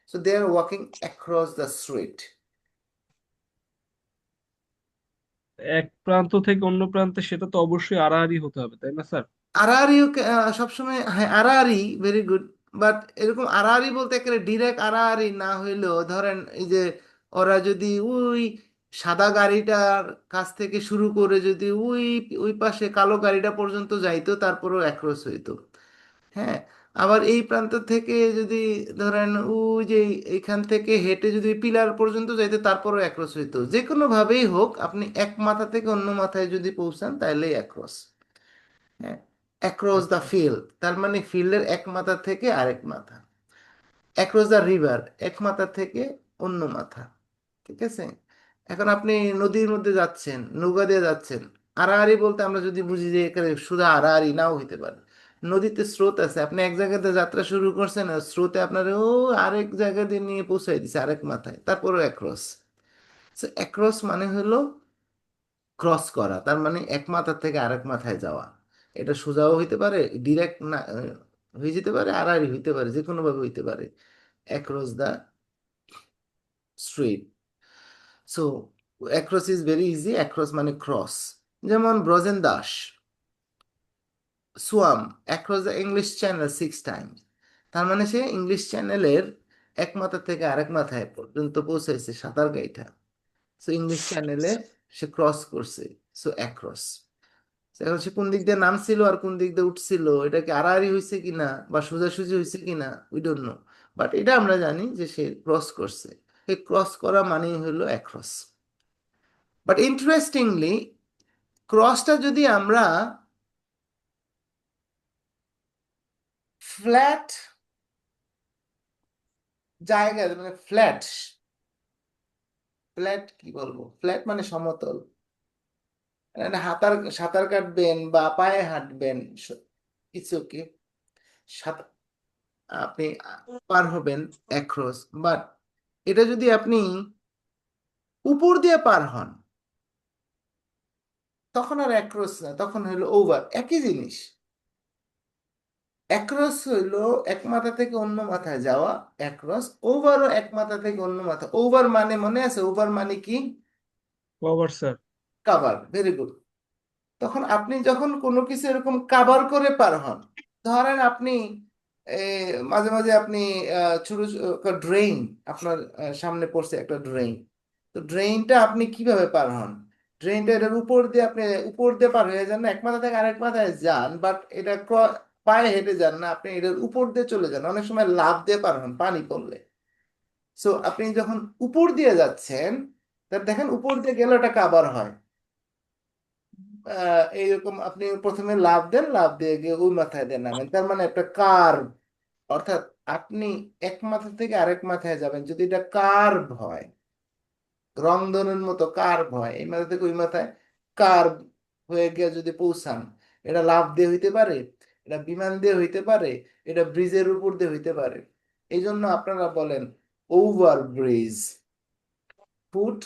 [SPEAKER 1] So they are walking across the street.
[SPEAKER 2] এক প্রান্ত থেকে অন্য প্রান্তে, সেটা তো অবশ্যই আড়াআড়ি হতে হবে, তাই না স্যার?
[SPEAKER 1] আড়াআড়ি সবসময়, হ্যাঁ আড়াআড়ি, ভেরি গুড। বাট এরকম আড়াআড়ি বলতে একেবারে ডিরেক্ট আড়াআড়ি না হইলেও, ধরেন এই যে ওরা যদি ওই সাদা গাড়িটার কাছ থেকে শুরু করে যদি ওই ওই পাশে কালো গাড়িটা পর্যন্ত যাইতো, তারপরেও অ্যাক্রস হইতো। হ্যাঁ, আবার এই প্রান্ত থেকে যদি ধরেন ওই যে এখান থেকে হেঁটে যদি পিলার পর্যন্ত যাইতে, তারপরও অ্যাক্রস হইতো। যে কোনো ভাবেই হোক, আপনি এক মাথা থেকে অন্য মাথায় যদি পৌঁছান, তাহলেই অ্যাক্রস। হ্যাঁ, অ্যাক্রস দ্য
[SPEAKER 2] আচ্ছা।
[SPEAKER 1] ফিল্ড, তার মানে ফিল্ডের এক মাথা থেকে আরেক মাথা। অ্যাক্রস দ্য রিভার, এক মাথা থেকে অন্য মাথা। ঠিক আছে, এখন আপনি নদীর মধ্যে যাচ্ছেন, নৌকা দিয়ে যাচ্ছেন, আড়াআড়ি বলতে আমরা যদি বুঝি যে এখানে শুধু আড়াআড়ি নাও হইতে পারে। নদীতে স্রোত আছে, আপনি এক জায়গাতে যাত্রা শুরু করছেন, আর স্রোতে আপনার ও আরেক জায়গা দিয়ে নিয়ে পৌঁছাই দিছে আরেক মাথায়, তারপরও অ্যাক্রস। অ্যাক্রস মানে হলো ক্রস করা, তার মানে এক মাথা থেকে আরেক মাথায় যাওয়া। এটা সোজাও হইতে পারে, ডিরেক্ট না হয়ে যেতে পারে, আড়াআড়ি হইতে পারে, যে কোনো ভাবে হইতে পারে। Across the street. So across is very easy, across মানে ক্রস। যেমন Brajen Das swamp across the English channel 6 times, তার মানে সে ইংলিশ চ্যানেলের এক মাথা থেকে আরেক মাথায় পর্যন্ত পৌঁছাইছে সাঁতার কাইটা। সো ইংলিশ চ্যানেলে সে ক্রস করছে, সো অ্যাক্রস। এখন সে কোন দিক দিয়ে নামছিল আর কোন দিক দিয়ে উঠছিল, এটা কি আড়াআড়ি হয়েছে কিনা বা সোজাসুজি হয়েছে কিনা, উই ডোন্ট নো, বাট এটা আমরা জানি যে সে ক্রস করছে। এই ক্রস করা মানেই হলো অ্যাক্রস। বাট ইন্টারেস্টিংলি, ক্রসটা যদি আমরা ফ্ল্যাট জায়গায়, মানে ফ্ল্যাট, ফ্ল্যাট কি বলবো, ফ্ল্যাট মানে সমতল, মানে সাঁতার কাটবেন বা পায়ে হাঁটবেন, ইটস ওকে, আপনি পার হবেন অ্যাক্রস। বাট এটা যদি আপনি উপর দিয়ে পার হন, তখন আর অ্যাক্রস না, তখন হইলো ওভার, একই জিনিস। অ্যাক্রস হইলো এক মাথা থেকে অন্য মাথায় যাওয়া অ্যাক্রস, ওভারও এক মাথা থেকে অন্য মাথা। ওভার মানে মনে আছে, ওভার মানে কি?
[SPEAKER 2] Cover sir.
[SPEAKER 1] Cover, very good. তখন আপনি যখন কোনো কিছু এরকম কাভার করে পার হন, ধরেন আপনি মাঝে মাঝে আপনি ছোট ড্রেইন আপনার সামনে পড়ছে একটা ড্রেইন, তো ড্রেইনটা আপনি কিভাবে পার হন? ড্রেইনটা এটার উপর দিয়ে আপনি উপর দিয়ে পার হয়ে যান না, এক মাথা থেকে আরেক মাথায় যান, বাট এটা পায়ে হেঁটে যান না, আপনি এটার উপর দিয়ে চলে যান, অনেক সময় লাফ দিয়ে পার হন পানি পড়লে। সো আপনি যখন উপর দিয়ে যাচ্ছেন, তা দেখেন উপর দিয়ে গেলে ওটা কাভার হয়। এইরকম আপনি প্রথমে লাফ দেন, লাফ দিয়ে গিয়ে ওই মাথায় দিয়ে নামেন, তার মানে একটা কার্ভ। অর্থাৎ আপনি এক মাথা থেকে আরেক মাথায় যাবেন, যদি এটা কার্ভ হয়, রংধনুর মতো কার্ভ হয়, এই মাথা থেকে ওই মাথায় কার্ভ হয়ে গিয়ে যদি পৌঁছান, এটা লাফ দিয়ে হইতে পারে, এটা বিমান দিয়ে হইতে পারে, এটা ব্রিজের উপর দিয়ে হইতে পারে। এই জন্য আপনারা বলেন over bridge, foot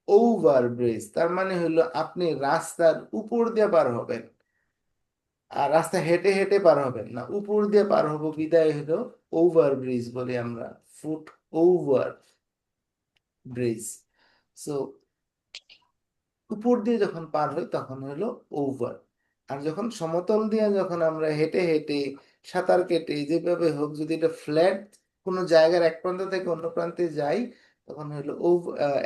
[SPEAKER 1] over bridge, তার মানে হলো আপনি রাস্তার উপর দিয়ে পার হবেন, আর রাস্তা হেঁটে হেঁটে পার হবেন না, উপর দিয়ে পার হবো, বিদায় হলো ওভার ব্রিজ বলি আমরা, ফুট ওভার ব্রিজ। সো উপর দিয়ে যখন পার হই তখন হলো ওভার। আর যখন সমতল দিয়ে যখন আমরা হেঁটে হেঁটে সাঁতার কেটে যেভাবে হোক যদি এটা ফ্ল্যাট কোনো জায়গার এক প্রান্ত থেকে অন্য প্রান্তে যাই তখন হলো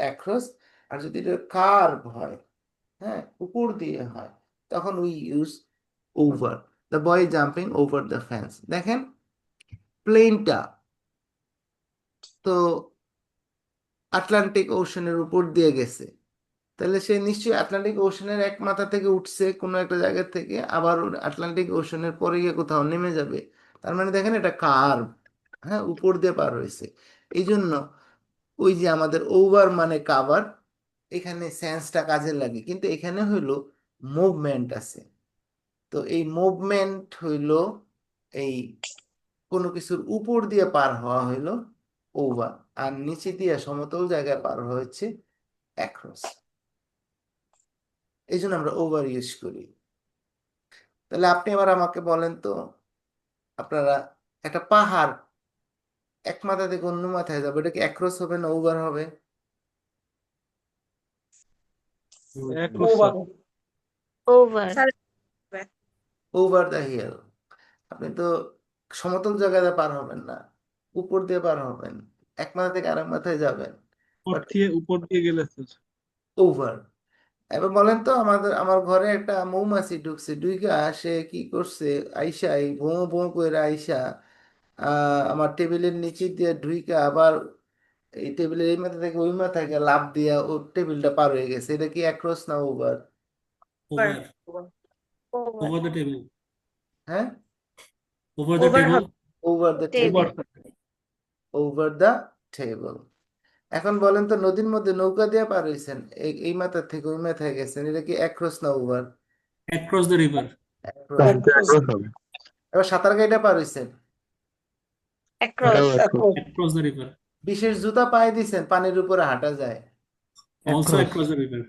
[SPEAKER 1] অ্যাক্রস। আর যদি এটা কার্ভ হয়, হ্যাঁ, উপর দিয়ে হয়, তখন we use over. The boy jumping over the fence. দেখেন প্লেনটা তো আটলান্টিক ওশনের উপর দিয়ে গেছে, তাহলে সে নিশ্চয়ই আটলান্টিক ওশনের এক মাথা থেকে উঠছে কোনো একটা জায়গা থেকে, আবার আটলান্টিক ওশনের পরে গিয়ে কোথাও নেমে যাবে। তার মানে দেখেন এটা কার্ভ, হ্যাঁ, উপর দিয়ে পার হয়েছে। এই জন্য ওই যে আমাদের ওভার মানে কাভার, এখানে সেন্সটা কাজে লাগে, কিন্তু এখানে হইলো মুভমেন্ট আছে। তো এই মুভমেন্ট হইলো এই কোনো কিছুর উপর দিয়ে পার হওয়া হইলো ওভার, আর নিচে দিয়ে সমতল জায়গায় পার হয়েছে অ্যাক্রস। এই জন্য আমরা ওভার ইউজ করি। তাহলে আপনি এবার আমাকে বলেন তো, আপনারা একটা পাহাড় এক মাথা থেকে অন্য মাথায় যাবে, এটা কি অ্যাক্রস হবে না ওভার হবে?
[SPEAKER 2] across, sir.
[SPEAKER 7] Over.
[SPEAKER 9] Sir
[SPEAKER 1] over the hill. আপনি তো সমতল জায়গায় পার হবেন না, উপর দিয়ে পার হবেন, এক মাথা থেকে আরেক মাথায় যাবেন, বাট
[SPEAKER 2] উপর দিয়ে গেলে স্যার
[SPEAKER 1] ওভার। এবার বলেন তো, আমার ঘরে একটা মৌমাছি ঢুকছে, ঢুইকা সে কি করছে, আইসা এই ভোঁ ভোঁ করে আইসা আমার টেবিলের নিচে দিয়ে ঢুইকা আবার এই টেবিলের এই মাথা থেকে ওই মাথায় গিয়ে লাফ দিয়া ও টেবিলটা পার হয়ে গেছে, এটা কি অ্যাক্রস না over?
[SPEAKER 3] Over.
[SPEAKER 7] Over.
[SPEAKER 3] Over the table.
[SPEAKER 1] হ্যাঁ,
[SPEAKER 3] ওভার দ্য
[SPEAKER 9] ওভার
[SPEAKER 3] টেবিল।
[SPEAKER 9] হবে
[SPEAKER 1] over the table,
[SPEAKER 7] Table.
[SPEAKER 1] Over the table. এখন বলেন তো, নদীর মধ্যে নৌকা দিয়ে পার হয়েছেন, এই মাথা থেকে ওই মাথায় গেছেন, এটা কি অ্যাক্রস না ওভার?
[SPEAKER 3] Across the river.
[SPEAKER 1] এবার সাঁতার কাইটা পার হইছেন,
[SPEAKER 7] Across.
[SPEAKER 3] Across the river.
[SPEAKER 1] বিশেষ জুতা পায়ে দিছেন, পানির উপরে হাঁটা যায়,
[SPEAKER 3] also
[SPEAKER 2] Across.
[SPEAKER 3] Across the river.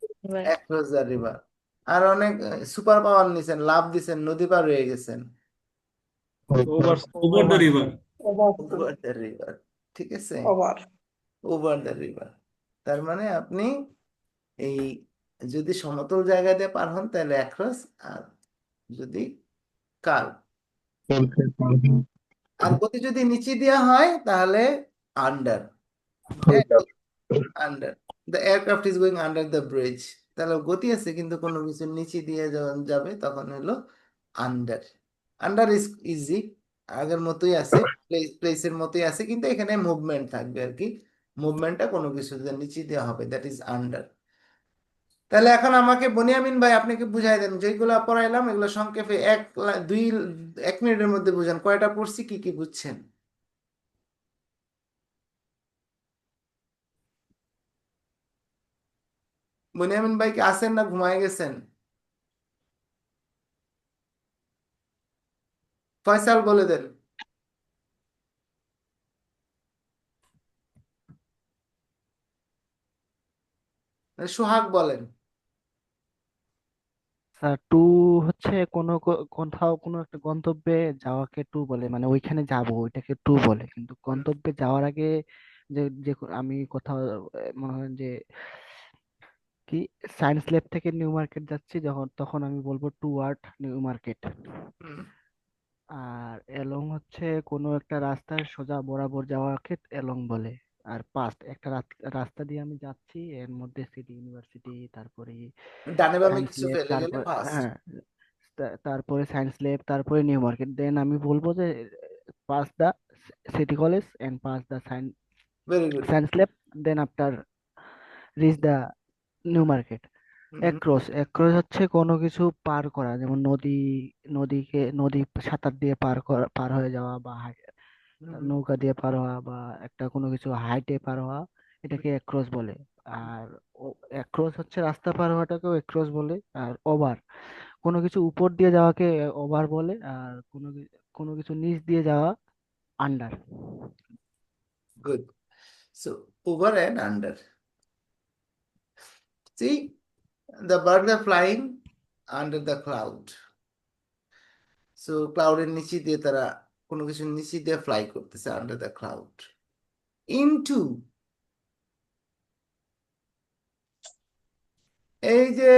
[SPEAKER 7] River.
[SPEAKER 1] Across the river. আর অনেক সুপার পাওয়ার নিছেন, লাভ দিছেন, নদী পার হয়ে গেছেন,
[SPEAKER 2] over,
[SPEAKER 3] over the river.
[SPEAKER 1] Over the river. ঠিক আছে, ওভার দ্য রিভার। তার মানে আপনি এই যদি সমতল জায়গা দিয়ে পার হন তাহলে অ্যাক্রস, আর যদি কার্ভ, আর গতি যদি নিচে দেওয়া হয় তাহলে under. Under, the aircraft is going under the bridge, তাহলে গতি আছে কিন্তু কোনো কিছু নিচে দিয়ে যখন যাবে তখন হলো আন্ডার। আন্ডার ইজ ইজি, আগের মতোই আছে, প্লেসের মতোই আছে, কিন্তু এখানে মুভমেন্ট থাকবে আর কি, মুভমেন্টটা কোনো কিছু নিচে দেওয়া হবে, দ্যাট ইজ আন্ডার। তাহলে এখন আমাকে বনিয়ামিন ভাই আপনি কি বুঝাই দেন, যেগুলো পড়াইলাম এগুলো সংক্ষেপে 1 মিনিটের মধ্যে বুঝান, কয়টা পড়ছি, কি কি বুঝছেন? বনিয়ামিন ভাই কি আছেন না ঘুমায় গেছেন? ফয়সাল বলে দেন। সোহাগ বলেন।
[SPEAKER 5] স্যার টু হচ্ছে কোথাও কোনো একটা গন্তব্যে যাওয়াকে টু বলে, মানে ওইখানে যাব ওইটাকে টু বলে, কিন্তু গন্তব্যে যাওয়ার আগে আমি কোথাও মনে হয় যে কি সায়েন্স ল্যাব থেকে নিউ মার্কেট যাচ্ছি তখন আমি বলবো টুয়ার্ড নিউ মার্কেট।
[SPEAKER 1] হুম,
[SPEAKER 5] আর এলং হচ্ছে কোনো একটা রাস্তার সোজা বরাবর যাওয়াকে এলং বলে। আর পাস্ট একটা রাস্তা দিয়ে আমি যাচ্ছি, এর মধ্যে সিটি ইউনিভার্সিটি, তারপরে
[SPEAKER 1] ডানে বামে
[SPEAKER 5] সায়েন্স
[SPEAKER 1] কিছু
[SPEAKER 5] ল্যাব,
[SPEAKER 1] ফেলে গেলে
[SPEAKER 5] তারপর
[SPEAKER 1] ফার্স্ট।
[SPEAKER 5] হ্যাঁ তারপরে সায়েন্স ল্যাব, তারপরে নিউ মার্কেট, দেন আমি বলবো যে pass the city college and pass the
[SPEAKER 1] very good.
[SPEAKER 5] Science lab, then after reach the new market. Across হচ্ছে কোনো কিছু পার করা, যেমন নদী সাঁতার দিয়ে পার হয়ে যাওয়া, বা নৌকা দিয়ে পার হওয়া, বা একটা কোনো কিছু হাইটে পার হওয়া, এটাকে অ্যাক্রস বলে। আর অ্যাক্রস হচ্ছে রাস্তা পার হওয়াটাকেও অ্যাক্রস বলে। আর ওভার কোনো কিছু উপর দিয়ে যাওয়াকে ওভার বলে। আর কোনো কিছু নিচ দিয়ে যাওয়া under.
[SPEAKER 1] Good. So over and under. See, the birds are flying under the cloud. So ক্লাউডের নিচে দিয়ে তারা কোনো কিছু নিচে দিয়ে ফ্লাই করতেছে, আন্ডার দ্য ক্লাউড। ইনটু, এই যে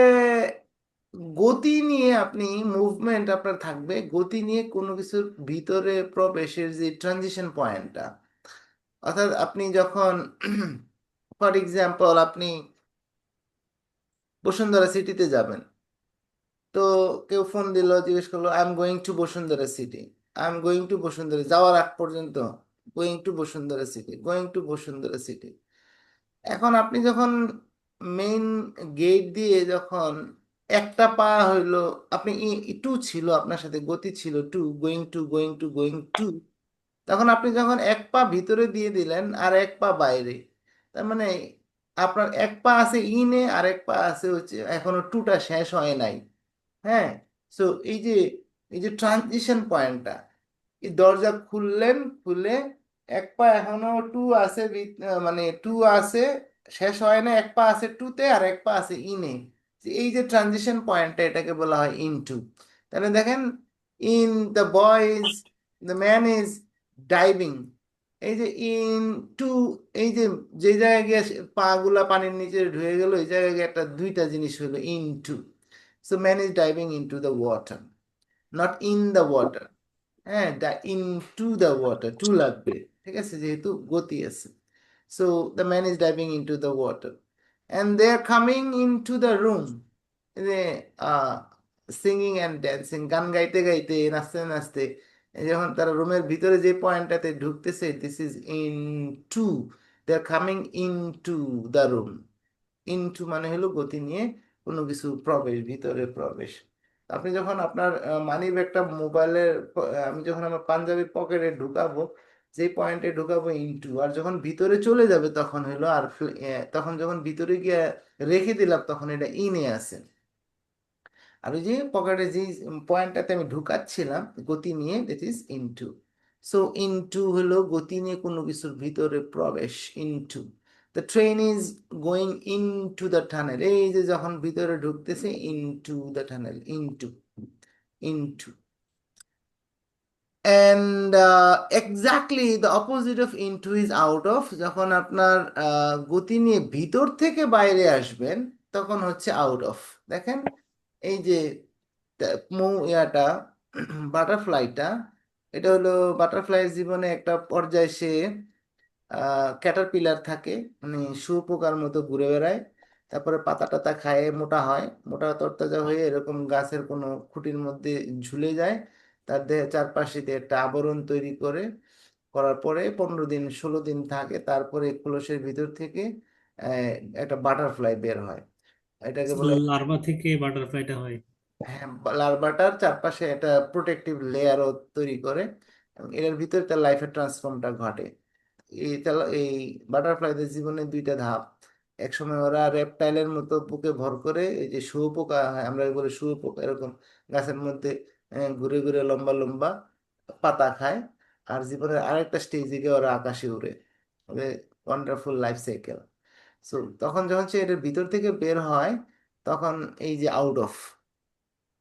[SPEAKER 1] গতি নিয়ে আপনি মুভমেন্ট আপনার থাকবে, গতি নিয়ে কোনো কিছুর ভিতরে প্রবেশের যে ট্রানজিশন পয়েন্টটা, অর্থাৎ আপনি যখন ফর এক্সাম্পল আপনি বসুন্ধরা সিটিতে যাবেন, তো কেউ ফোন দিল, জিজ্ঞেস করলো I am going two Bashundhara city, I am going two Bashundhara, যাওয়ার আগ পর্যন্ত going to Bashundhara city, going to Bashundhara city. এখন আপনি যখন মেইন গেট দিয়ে যখন একটা পা হইলো, আপনি টু ছিল, আপনার সাথে গতি ছিল to, going to going to going to, তখন আপনি যখন এক পা ভিতরে দিয়ে দিলেন আর এক পা বাইরে, তার মানে আপনার এক পা আছে ইনে আর এক পা আছে হচ্ছে এখনো টুটা শেষ হয় নাই। হ্যাঁ, সো এই যে ট্রানজিশন পয়েন্টটা, এই দরজা খুললেন, খুলে এক পা এখনো টু আছে, মানে টু আছে, শেষ হয় না, এক পা আছে টুতে আর এক পা আছে ইনে, এই যে ট্রানজিশন পয়েন্টটা, এটাকে বলা হয় ইনটু। তাহলে দেখেন, in the boys, the man is diving, এই যে ইন টু, এই যে যে জায়গায় গিয়ে পা গুলা পানির নিচে ঢুকে গেল, এই জায়গায় গিয়ে একটা দুইটা জিনিস হলো into. So man is diving into the water, not in the water. হ্যাঁ, ইনটু দ্য ওয়াটার, টু লাগবে, ঠিক আছে, যেহেতু গতি আছে। So the man is diving into the water and they are coming into the room, singing and dancing, গান গাইতে গাইতে, নাচতে নাচতে, যখন তারা রুমের ভিতরে যে পয়েন্টটাতে ঢুকতেছে, this is into, they are coming into the room. Into মানে হলো গতি নিয়ে কোনো কিছু প্রবেশ, ভিতরে প্রবেশ। আপনি যখন আপনার মানি ব্যাগটা মোবাইলের, আমি যখন আমার পাঞ্জাবির পকেটে ঢুকাবো, যে পয়েন্টে ঢুকাবো ইনটু, আর যখন ভিতরে চলে যাবে তখন হলো আর তখন যখন ভিতরে গিয়ে রেখে দিলাম তখন এটা ইনে আছে। আর ওই যে পকেটে যে পয়েন্টটাতে আমি ঢুকাচ্ছিলাম গতি নিয়ে, that is into. So into হলো গতি নিয়ে কোনো কিছুর ভিতরে প্রবেশ, into. The train is going into the tunnel, এই যে যখন ভিতরে ঢুকতেছে, into the tunnel, into, into. And exactly the opposite of into is out of, যখন আপনার গতি নিয়ে ভিতর থেকে বাইরে আসবেন তখন হচ্ছে আউট অফ। দেখেন এই যে ইয়াটা, বাটারফ্লাইটা, এটা হলো বাটারফ্লাইয়ের জীবনে একটা পর্যায়ে সে ক্যাটারপিলার থাকে, মানে শুঁয়োপোকার মতো ঘুরে বেড়ায়, তারপরে পাতা টাতা খায়, মোটা হয়, মোটা তরতাজা হয়ে এরকম গাছের কোনো খুঁটির মধ্যে ঝুলে যায়, তার দেহের চারপাশে দিয়ে একটা আবরণ তৈরি করে, করার পরে 15 দিন 16 দিন থাকে, তারপরে খোলসের ভিতর থেকে একটা বাটারফ্লাই বের হয়, এটাকে বলে।
[SPEAKER 3] লার্ভা থেকে বাটারফ্লাইটা হয়।
[SPEAKER 1] হ্যাঁ, লার্ভাটার চারপাশে একটা প্রোটেক্টিভ লেয়ারও তৈরি করে এবং এর ভিতরে তার লাইফের ট্রান্সফর্মটা ঘটে। এই বাটারফ্লাইদের জীবনে দুইটা ধাপ, একসময় ওরা রেপটাইলের মতো বুকে ভর করে, এই যে শুঁয়োপোকা হয়, আমরা বলি শুঁয়োপোকা, এরকম গাছের মধ্যে ঘুরে ঘুরে লম্বা লম্বা পাতা খায়, আর জীবনের আরেকটা স্টেজে গিয়ে ওরা আকাশে উড়ে, ওয়ান্ডারফুল লাইফ সাইকেল। সো তখন যখন সে এটার ভিতর থেকে বের হয় তখন এই যে আউট অফ,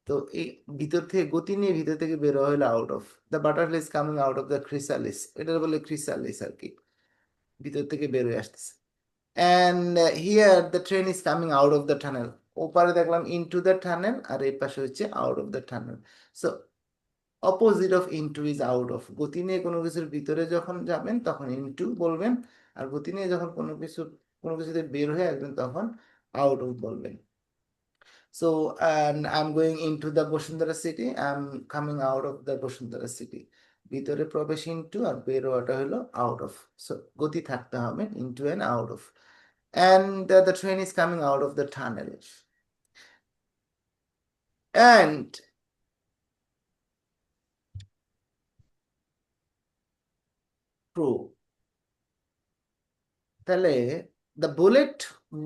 [SPEAKER 1] তো এই ভিতর থেকে গতি নিয়ে ভিতর থেকে বের হইলো out of, the butterfly is coming out of the chrysalis, এটা বলে ক্রিসালিস আর কি, ভিতর থেকে বের হয়ে আসতেছে। And here the train is coming out of the tunnel, ওপারে দেখলাম ইনটু দ্য টানেল আর এই পাশে হচ্ছে out of the tunnel. So opposite of into is out of, গতি নিয়ে কোনো কিছুর ভিতরে যখন যাবেন তখন ইনটু বলবেন, আর গতি নিয়ে যখন কোনো কিছুতে বের হয়ে আসবেন তখন আউট অফ বলবেন। So, and I'm going into the Bosundara city, I'm coming out of the Bosundara city. ভিতরে প্রবেশ ইনটু আর বের হওয়াটা হলো আউট অফ। সো গতি থাকতে হবে, into and out of. And the train is coming out of the tunnel. And true. তাহলে the bullet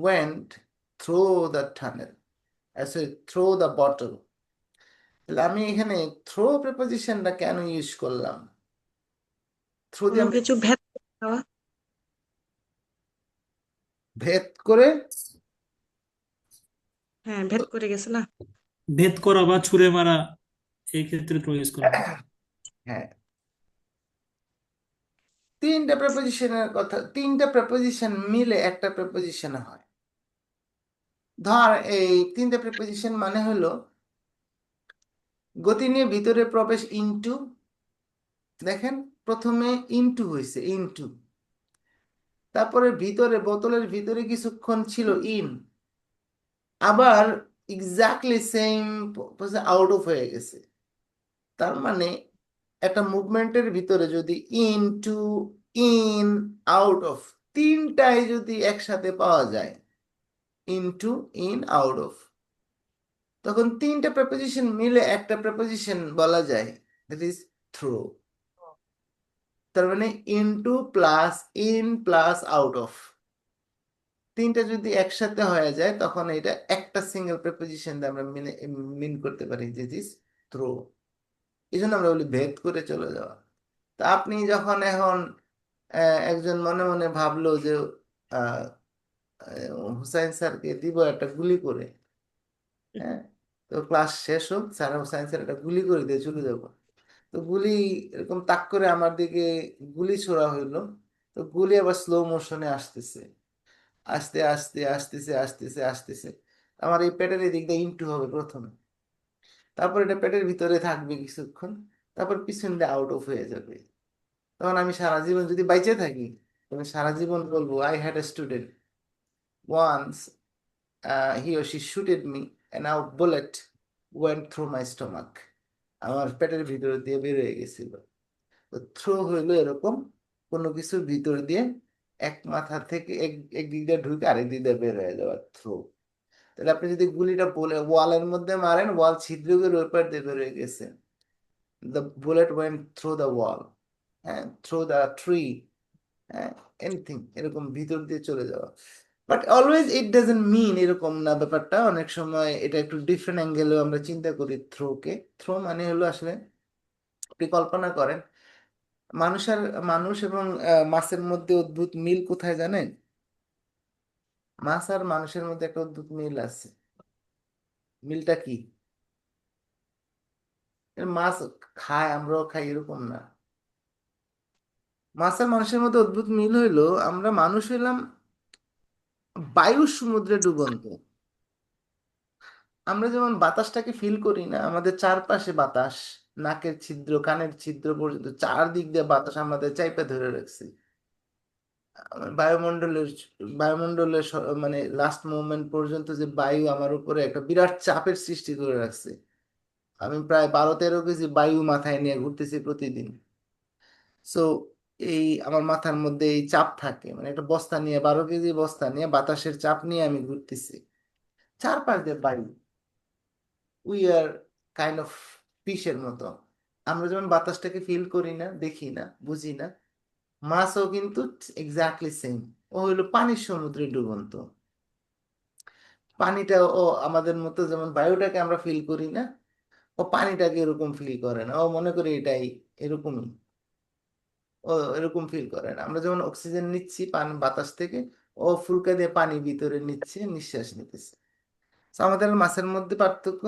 [SPEAKER 1] went through the tunnel. I said through the bottle. তাহলে আমি এখানে থ্রো প্রিপোজিশনটা কেন ইউজ করলাম? Through দিয়ে
[SPEAKER 9] কোনো কিছু ভেদ করে দেওয়া।
[SPEAKER 1] ভেদ করে,
[SPEAKER 9] হ্যাঁ, ভেদ করে গেছে না।
[SPEAKER 3] ভেদ করা বা ছুঁড়ে মারা, এই ক্ষেত্রে প্রয়োগ করা।
[SPEAKER 1] হ্যাঁ, তিনটা প্রেপোজিশনের কথা, তিনটা প্রেপোজিশন মিলে একটা প্রেপোজিশন হয়। ধর এই তিনটে প্রিপোজিশন মানে হলো গতি নিয়ে ভিতরে প্রবেশ ইনটু, দেখেন প্রথমে ইনটু হয়েছে ইনটু, তারপরে ভিতরে বোতলের ভিতরে কিছুক্ষণ ছিল ইন, আবার এক্স্যাক্টলি সেম আউট অফ হয়ে গেছে। তার মানে একটা মুভমেন্টের ভিতরে যদি ইনটু, ইন, আউট অফ তিনটাই যদি একসাথে পাওয়া যায়, ইনটু, ইন, আউট অফ, তখন তিনটা প্রেপোজিশন মিলে একটা প্রেপোজিশন বলা যায়, দ্যাট ইজ থ্রো। তার মানে into plus in plus out of তিনটা যদি একসাথে হয়ে যায় তখন এটা একটা সিঙ্গেল প্রেপোজিশন দিয়ে আমরা মিন করতে পারি, দিস ইজ থ্রো। এই জন্য আমরা বলি ভেদ করে চলে যাওয়া। তা আপনি যখন এখন একজন মনে মনে ভাবলো যে আহ, হুসাইন স্যারকে দিব একটা গুলি করে, হ্যাঁ, তো ক্লাস শেষ হোক, স্যার হুসাইন স্যার একটা গুলি করে দিয়ে চলে যাবো। তো গুলি এরকম তাক করে আমার দিকে গুলি ছোড়া হইলো, তো গুলি আবার স্লো মোশনে আসতেছে, আস্তে আস্তে আসতেছে আসতেছে আসতেছে, আমার এই পেটের এই দিকটা ইনটু হবে প্রথমে, তারপর এটা পেটের ভিতরে থাকবে কিছুক্ষণ, তারপর পিছন দিয়ে আউট অফ হয়ে যাবে। তখন আমি সারা জীবন যদি বাইচে থাকি, তখন সারা জীবন বলবো I had a student once, he or she shooted me and a bullet went through my stomach, আমার পেটের ভিতর দিয়ে বের হয়ে গেছিল। তো থ্রো হইলো এরকম কোনো কিছুর ভিতর দিয়ে এক মাথা থেকে এক দিক দিয়ে ঢুকে আরেক দিক দিয়ে বের হয়ে যাওয়া, থ্রো। তাহলে আপনি যদি গুলিটা বলে ওয়ালের মধ্যে মারেন, ওয়াল ছিদ্র করে ওই পার দিয়ে বের হয়ে গেছে, the bullet went through the wall, হ্যাঁ, থ্রু দ্য ট্রি, হ্যাঁ, এনিথিং এরকম ভিতর দিয়ে চলে যাওয়া। But always it doesn't mean এরকম না ব্যাপারটা, অনেক সময় এটা একটু ডিফারেন্ট অ্যাঙ্গেলেও আমরা চিন্তা করি থ্রোকে। থ্রো মানে হলো আসলে আপনি কল্পনা করেন মানুষ এবং মাছের মধ্যে অদ্ভুত মিল কোথায় জানেন? মাছ আর মানুষের মধ্যে একটা অদ্ভুত মিল আছে। মিলটা কি? মাছ খায়, আমরাও খাই, এরকম না। মাছ আর মানুষের মধ্যে অদ্ভুত মিল হইলো আমরা মানুষ হইলাম বায়ু সমুদ্রে ডুবন্ত। আমরা যেমন বাতাসটাকে ফিল করি না, আমাদের চারপাশে বাতাস, নাকের ছিদ্র কানের ছিদ্র পর্যন্ত চারদিক দিয়ে বাতাস আমাদের চাইপে ধরে রাখছে। বায়ুমণ্ডলের বায়ুমণ্ডলের মানে লাস্ট মোমেন্ট পর্যন্ত যে বায়ু আমার উপরে একটা বিরাট চাপের সৃষ্টি করে রাখছে। আমি প্রায় 12-13 কেজি বায়ু মাথায় নিয়ে ঘুরতেছি প্রতিদিন। সো এই আমার মাথার মধ্যে এই চাপ থাকে, মানে একটা বস্তা নিয়ে 12 কেজি বস্তা নিয়ে বাতাসের চাপ নিয়ে আমি ঘুরতেছি, চারপাশ দিয়ে বায়ু। উই আর কাইন্ড অফ ফিশের মতো। আমরা যেমন বাতাসটাকে ফিল করি না, দেখি না, বুঝি না, মাছও কিন্তু এক্স্যাক্টলি সেম। ও হইলো পানির সমুদ্রে ডুবন্ত। পানিটা ও আমাদের মতো যেমন বায়ুটাকে আমরা ফিল করি না, ও পানিটাকে এরকম ফিল করে না, ও মনে করি এটাই এরকমই, ও এরকম ফিল করে না। আমরা যেমন অক্সিজেন নিচ্ছি বাতাস থেকে, ও ফুলকা দিয়ে পানি ভিতরে নিচ্ছে, নিঃশ্বাস নিতেছে। তো আমাদের আর মাছের মধ্যে পার্থক্য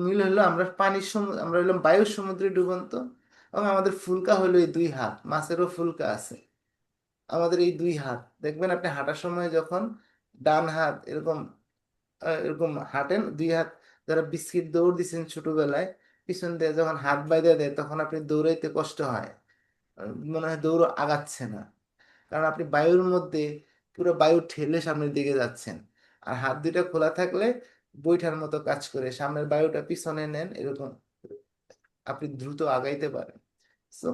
[SPEAKER 1] মিল হলো আমরা আমরা হইলাম বায়ুর সমুদ্রে ডুবন্ত, এবং আমাদের ফুলকা হলো এই 2 হাত, মাছেরও ফুলকা আছে। আমাদের এই 2 হাত দেখবেন আপনি হাঁটার সময় যখন ডান হাত এরকম এরকম হাঁটেন, 2 হাত, যারা বিস্কিট দৌড় দিচ্ছেন ছোটবেলায়, পিছন দিয়ে যখন হাত বাইরে দেয় তখন আপনি দৌড়াইতে কষ্ট হয়, মনে হয় দৌড় আগাচ্ছে না, কারণ আপনি বায়ুর মধ্যে পুরো বায়ু ঠেলে সামনের দিকে যাচ্ছেন। আর হাত দুইটা খোলা থাকলে বৈঠার মতো কাজ করে, সামনের বায়ুটা পিছনে নেন, এরকম আপনি দ্রুত আগাইতে পারেন। সো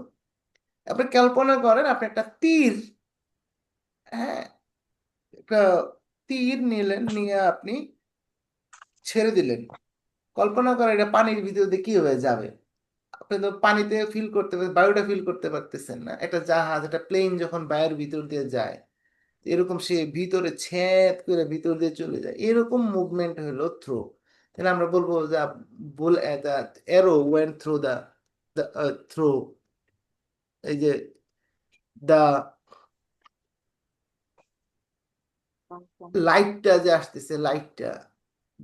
[SPEAKER 1] আপনি কল্পনা করেন আপনি একটা তীর, হ্যাঁ, একটা তীর নিলেন, নিয়ে আপনি ছেড়ে দিলেন। কল্পনা করেন এটা পানির ভিতর দিয়ে কিভাবে যাবে। আপনি তো পানিতে ফিল করতে বায়ুটা ফিল করতে পারতেছেন না। একটা জাহাজ, একটা প্লেন যখন বায়ুর ভিতর দিয়ে যায়, এরকম সে ভিতরে ছেদ করে ভিতর দিয়ে চলে যায়, এরকম মুভমেন্ট হলো থ্রো। তাহলে আমরা বলবো যে bull arrow went through the throw, এই যে দা লাইটটা যে আসতেছে, লাইটটা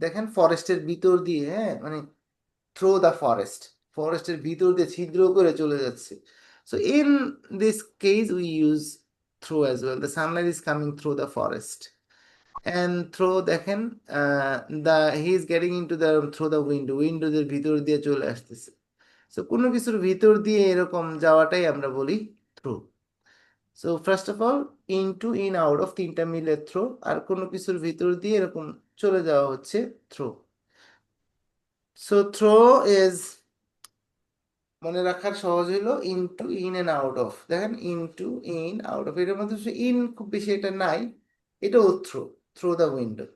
[SPEAKER 1] দেখেন ফরেস্টের ভিতর দিয়ে, হ্যাঁ, মানে থ্রো দ্য ফরেস্ট, ফরেস্টের ভিতর দিয়ে ছিদ্র করে চলে যাচ্ছে। So in this case we use through as well, the sunlight is coming through the forest, and throw দেখেন he is getting into the through the window, উইন্ডোজের ভিতর দিয়ে চলে আসতেছে। সো কোনো কিছুর ভিতর দিয়ে এরকম যাওয়াটাই আমরা বলি through. So first of all into in out of তিনটা মিলে থ্রো, আর কোনো কিছুর ভিতর দিয়ে এরকম চলে যাওয়া হচ্ছে থ্রো। সো থ্রো ইজ মনে রাখার সহজ হইলো into in and out of. দেখেন ইনটু ইন আউট অফ, এটার মধ্যে ইন খুব বেশি এটা নাই, এটাও থ্রো, থ্রো দ্য উইন্ডো।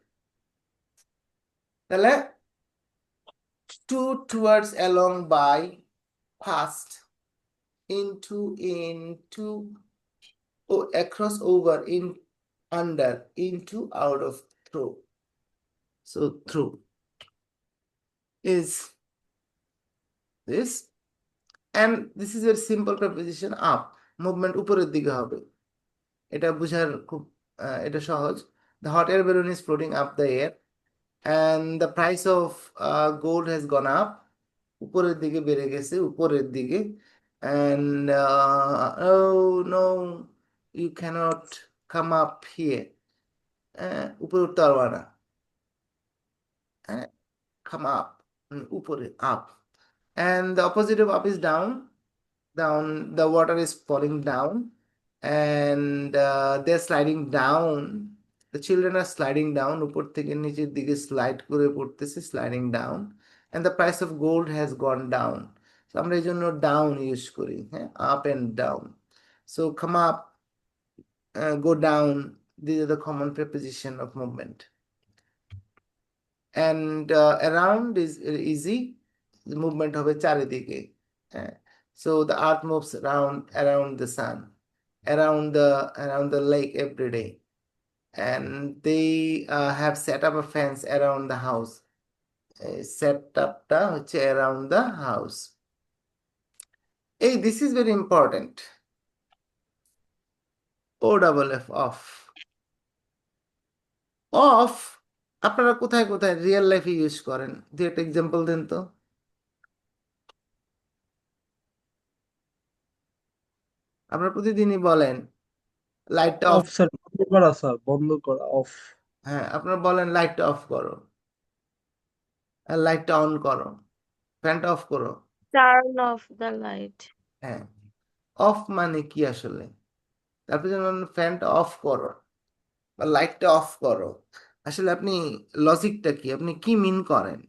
[SPEAKER 1] তাহলে to towards along by fast into across over in under into out of through. So through is this, and this is a simple preposition up, movement উপরের দিকে হবে, এটা বুঝার খুব এটা সহজ। The hot air balloon is floating up the air and the price of gold has gone up, উপরের দিকে বেড়ে গেছে, উপরের দিকে। And oh no, you cannot come up here, উপরে উঠতে পারবা না, come up, উপরে up, and the opposite of up is down, down, the water is falling down, and they're sliding down, the children are sliding down, উপর থেকে নিচের দিকে slide করে পড়তেছে, sliding down, and the price of gold has gone down. So আমরা এই জন্য down use করি, হ্যাঁ, up and down. So come up, go down, these are the common preposition of movement. And around is easy, the movement হবে চারিদিকে, হ্যাঁ। So the earth moves around the sun, around the lake every day, and they have set up a fence around the house. Set up টা হচ্ছে around the house. Hey, this is very important. OFF, off. Off আপনারা কোথায় কোথায় real লাইফে use করেন, দু একটা example দেন তো। আপনারা প্রতিদিনই বলেন লাইটটা অফ,
[SPEAKER 2] অফ স্যার, বন্ধ করা স্যার, বন্ধ করা, অফ।
[SPEAKER 1] হ্যাঁ আপনারা বলেন লাইটটা অফ করো, লাইটটা অন করো, ফ্যানটা অফ করো।
[SPEAKER 7] Turn off the light.
[SPEAKER 1] হ্যাঁ, অফ মানে কি আসলে? তারপর যেমন ফ্যানটা অফ করো বা লাইটটা অফ করো, আসলে আপনি লজিকটা কি, আপনি কি মিন করেন?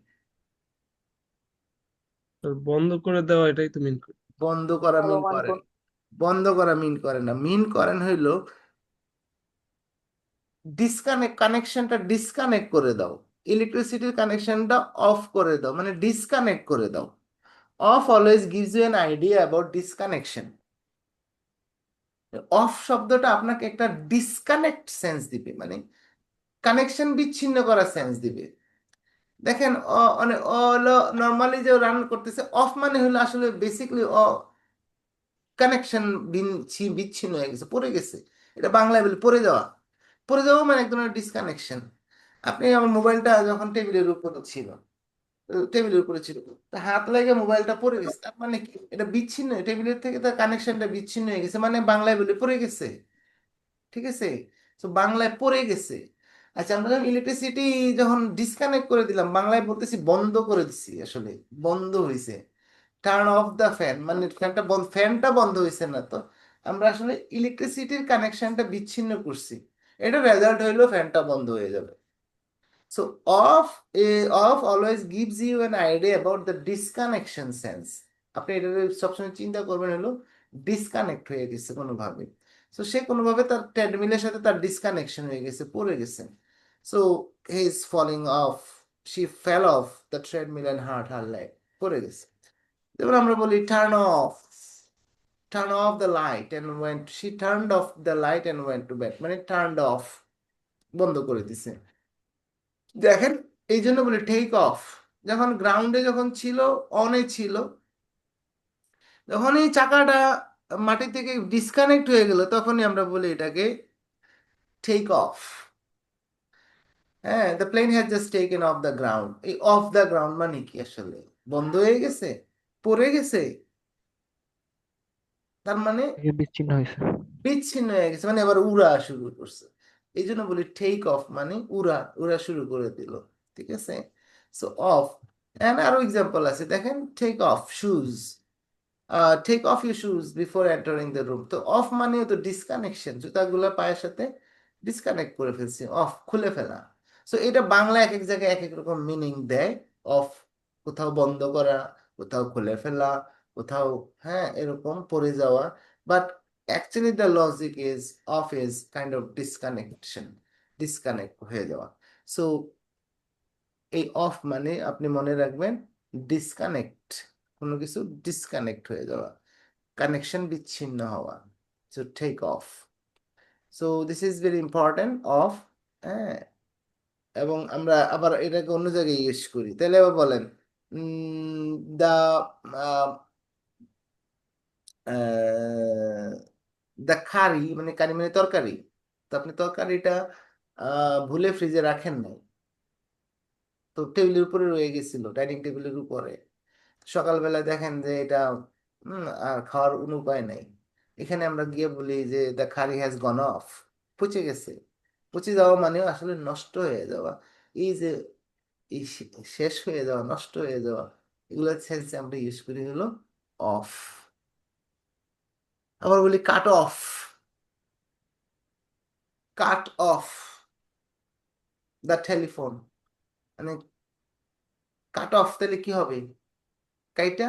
[SPEAKER 2] স্যার, বন্ধ করে দেওয়া, এটাই তো মিন করি।
[SPEAKER 1] বন্ধ করা মিন করেন, বন্ধ করা মিন করেন না, মিন করেন হইল ডিসকানেক্ট, কানেকশনটা ডিসকানেক্ট করে দাও, ইলেকট্রিসিটির কানেকশনটা অফ করে দাও, মানে ডিসকানেক্ট করে দাও। Off always gives you an idea about disconnection. Off শব্দটা আপনাকে একটা ডিসকানেক্ট সেন্স দিবে, মানে কানেকশন বিচ্ছিন্ন করার সেন্স দিবে। দেখেন মানে নর্মালি যে রান করতেছে, অফ মানে হলো আসলে বেসিক্যালি কানেকশন বিচ্ছিন্ন হয়ে গেছে, পড়ে গেছে, এটা বাংলায় বলে পড়ে যাওয়া। পড়ে যাওয়া মানে এক ধরনের ডিসকানেকশন। আপনি আমার মোবাইলটা যখন টেবিলের উপরে ছিল, টেবিলের উপরে ছিল, তা হাত লাগে মোবাইলটা পড়ে গেছে, তার মানে কি এটা বিচ্ছিন্ন, টেবিলের থেকে তার কানেকশনটা বিচ্ছিন্ন হয়ে গেছে, মানে বাংলায় বলে পড়ে গেছে, ঠিক আছে? তো বাংলায় পড়ে গেছে। আচ্ছা, আমরা যখন ইলেকট্রিসিটি যখন ডিসকানেক্ট করে দিলাম, বাংলায় বলতেছি বন্ধ করে দিছি, আসলে বন্ধ হয়েছে। টার্ন অফ দ্য ফ্যান মানে ফ্যানটা বন্ধ হয়েছে না, তো আমরা আসলে ইলেকট্রিসিটির কানেকশনটা বিচ্ছিন্ন করছি, এটা রেজাল্ট হইলো ফ্যানটা বন্ধ হয়ে যাবে। So off always gives you an idea about the disconnection sense. আপনি এটা সবসময় চিন্তা করবেন হলো ডিসকানেক্ট হয়ে গেছে কোনোভাবে। সো সে কোনোভাবে তার ট্রেডমিলের সাথে তার ডিসকানেকশন হয়ে গেছে, পড়ে গেছে। So he is falling off, she fell off the treadmill and hurt her leg, পড়ে গেছে। যেমন আমরা বলি turn off, turn off the light and went, she turned off the light and went to bed, মানে turned off, বন্ধ করে দিছে। দেখেন এই জন্য বলি টেক অফ, যখন গ্রাউন্ডে যখন ছিল, অনে ছিল, যখন এই চাকাটা মাটি থেকে ডিসকানেক্ট হয়ে গেল, তখনই আমরা বলি এটাকে টেক অফ। হ্যাঁ, the plane has just taken off the ground. এই অফ দ্য গ্রাউন্ড মানে কি আসলে? বন্ধ হয়ে গেছে, পড়ে গেছে, তার মানে
[SPEAKER 5] বিচ্ছিন্ন হয়েছে।
[SPEAKER 1] বিচ্ছিন্ন হয়ে গেছে, মানে এবার উড়া শুরু করছে। এই জন্য বলি টেক অফ মানে উড়া উড়া শুরু করে দিল, ঠিক আছে? সো অফ, এন্ড আরো এক্সাম্পল আছে দেখেন, take off shoes, take off your shoes before entering the room. তো অফ মানে তো ডিসকানেকশন, জুতাগুলো পায়ের সাথে ডিসকানেক্ট করে ফেলছি, অফ খুলে ফেলা। সো এটা বাংলা এক এক জায়গায় এক এক রকম মিনিং দেয়। অফ কোথাও বন্ধ করা, কোথাও খুলে ফেলা, কোথাও হ্যাঁ এরকম পড়ে যাওয়া, but actually the logic is of is kind of disconnection, disconnect হয়ে যাওয়া। সো এই অফ মানে আপনি মনে রাখবেন ডিসকানেক্ট, কোনো কিছু ডিসকানেক্ট হয়ে যাওয়া, কানেকশন বিচ্ছিন্ন হওয়া। So take off, so this is very important off. হ্যাঁ, এবং আমরা আবার এটাকে অন্য জায়গায় ইউজ করি, তাহলে আবার বলেন দা দা কারি, মানে কারি মানে তরকারি, তো আপনি তরকারিটা ভুলে ফ্রিজে রাখেন নাই, তো টেবিলের উপরে রয়ে গেছিল, ডাইনিং টেবিলের উপরে। সকালবেলা দেখেন যে এটা আর খাওয়ার কোনো উপায় নাই, এখানে আমরা গিয়ে বলি যে the curry has gone off, পচে গেছে। পচে যাওয়া মানে আসলে নষ্ট হয়ে যাওয়া, এই যে এই শেষ হয়ে যাওয়া, নষ্ট হয়ে যাওয়া, এগুলোর সেন্সে আমরা ইউজ করি হলো অফ। আবার বলি cut off, cut off the telephone, মানে কাট অফ, তাহলে কি হবে? কাইটা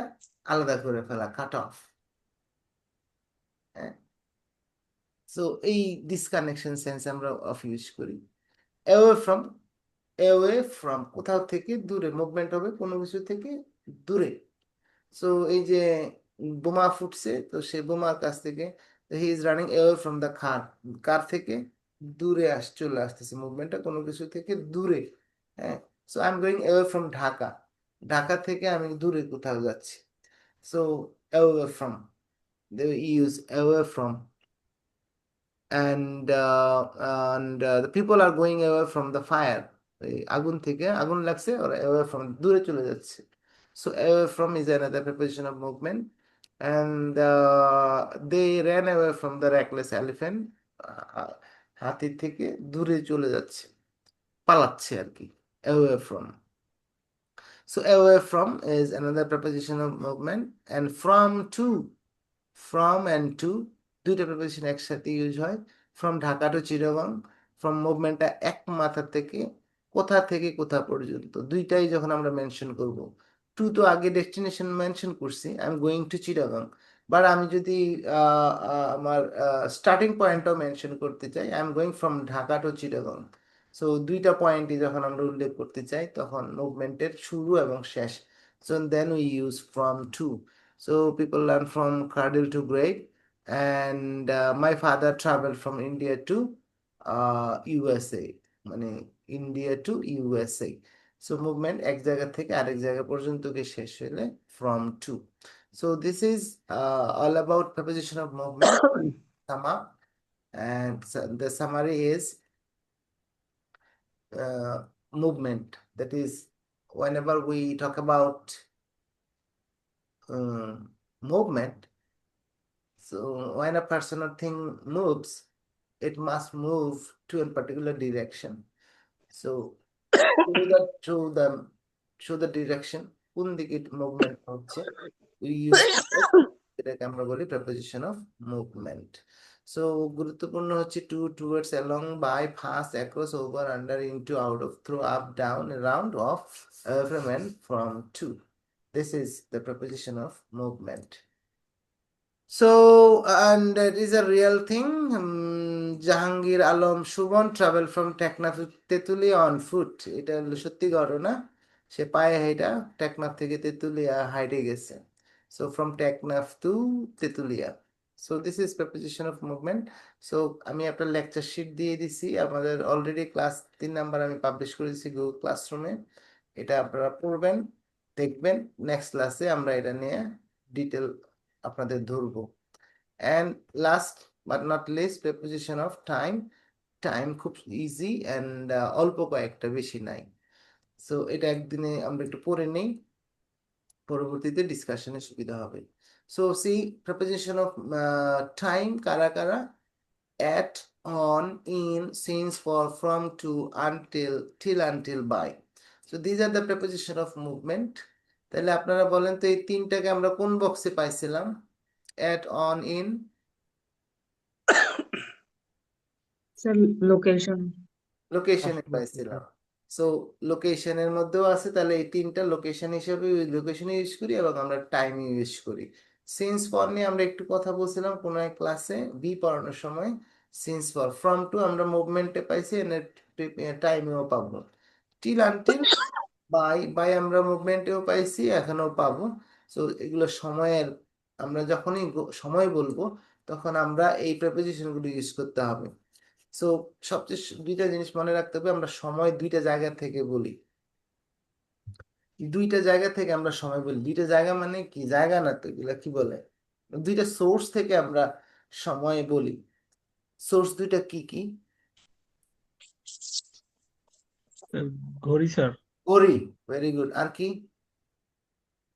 [SPEAKER 1] আলাদা করে ফেলা, কাট অফ। হ্যাঁ, সো এই ডিসকানেকশন সেন্স আমরা অফ ইউজ করি। অ্যাওয়ে ফ্রম, অ্যাওয়ে ফ্রম কোথাও থেকে দূরে, মুভমেন্ট হবে কোনো কিছু থেকে দূরে। সো এই যে বোমা ফুটছে, তো সে বোমার কাছ থেকে, he is running away from the car, car থেকে দূরে চলে আসতেছে, মুভমেন্টটা কোনো কিছু থেকে দূরে। হ্যাঁ, so I am going away from Dhaka, Dhaka থেকে আমি দূরে কোথাও যাচ্ছি। So away from, they use away from, and the people are going away from the fire, এই আগুন থেকে, আগুন লাগছে, ওরা away from দূরে চলে যাচ্ছে। So away from is another preposition of movement, and they ran away from the reckless elephant, হাতি থেকে দূরে চলে যাচ্ছে, পালাচ্ছে আর কি, away from. So away from is another preposition of movement, and from to, from and to দুইটা preposition একসাথে use হয়। From Dhaka to Chittagong, from মুভমেন্টটা এক মাথা থেকে কোথা পর্যন্ত, দুইটাই যখন আমরা মেনশন করব। টু তো আগে ডেস্টিনেশন মেনশন করছি, I am going to Chittagong, but আমি যদি আমার স্টার্টিং পয়েন্টটাও মেনশন করতে চাই, I am going from Dhaka to Chittagong. So দুইটা পয়েন্টই যখন আমরা উল্লেখ করতে চাই, তখন মুভমেন্টের শুরু এবং শেষ, so then we use from to. So people learn from cradle to grave, and my father traveled from India to USA, মানে India to USA. So movement এক জায়গা থেকে আরেক জায়গা পর্যন্ত গিয়ে শেষ হলে from to. So this is all about preposition of movement. Sum up, and the summary is movement. That is, whenever we talk about movement, so when a person or thing moves, it must move to a particular direction. So show the direction, কোন দিকে movement হচ্ছে, we use এটাকে আমরা বলি preposition of movement. So গুরুত্বপূর্ণ হচ্ছে to, towards, along, by, past, across, over, under, into, out of, through, up, down, around, off, from, and from, to. This is the preposition of movement. So, and it is a real thing. Jahangir Alam Shubhan travel from Teknaf to Tetulia on foot. এটা হলো সত্যি ঘটনা, সে পায়ে হেঁটা টেকনাফ থেকে তেতুলিয়া হাইটে গেছে। So from Teknaf to Tetulia. So this is preposition of movement. So আমি একটা লেকচার শিট দিয়ে দিছি, আমাদের অলরেডি ক্লাস 3 নাম্বার আমি পাবলিশ করেছি গুগল ক্লাসরুমে, এটা আপনারা পড়বেন, দেখবেন, নেক্সট ক্লাসে আমরা এটা নিয়ে ডিটেল আপনাদের ধরবো। And last but not least, preposition of time. Time খুব ইজি and অল্প কয়েকটা, বেশি নাই। সো এটা একদিনে আমরা একটু পড়ে নেই, পরবর্তীতে ডিসকাশনে সুবিধা হবে। So see preposition of time, কারা কারা? At, on, in, since, for, from, to, until, till, until, by. So these are the preposition of movement. তাহলে আপনারা বলেন তো এই তিনটাকে আমরা কোন বক্সে পাইছিলাম? at, on, in,
[SPEAKER 6] sir location
[SPEAKER 1] লোকেশনে
[SPEAKER 5] First box,
[SPEAKER 1] পাইছিলাম। সো লোকেশনের মধ্যেও আছে, তাহলে এই তিনটা লোকেশন হিসেবে লোকেশন ইউজ করি এবং আমরা টাইম ইউজ করি। সিন্স ফর নিয়ে আমরা একটু কথা বলছিলাম কোনো এক ক্লাসে বি পড়ানোর সময়। সিন্স ফর, ফ্রম টু আমরা মুভমেন্টে পাইছি, টাইমেও পাবো। টিল আনটিল, বাই, বাই আমরা মুভমেন্টেও পাইছি, এখনো পাবো। সো এগুলো সময়ের, আমরা যখনই সময় বলবো তখন আমরা এই প্রেপোজিশনগুলো ইউজ করতে হবে। সো সবচেয়ে দুইটা জিনিস মনে রাখতে হবে, আমরা সময় দুইটা জায়গা থেকে বলি। দুইটা জায়গা থেকে আমরা সময় বলি। দুইটা জায়গা মানে কি, জায়গা না তো, এগুলা কি বলে, দুইটা সোর্স থেকে আমরা সময় বলি। সোর্স দুইটা কি কি?
[SPEAKER 2] ঘড়ি স্যার,
[SPEAKER 1] ঘড়ি, ভেরি গুড। আর কি?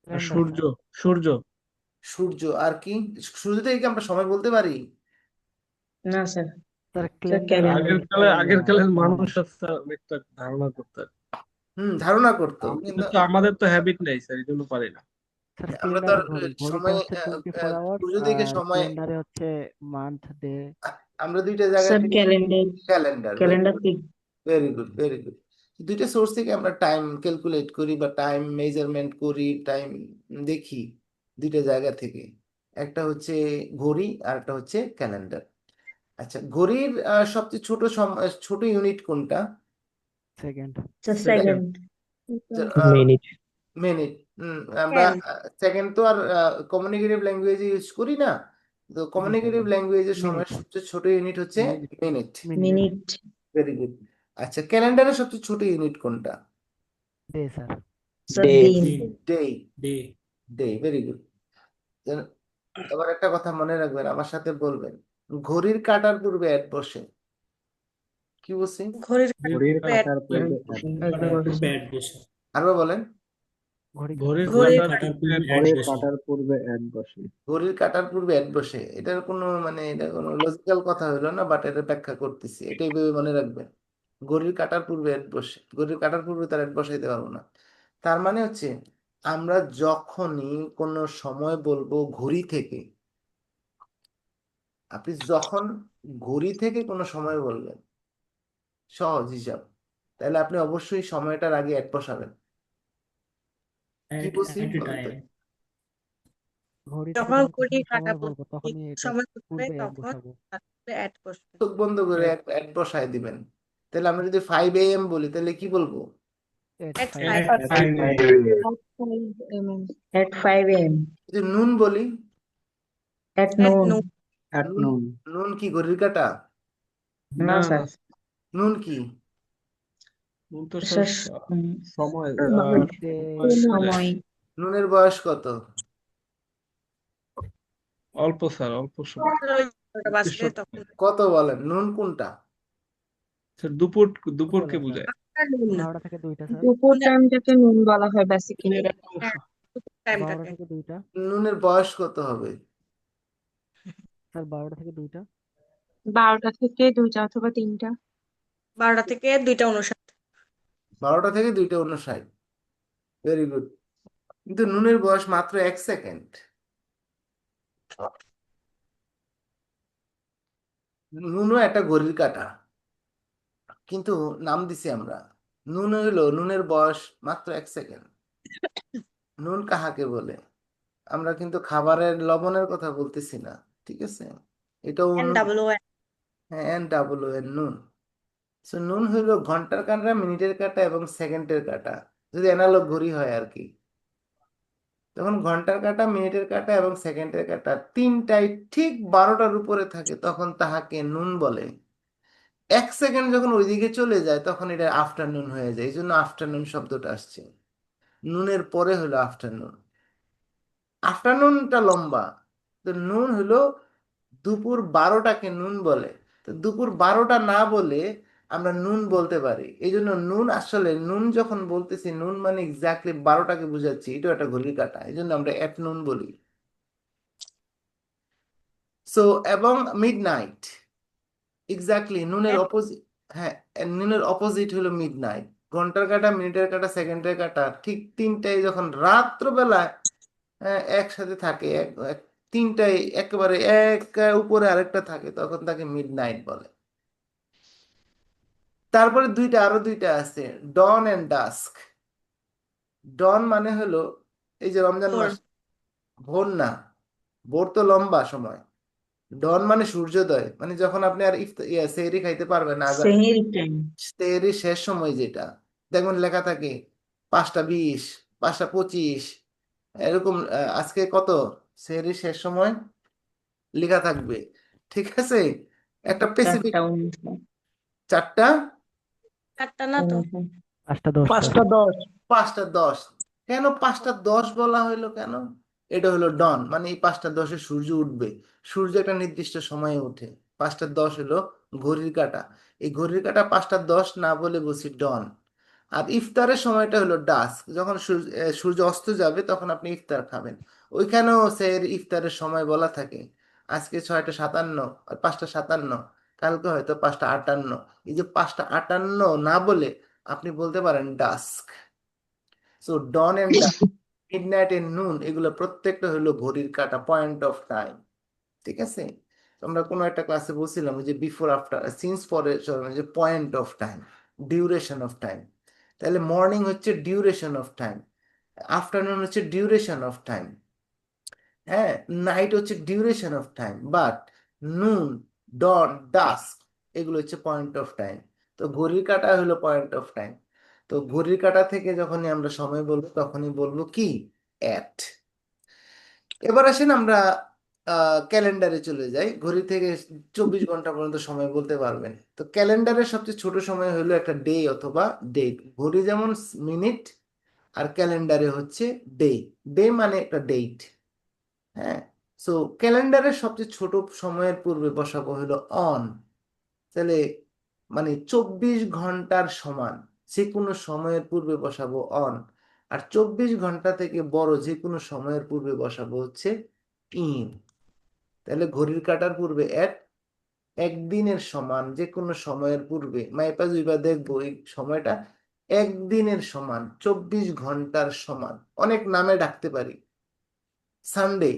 [SPEAKER 5] calendar,
[SPEAKER 2] সূর্য,
[SPEAKER 5] sir.
[SPEAKER 2] সূর্য,
[SPEAKER 1] সূর্য। আর কি? সূর্য থেকে কি আমরা সময় বলতে পারি?
[SPEAKER 6] না স্যার
[SPEAKER 5] Sir,
[SPEAKER 6] calendar.
[SPEAKER 2] আগের কালের মানুষ
[SPEAKER 5] calendar.
[SPEAKER 2] স্যার অনেকটা ধারণা করতে।
[SPEAKER 1] ধারণা করতো, কিন্তু
[SPEAKER 2] আমাদের তো হ্যাবিট নেই স্যার, এই জন্য পারি না।
[SPEAKER 5] Sir,
[SPEAKER 1] আমরা তো
[SPEAKER 5] calendar
[SPEAKER 1] আর
[SPEAKER 5] ঘড়িতে
[SPEAKER 1] সময়
[SPEAKER 5] হচ্ছে 24 hours
[SPEAKER 1] সূর্য থেকে
[SPEAKER 5] আর
[SPEAKER 1] সময়,
[SPEAKER 5] calendar হচ্ছে month, day.
[SPEAKER 1] আমরা দুইটা জায়গা
[SPEAKER 6] স্যার
[SPEAKER 1] থেকে,
[SPEAKER 6] ক্যালেন্ডার
[SPEAKER 1] ক্যালেন্ডার,
[SPEAKER 6] ক্যালেন্ডার কি
[SPEAKER 1] ভেরি গুড, ভেরি গুড। দুইটা সোর্স থেকে আমরা টাইম ক্যালকুলেট করি বা টাইম মেজারমেন্ট করি, টাইম দেখি দুইটা জায়গা থেকে। একটা হচ্ছে ঘড়ি আর একটা হচ্ছে ক্যালেন্ডার। আচ্ছা, ঘড়ির সবচেয়ে ছোট ইউনিট কোনটা?
[SPEAKER 5] Second.
[SPEAKER 6] Second
[SPEAKER 8] minute.
[SPEAKER 1] মিনিট। আমরা সেকেন্ড তো আর কমিউনিকেটিভ ল্যাঙ্গুয়েজে ইউজ করি না, তো কমিউনিকেটিভ ল্যাঙ্গুয়েজের সময় সবচেয়ে ছোট ইউনিট হচ্ছে মিনিট।
[SPEAKER 6] Minute
[SPEAKER 1] very good. আচ্ছা, ক্যালেন্ডারের সবচেয়ে ছোট ইউনিট কোনটা?
[SPEAKER 5] Day, sir.
[SPEAKER 6] Sir
[SPEAKER 8] Day.
[SPEAKER 6] দিন
[SPEAKER 1] day,
[SPEAKER 3] day.
[SPEAKER 1] Day, very good. এবার একটা কথা মনে রাখবেন, আমার সাথে বলবেন, ঘড়ির কাঁটার পূর্বে অ্যাট বসে। কি বলছি?
[SPEAKER 6] ঘড়ির
[SPEAKER 2] ঘড়ির
[SPEAKER 6] কাঁটার
[SPEAKER 3] ব্যাট বসে।
[SPEAKER 1] আরো বলেন।
[SPEAKER 2] ঘড়ির
[SPEAKER 6] ঘড়ির
[SPEAKER 2] কাঁটার
[SPEAKER 3] কাঁটার পূর্বে
[SPEAKER 10] কাটার পূর্বে বসে।
[SPEAKER 1] ঘড়ির কাঁটার পূর্বে অ্যাট বসে, এটার কোনো মানে এটা কোনো লজিক্যাল কথা হলো না, বাট এটা ব্যাখ্যা করতেছি, এটাই ভেবে মনে রাখবেন। ঘড়ির কাঁটার পূর্বে অ্যাট বসে, ঘড়ির কাঁটার পূর্বে তার অ্যাট বসাইতে পারবো না। তার মানে হচ্ছে আমরা যখনই কোনো সময় বলবো ঘড়ি থেকে, আপনি যখন ঘড়ি থেকে কোনো সময় বলবেন, সহজ হিসাব, তাহলে আপনি অবশ্যই সময়টার আগে অ্যাট বসাবেন। কি বলছি বলেন তো?
[SPEAKER 5] ঘড়ি থেকে
[SPEAKER 6] যখন
[SPEAKER 5] যখন
[SPEAKER 6] ঘড়ি
[SPEAKER 5] কোনো
[SPEAKER 6] কাঁটা
[SPEAKER 5] সময় বলবো তখনই এটা
[SPEAKER 6] সময় করবে
[SPEAKER 5] পূর্বে add
[SPEAKER 6] তখন
[SPEAKER 5] বসাবো।
[SPEAKER 6] অ্যাড বসবে
[SPEAKER 1] চোখ বন্ধ করে অ্যাট বসায় দিবেন। তাহলে আমরা যদি 5 AM বলি তাহলে কি বলবো?
[SPEAKER 5] At
[SPEAKER 6] at
[SPEAKER 5] 5
[SPEAKER 6] at 5 a.m.
[SPEAKER 1] যদি নুন বলি,
[SPEAKER 6] at noon
[SPEAKER 10] At noon.
[SPEAKER 1] নুন কি ঘড়ির কাঁটা?
[SPEAKER 6] না স্যার
[SPEAKER 1] নুন কি?
[SPEAKER 2] নুন তো
[SPEAKER 6] স্যার
[SPEAKER 2] সময়,
[SPEAKER 6] সময়
[SPEAKER 1] নুনের বয়স কত?
[SPEAKER 2] অল্প স্যার, অল্প সময়।
[SPEAKER 6] বাজলে তখন
[SPEAKER 1] কত বলেন, নুন কোনটা?
[SPEAKER 2] স্যার দুপুরকে
[SPEAKER 5] বলে,
[SPEAKER 2] বোঝায়।
[SPEAKER 5] 12টা থেকে 2টা, স্যার।
[SPEAKER 6] দুপুর টাইমটাকে নুন বলা হয় বেসিক্যালি
[SPEAKER 5] হ্যাঁ, 12টা
[SPEAKER 6] টাইমটাকে
[SPEAKER 5] থেকে 2টা,
[SPEAKER 1] নুনের বয়স কত হবে?
[SPEAKER 5] স্যার। 12টা থেকে 2টা,
[SPEAKER 6] 12টা থেকে 2টা অথবা 3টা 12টা থেকে 2টা 59
[SPEAKER 1] 12টা থেকে 2টা 59। Very good. কিন্তু নুনের বয়স মাত্র 1 সেকেন্ড। নুনও একটা ঘড়ির কাঁটা, কিন্তু নাম দিছি আমরা নুন, হইলো নুনের বয়স মাত্র 1 সেকেন্ড। নুন কাহাকে বলে? আমরা কিন্তু খাবারের লবণের কথা বলতেছি না, ঠিক আছে? এটাও
[SPEAKER 6] NWN
[SPEAKER 1] হ্যাঁ, NWN, নুন। সো নুন হইলো ঘন্টার কাঁটা, মিনিটের কাঁটা এবং সেকেন্ডের কাঁটা, যদি অ্যানালগ ঘড়ি হয় আর কি। তখন ঘন্টার কাঁটা, মিনিটের কাঁটা এবং সেকেন্ডের কাঁটা তিনটাই ঠিক 12টার উপরে থাকে, তখন তাহাকে নুন বলে। 1 সেকেন্ড যখন ওইদিকে চলে যায় তখন এটা আফটারনুন হয়ে যায়, এই জন্য আফটারনুন শব্দটা আসছে। নুনের পরে হলো আফটারনুন। আফটারনুনটা লম্বা, তো নুন হলো দুপুর 12টাকে নুন বলে। তো দুপুর 12টা না বলে আমরা নুন বলতে পারি, এই জন্য নুন, আসলে নুন যখন বলতেছি, নুন মানে এক্স্যাক্টলি 12টাকে বোঝাচ্ছি, এটা একটা ঘড়ির কাঁটা, এই জন্য আমরা এট নুন বলি। সো এবং মিডনাইট, এক্স্যাক্টলি নুনের
[SPEAKER 6] এক-
[SPEAKER 1] অপোজিট। হ্যাঁ, নুনের অপোজিট হলো মিড নাইট। ঘন্টার কাটা, মিনিটের কাটা, সেকেন্ডের কাটা ঠিক তিনটাই যখন রাত্রবেলায় একসাথে থাকে, তিনটাই একেবারে এক উপরে আরেকটা থাকে, তখন তাকে মিড নাইট বলে। তারপরে আরো দুইটা আছে, ডন এন্ড ডাস্ক। ডন মানে হলো এই যে রমজান
[SPEAKER 6] ভোর
[SPEAKER 1] মাস, ভোর না, ভোর তো লম্বা সময়। ডন মানে সূর্যোদয়, মানে যখন আপনি আর সেহরি খাইতে পারবেন না,
[SPEAKER 6] সেহেরি টাইম
[SPEAKER 1] সেহরির শেষ সময় যেটা দেখবেন লেখা থাকে 5টা 20, 5টা 25 এরকম। আজকে কত সেহরির শেষ সময় লেখা থাকবে, ঠিক আছে, একটা স্পেসিফিক
[SPEAKER 6] 4টা 19
[SPEAKER 1] 4টা
[SPEAKER 6] চারটা না তো
[SPEAKER 5] 5টা 10 স্যার।
[SPEAKER 2] 5টা 10।
[SPEAKER 1] 5টা 10। কেন 5টা 10 বলা হলো কেন? এটা হলো ডন, মানে এই 5টা 10-এ সূর্য উঠবে। সূর্য একটা নির্দিষ্ট সময়ে ওঠে। 5টা 10 হলো ঘড়ির কাঁটা। এই ঘড়ির কাঁটা 5টা 10 না বলে বলছি ডন। আর ইফতারের সময়টা হলো ডাস্ক, যখন সূর্য অস্ত যাবে তখন আপনি ইফতার খাবেন। ওইখানেও সের ইফতারের সময় বলা থাকে, আজকে 6টা 57 আর 5টা 57, কালকে হয়তো 5টা 58। এই যে 5টা 58 না বলে আপনি বলতে পারেন dusk. So dawn and midnight and noon এগুলো প্রত্যেকটা হলো ঘড়ির কাঁটা, পয়েন্ট অফ টাইম, ঠিক আছে। তো আমরা কোনো একটা ক্লাসে বলছিলাম যে বিফোর আফটার সিন্স পরে যে point of time, duration of time. তাহলে মর্নিং হচ্ছে ডিউরেশন অফ টাইম, আফটারনুন হচ্ছে ডিউরেশন অফ টাইম, হ্যাঁ, নাইট হচ্ছে ডিউরেশন অফ টাইম, বাট নুন, ডন, ডাস্ক এগুলো হচ্ছে পয়েন্ট অফ টাইম। তো ঘড়ির কাঁটা হলো পয়েন্ট অফ টাইম। তো ঘড়ির কাঁটা থেকে যখনই আমরা সময় বলবো তখনই বলবো কি অ্যাট। এবার আসেন আমরা ক্যালেন্ডারে চলে যাই। ঘড়ি থেকে 24 ঘন্টা পর্যন্ত সময় বলতে পারবেন। তো ক্যালেন্ডারের সবচেয়ে ছোট সময় হলো একটা ডে অথবা ডেট। ঘড়ি যেমন মিনিট, আর ক্যালেন্ডারে হচ্ছে ডে। ডে মানে একটা ডেট, হ্যাঁ। সো ক্যালেন্ডারের সবচেয়ে ছোট সময়ের পূর্বে বসাবো হলো অন। তাহলে মানে 24 ঘন্টার সমান যে কোনো সময়ের পূর্বে বসাবো অন। আর 24 ঘন্টা থেকে বড় যে কোনো সময়ের পূর্বে বসাবো হচ্ছে ইন। তাহলে ঘড়ির কাঁটার পূর্বে একদিনের সমান যে কোনো সময়ের পূর্বে মাইপা জুইপা দেখবো এই সময়টা একদিনের সমান, 24 ঘন্টার সমান। অনেক নামে ডাকতে পারি। সানডে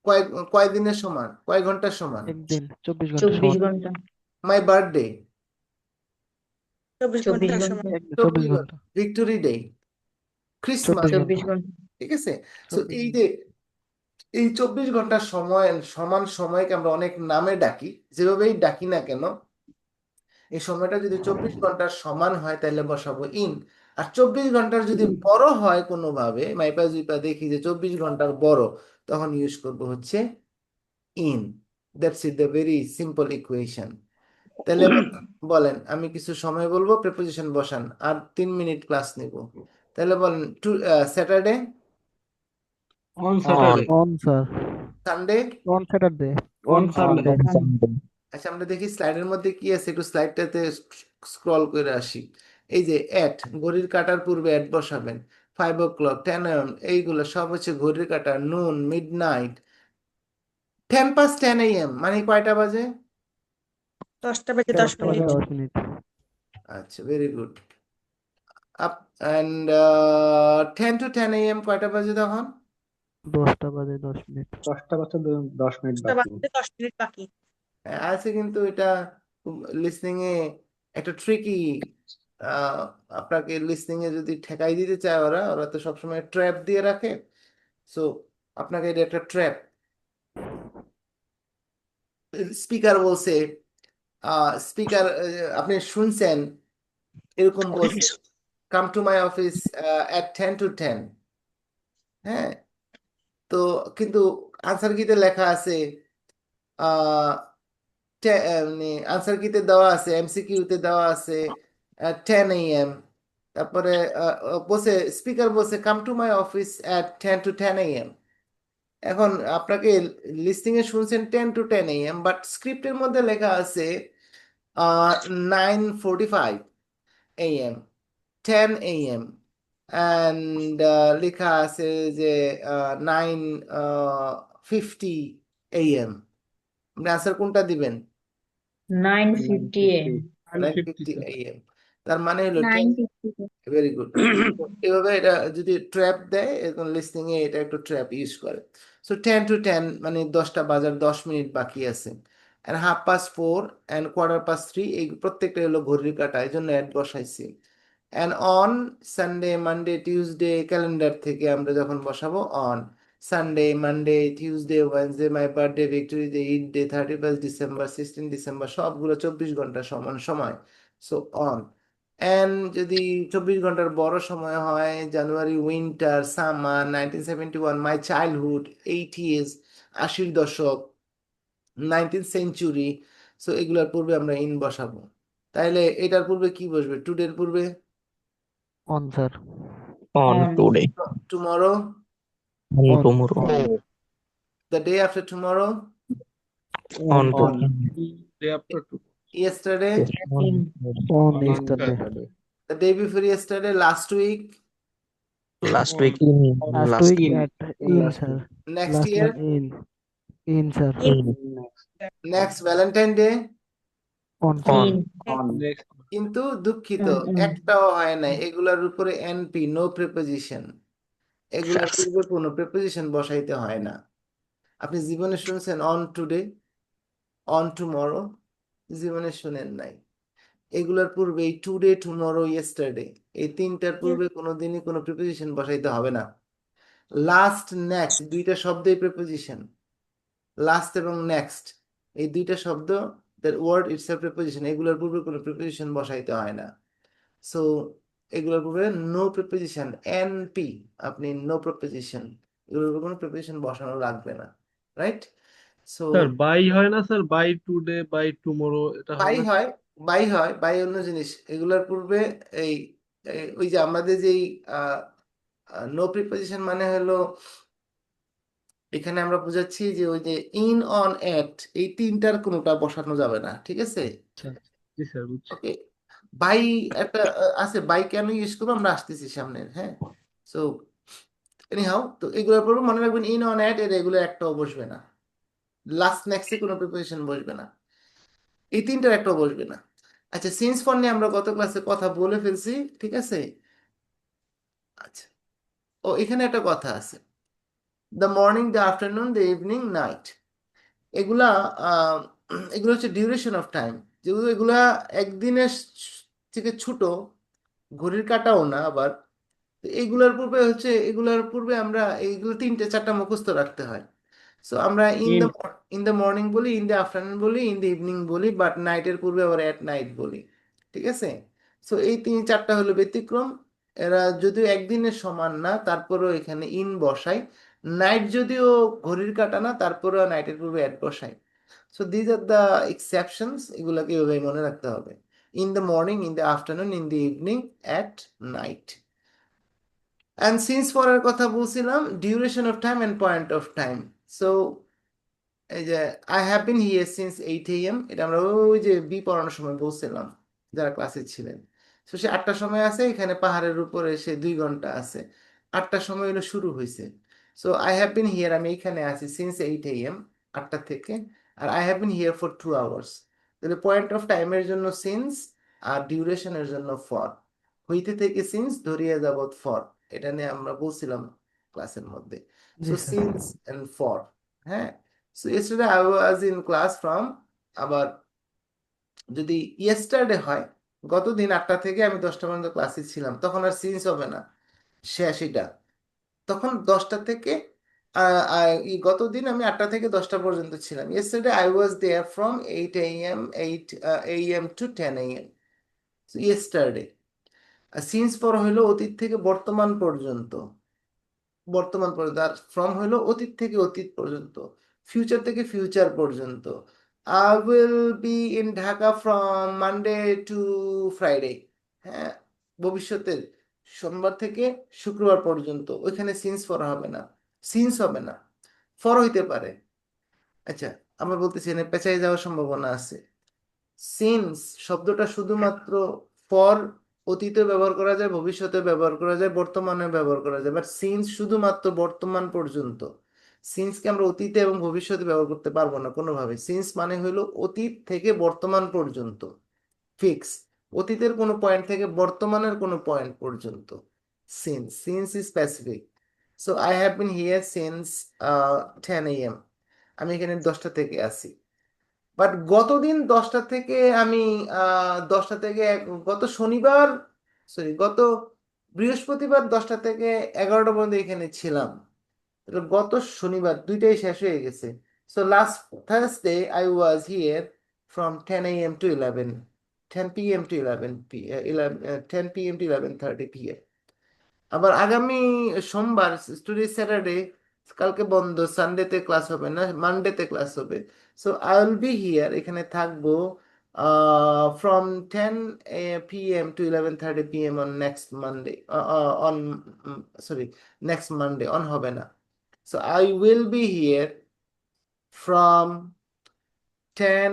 [SPEAKER 1] কয় কয় দিনের সমান, কয় ঘন্টার সমান?
[SPEAKER 5] একদিন 24 ঘন্টা
[SPEAKER 6] 24
[SPEAKER 5] সমান।
[SPEAKER 6] ঘন্টা
[SPEAKER 1] মাই বার্থডে
[SPEAKER 6] 24
[SPEAKER 9] 24
[SPEAKER 6] ঘন্টার
[SPEAKER 9] ঘন্টা
[SPEAKER 6] সমান
[SPEAKER 5] একদিন
[SPEAKER 1] 24
[SPEAKER 5] 24
[SPEAKER 1] ঘন্টা।
[SPEAKER 5] ঘন্টা
[SPEAKER 1] ভিক্টোরি ডে, ক্রিসমাস,
[SPEAKER 5] 24 ঘন্টা
[SPEAKER 6] 24 ঘন্টা
[SPEAKER 1] ঠিক আছে। তো
[SPEAKER 5] 24
[SPEAKER 1] এই
[SPEAKER 5] ঘন্টা।
[SPEAKER 1] যে এই 24 ঘন্টার সময় সমান সময়কে আমরা অনেক নামে ডাকি, যেভাবেই ডাকি না কেন এই সময়টা যদি 24 ঘন্টার সমান হয় তাহলে বসাবো ইন। আর 24 ঘন্টার যদি বড় হয় কোনোভাবে, মাইপা জুইপা দেখি যে 24 ঘন্টার বড়, তখন ইউজ করব হচ্ছে in. That's it, the very simple equation. তাহলে এবার বলেন, আমি কিছু সময় বলবো, প্রিপোজিশন বসান, আর 3 মিনিট ক্লাস নিব। তাহলে বলেন Saturday,
[SPEAKER 2] On Saturday.
[SPEAKER 5] On sir.
[SPEAKER 1] Sunday.
[SPEAKER 5] On Saturday.
[SPEAKER 2] On
[SPEAKER 5] Sunday.
[SPEAKER 2] Sunday.
[SPEAKER 1] আচ্ছা, আমরা দেখি স্লাইডের মধ্যে কি আছে, একটু স্লাইডটাতে স্ক্রল করে আসি। এই যে অ্যাট, ঘড়ির কাঁটার পূর্বে অ্যাট বসাবেন। 5 o'clock, 10 AM এইগুলো সব হচ্ছে ঘড়ির কাঁটা। নুন, মিড নাইট, 10 past 10 AM মানে কয়টা বাজে?
[SPEAKER 9] 10টা বেজে 10
[SPEAKER 5] 10টা বাজে
[SPEAKER 9] মিনিট
[SPEAKER 5] 10 মিনিট।
[SPEAKER 1] আচ্ছা, very good. Up and 10 to 10 AM কয়টা বাজে তখন?
[SPEAKER 5] 10টা বাজে 10 মিনিট।
[SPEAKER 10] 10টা বাজতে 10 মিনিট
[SPEAKER 9] 10টা
[SPEAKER 10] বাকি।
[SPEAKER 9] বাজতে 10 মিনিট বাকি।
[SPEAKER 1] আছে, কিন্তু এটা লিসনিং এ একটা ট্রিকি। আপনাকে লিসনিং এ যদি ঠেকাই দিতে চায় ওরা ওরা তো সবসময় ট্র্যাপ দিয়ে রাখে। সো আপনাকে এটা একটা ট্র্যাপ। স্পিকার বলছে, স্পিকার আপনি শুনছেন এরকম বলছে, come to my office at 10 to 10। হ্যাঁ, তো কিন্তু আনসার কিতে লেখা আছে, আনসার কিতে দেওয়া আছে, এমসিকিউতে দেওয়া আছে 10 AM। তারপরে বসে স্পিকার বসে come to my office at 10 to 10 AM। এখন আপনাকে লিস্টিং এ শুনছেন 10 to 10 AM, বাট স্ক্রিপ্টের মধ্যে লেখা আছে 9:45 AM, 10 AM, অ্যান্ড লেখা আছে যে 9:50 AM। আপনি আনসার কোনটা দিবেন?
[SPEAKER 6] 9:50 a.m.
[SPEAKER 2] 9:50
[SPEAKER 1] 9:50
[SPEAKER 2] sir.
[SPEAKER 1] AM তার মানে হলো 10
[SPEAKER 6] 9:50
[SPEAKER 1] ভেরি গুড এভাবে এটা যদি ট্র্যাপ দেয় এখন লিসনিং এ এটা একটু ট্র্যাপ ইউজ করে সো 10 to 10 মানে 10টা বাজার 10 মিনিট বাকি আছে এন্ড 4:30 এন্ড 3:15 এই প্রত্যেকটা হলো ঘড়ির কাঁটা এই জন্য অ্যাড বসাইছি and on Sunday Monday Tuesday calendar থেকে আমরা যখন বসাবো on Sunday Monday Tuesday Wednesday my birthday victory day Eid day 31 December 16 December সবগুলো 24 ঘন্টা সমান সময় সো অন এন্ড যদি 24 ঘন্টার বড় সময় হয় January winter summer 1971 my childhood 80s 80-র দশক 19th সেঞ্চুরি সো এগুলোর পূর্বে আমরা ইন বসাবো তাইলে এটার পূর্বে কি বসবে টুডের পূর্বে
[SPEAKER 5] on sir.
[SPEAKER 10] On today.
[SPEAKER 1] Tomorrow
[SPEAKER 10] On
[SPEAKER 5] On.
[SPEAKER 10] tomorrow.
[SPEAKER 1] The day after tomorrow
[SPEAKER 10] On
[SPEAKER 2] On
[SPEAKER 10] tomorrow.
[SPEAKER 2] day after two.
[SPEAKER 1] Yesterday
[SPEAKER 10] On
[SPEAKER 5] On
[SPEAKER 2] On
[SPEAKER 5] yesterday.
[SPEAKER 2] Saturday.
[SPEAKER 1] The day before yesterday last week
[SPEAKER 10] last
[SPEAKER 2] On
[SPEAKER 10] week. In
[SPEAKER 5] Last
[SPEAKER 10] last
[SPEAKER 5] week
[SPEAKER 10] week.
[SPEAKER 5] at in
[SPEAKER 2] last
[SPEAKER 5] sir.
[SPEAKER 1] Next
[SPEAKER 5] Last
[SPEAKER 1] year
[SPEAKER 5] month in sir.
[SPEAKER 10] In
[SPEAKER 1] next Valentine day
[SPEAKER 5] On sir.
[SPEAKER 10] on.
[SPEAKER 2] On next.
[SPEAKER 1] কিন্তু দুঃখিত
[SPEAKER 6] on.
[SPEAKER 1] একটাও হয় নাই এগুলার উপরে NP no preposition এগুলার
[SPEAKER 10] Yes.
[SPEAKER 1] পূর্বে কোনো প্রিপোজিশন বসাইতে হয় না আপনি জীবনে শুনছেন অন টুডে অন টুমরো জীবনে শুনেন নাই এগুলার পূর্বে এই টুডে টুমরো ইয়েস্টারডে এই তিনটার পূর্বে কোনোদিনই কোনো প্রিপোজিশন বসাইতে হবে না লাস্ট নেক্সট দুইটা শব্দই প্রিপোজিশন লাস্ট এবং নেক্সট এই দুইটা শব্দ দ্যাট ওয়ার্ড ইটসেলফ প্রিপোজিশন এগুলোর পূর্বে কোনো প্রিপোজিশন বসাইতে হয় না সো এগুলোর পূর্বে নো প্রিপোজিশন এনপি আপনি নো প্রিপোজিশন এগুলোর উপর কোনো প্রিপোজিশন বসানো লাগবে না রাইট সো
[SPEAKER 2] স্যার বাই হয় না sir by today by tomorrow এটা হয়
[SPEAKER 1] বাই
[SPEAKER 2] না
[SPEAKER 1] হয় বাই অন্য জিনিস এগুলোর পূর্বে এই ওই যে আমাদের যেই নো প্রিপোজিশন মানে হলো এখানে আমরা বুঝাচ্ছি যে ওই যে ইন অন এট এই তিনটার কোনোটা বসানো যাবে না ঠিক আছে
[SPEAKER 2] আচ্ছা জি স্যার বুঝছি
[SPEAKER 1] ওকে বাই একটা আছে বাই কেন ইউজ করবো আমরা আসতেছি সামনে হ্যাঁ সো এনিহাউ তো এগুলোর পর মনে রাখবেন ইন অন এট এর এগুলো একটাও বসবে না লাস্ট নেক্সটে কোনো প্রিপোজিশন বসবে না এই তিনটার একটাও বসবে না আচ্ছা সিন্স ফর নিয়ে আমরা গত ক্লাসে কথা বলে ফেলছি ঠিক আছে আচ্ছা ও এখানে একটা কথা আছে the morning the afternoon the evening night এগুলা এগুলো হচ্ছে ডিউরেশন অফ টাইম যেগুলো এগুলা একদিনের থেকে ছোট ঘড়ির কাঁটাও না আবার তো এগুলোর পূর্বে আমরা এইগুলো 3-4টা মুখস্থ রাখতে হয় সো আমরা ইন দ্য মর্নিং বলি ইন দ্য আফটারনুন বলি ইন দ্য ইভিনিং বলি বাট নাইটের পূর্বে আবার অ্যাট নাইট বলি ঠিক আছে সো এই 3-4টা হলো ব্যতিক্রম এরা যদিও একদিনের সমান না তারপরেও এখানে ইন বসাই নাইট যদিও ঘড়ির কাঁটা না তারপরেও নাইটের পূর্বে অ্যাট বসাই so these are the exceptions এগুলোকে এভাবে মনে রাখতে হবে in the morning in the afternoon in the evening at night and since পরের কথা বলছিলাম duration of time and point of time so এই যে I have been here since 8 AM এটা আমরা ওই যে বি পড়ানোর সময় বলছিলাম যারা ক্লাসে ছিলেন তো সে 8টার সময় আছে এখানে পাহাড়ের উপরে সে 2 ঘন্টা আছে 8টার সময় হলো শুরু হয়েছে so I have been here আমি এখানে আছি সিন্স 8 AM 8টা থেকে আর I have been here for 2 hours তাহলে পয়েন্ট অফ টাইমের জন্য সিন্স আর ডিউরেশনের জন্য ফর হইতে থেকে সিন্স ধরিয়ে যাবত ফর এটা নিয়ে আমরা বলছিলাম ক্লাসের মধ্যে
[SPEAKER 5] জি
[SPEAKER 1] so
[SPEAKER 5] sir.
[SPEAKER 1] Since and for হ্যাঁ so yesterday I was in class from আবার যদি yesterday হয় গতদিন 8টা থেকে আমি 10টা পর্যন্ত ক্লাসে ছিলাম তখন আর সিন্স হবে না শেষ এটা তখন 10টা থেকে গতদিন আমি 8টা থেকে 10টা পর্যন্ত ছিলাম yesterday I was there from 8 AM to 10 AM so yesterday since for হইলো অতীত থেকে বর্তমান পর্যন্ত আর ফ্রম হলো অতীত থেকে অতীত পর্যন্ত ফিউচার থেকে ফিউচার পর্যন্ত I will be in Dhaka from Monday to Friday হ্যাঁ ভবিষ্যতের সোমবার থেকে শুক্রবার পর্যন্ত ওইখানে সিন্স ফর হবে না সিন্স হবে না ফর হইতে পারে আচ্ছা আমরা বলতেছি এখানে পেঁচাই যাওয়ার সম্ভাবনা আছে সিন্স শব্দটা শুধুমাত্র ফর অতীতে ব্যবহার করা যায় ভবিষ্যতে ব্যবহার করা যায় বর্তমানে ব্যবহার করা যায় বাট সিন্স শুধুমাত্র বর্তমান পর্যন্ত সিন্সকে আমরা অতীতে এবং ভবিষ্যতে ব্যবহার করতে পারবো না কোনোভাবে। সিন্স মানে হলো অতীত থেকে বর্তমান পর্যন্ত, ফিক্স। অতীতের কোনো পয়েন্ট থেকে বর্তমানের কোনো পয়েন্ট পর্যন্ত since is specific. So I have been here since 10 AM, আমি এখানে 10টা থেকে আসি। বাট গতদিন 10টা থেকে আমি 10টা থেকে গত শনিবার, সরি গত বৃহস্পতিবার 10টা থেকে 11টা পর্যন্ত এখানে ছিলাম। তো গত শনিবার দুইটাই শেষ হয়ে গেছে। So last Thursday I was here from 10 AM to 10 PM to 10 PM to 11:30 PM। আবার আগামী সোমবার, টুডে স্যাটারডে, কালকে বন্ধ, সানডেতে ক্লাস হবে না, মানডেতে ক্লাস হবে। So I will be here, এখানে থাকবো from 10 PM to 11:30 PM on next Monday, on sorry next Monday, on হবে না। So I will be here from 10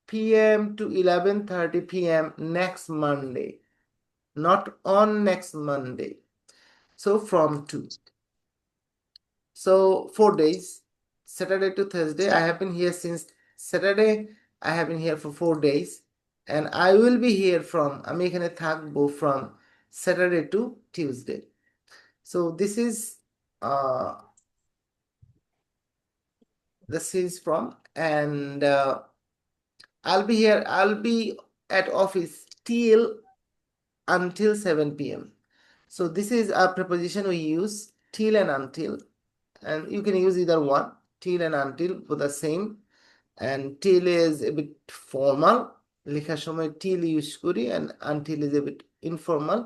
[SPEAKER 1] PM to 11:30 PM next Monday, not on next Monday. So from 2. So 4 days, Saturday to Thursday. I have been here since Saturday. I have been here for 4 days, and I will be here from, আমি এখানে থাকবো from Saturday to Tuesday. So this is from, and I'll be here. I'll be at office until 7 PM. So this is a preposition we use, till and until, and you can use either one. Till and until both the same, and till is a bit formal, লেখার সময় till use করি, and until is a bit informal,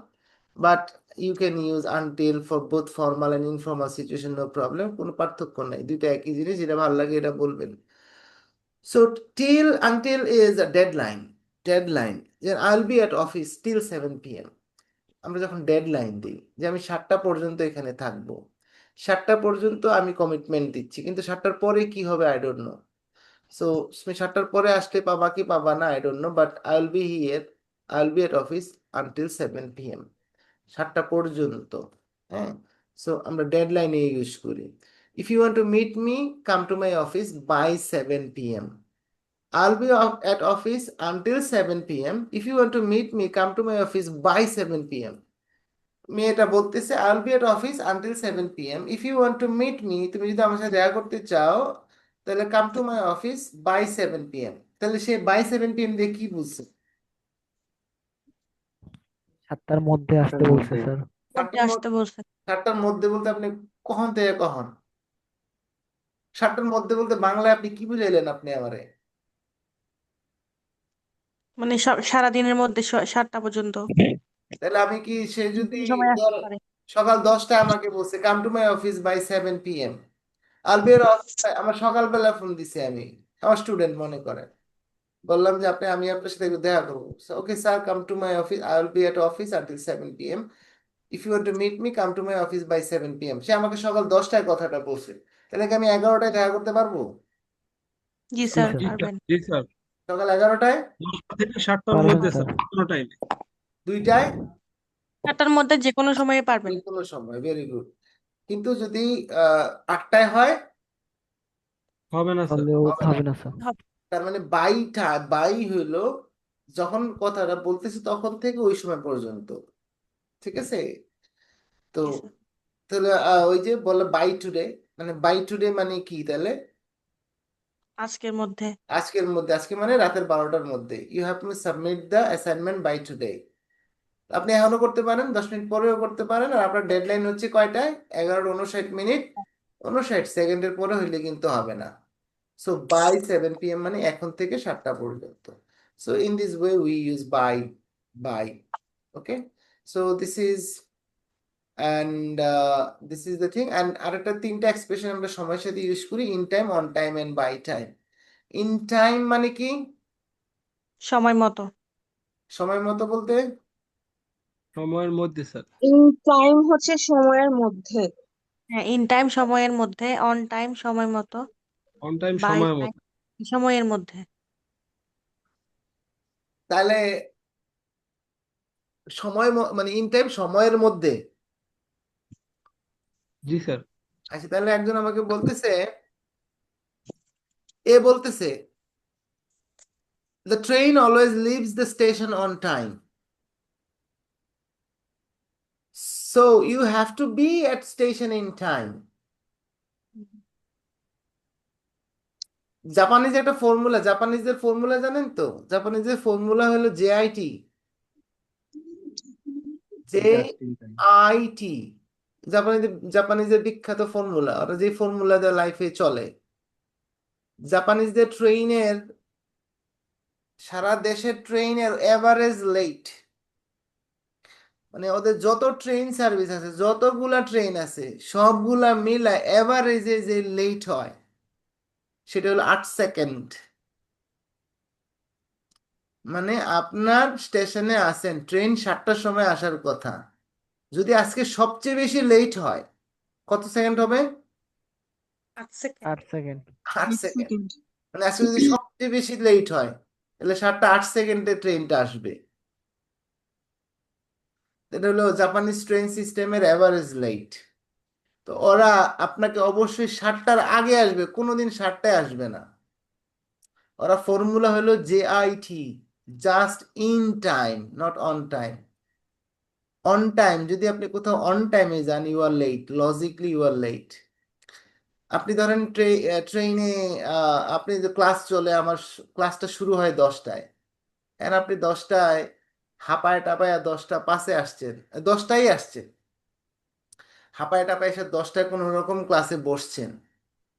[SPEAKER 1] but you can use until for both formal and informal situation, no problem, কোনো পার্থক্য নাই, দুইটা একই জিনিস, যেটা ভালো লাগে এটা বলবেন। So till until is a deadline. Then I'll be at office till 7 PM. আমরা যখন ডেডলাইন দিই যে আমি 7টা পর্যন্ত এখানে থাকবো, 7টা পর্যন্ত আমি কমিটমেন্ট দিচ্ছি, কিন্তু 7টার পরে কি হবে আই ডোন্ট নো। সো 7টার পরে আসলে পাবা কি পাবা না I don't know, but I will be here, I will be at office until 7 PM, 7টা পর্যন্ত। হ্যাঁ, সো আমরা ডেডলাইনে ইউজ করি। If you want to meet me, come to my office by 7 PM. I'll be at office until 7 PM. If you want to meet me, come to my office by 7 PM. মেয়েটা বলতেছে I'll be at office until 7 PM. If you want to meet me, তুমি যদি আমার সাথে দেখা করতে চাও, তাহলে come to my office by 7 PM. তাহলে সে by 7 PM দিয়ে কি বুঝছে?
[SPEAKER 5] 7টার মধ্যে আসতে বলছে স্যার।
[SPEAKER 6] মধ্যে আসতে বলছে।
[SPEAKER 1] 7টার মধ্যে বলতে আপনি কখন থেকে কখন? 7টার মধ্যে বলতে বাংলায় আপনি কি বুঝাইলেন আপনি আমারে?
[SPEAKER 6] মানে সারাদিনের মধ্যে 7টা পর্যন্ত
[SPEAKER 1] তাহলে আমি কি, সে যদি
[SPEAKER 6] সময় আসতে পারে।
[SPEAKER 1] সকাল 10টায় আমাকে বলছে come to my office by 7 PM, আলবির আমার সকালবেলা ফোন দিছি, আমি আমার স্টুডেন্ট মনে করে, বললাম যে আমি আপনার সাথে একটু দেখা করবো। Okay sir, come to my office, I will be at office until 7 PM. If you want to meet me, come to my office by 7 PM. সে আমাকে সকাল 10টায় কথাটা বলছে, তাহলে কি আমি 11টায় দেখা করতে পারবো?
[SPEAKER 6] জি স্যার
[SPEAKER 5] স্যার।
[SPEAKER 6] পারবেন।
[SPEAKER 2] জি স্যার,
[SPEAKER 1] সকাল 11টায়,
[SPEAKER 2] 10টা থেকে 7টার
[SPEAKER 5] পারবেন
[SPEAKER 2] মধ্যে
[SPEAKER 5] স্যার।
[SPEAKER 2] স্যার, কোনো টাইমে।
[SPEAKER 1] 2টায়,
[SPEAKER 6] 7টার মধ্যে যে কোনো সময়ে পারবেন।
[SPEAKER 1] যে কোনো সময়, ভেরি গুড। কিন্তু যদি 8টায় হয়,
[SPEAKER 2] হবে না স্যার।
[SPEAKER 5] তাহলেও
[SPEAKER 1] হবে না।
[SPEAKER 5] হবে না স্যার।
[SPEAKER 1] তার মানে বাই হইলো যখন কথাটা বলতেছি তখন থেকে ওই সময় পর্যন্ত, ঠিক আছে? তো
[SPEAKER 6] জি স্যার।
[SPEAKER 1] তাহলে ওই যে বলে বাই টুডে, মানে বাই টুডে মানে কি তাহলে?
[SPEAKER 6] আজকের মধ্যে।
[SPEAKER 1] আজকের মধ্যে, আজকে মানে রাতের 12টার মধ্যে। You have to submit the assignment by today. আপনি এখনো করতে পারেন, 10 মিনিট পরেও করতে পারেন, আর আপনার ডেডলাইন হচ্ছে কয়টায়? 11:59 59 সেকেন্ডের পরে হইলে কিন্তু হবে না। সো বাই 7 PM মানে এখন থেকে 7টা পর্যন্ত। So in this way we use by. Okay, so this is, and this is the thing. And আরেকটা 3টা এক্সপ্রেশন আমরা সময়ের সাথে ইউজ করি, in time, on time and by time. In time মানে কি?
[SPEAKER 6] সময় মতো।
[SPEAKER 1] সময় মতো বলতে
[SPEAKER 2] সময়ের মধ্যে স্যার।
[SPEAKER 6] ইন টাইম হচ্ছে সময়ের মধ্যে। হ্যাঁ, ইন টাইম সময়ের মধ্যে, অন টাইম সময় মতো,
[SPEAKER 2] অন টাইম
[SPEAKER 6] বাই
[SPEAKER 2] সময়ের
[SPEAKER 6] টাইম
[SPEAKER 2] মতো।
[SPEAKER 6] সময়ের মধ্যে।
[SPEAKER 1] তাহলে সময় মানে ইন টাইম সময়ের মধ্যে।
[SPEAKER 2] জি স্যার।
[SPEAKER 1] আচ্ছা, তাহলে একজন আমাকে বলতেছে, এ বলতেছে, the train always leaves the station on time. So you have to be at station in time. Japanese একটা ফর্মুলা, জাপানিজদের ফর্মুলা জানেন তো? জাপানিজের ফর্মুলা হলো JIT,
[SPEAKER 2] Just in time.
[SPEAKER 1] JIT. জাপানিজদের বিখ্যাত ফর্মুলা, ওরা যে ফর্মুলা দিয়ে লাইফে চলে। জাপানিজদের ট্রেনের, সারা দেশের ট্রেনের এভারেজ লেট, মানে ওদের যত ট্রেন সার্ভিস আছে, যতগুলা ট্রেন আছে, সবগুলা মিলা এভারেজে যে লেট হয় সেটা হলো 8 সেকেন্ড। মানে আপনার স্টেশনে আসেন, ট্রেন 7টার সময় আসার কথা, যদি আজকে সবচেয়ে বেশি লেট হয়, কত সেকেন্ড হবে?
[SPEAKER 9] 8 সেকেন্ড
[SPEAKER 5] 8 সেকেন্ড।
[SPEAKER 1] 8 সেকেন্ড। মানে আজকে যদি সবচেয়ে বেশি লেট হয়, তাহলে 7টা 8 সেকেন্ডে ট্রেনটা আসবে। এটা হলো জাপানিজ ট্রেন সিস্টেমের এভারেজ লেট। তো ওরা আপনাকে অবশ্যই 7টার আগে আসবে, কোনোদিন 7টায় আসবে না। ওরা ফর্মুলা হলো JIT, just in time, not on time. On time, যদি আপনি কোথাও অন টাইমে যান, you are late, logically you are late. আপনি ধরেন ট্রেনে, আপনি যে ক্লাস চলে, আমার ক্লাসটা শুরু হয় 10টায়, আর আপনি 10টায় হাঁপায় টাপায় 10টা 5-এ আসছেন, 10টায় আসছেন, হাঁপায় টাপায় এসে 10টায় কোনো রকম ক্লাসে বসছেন,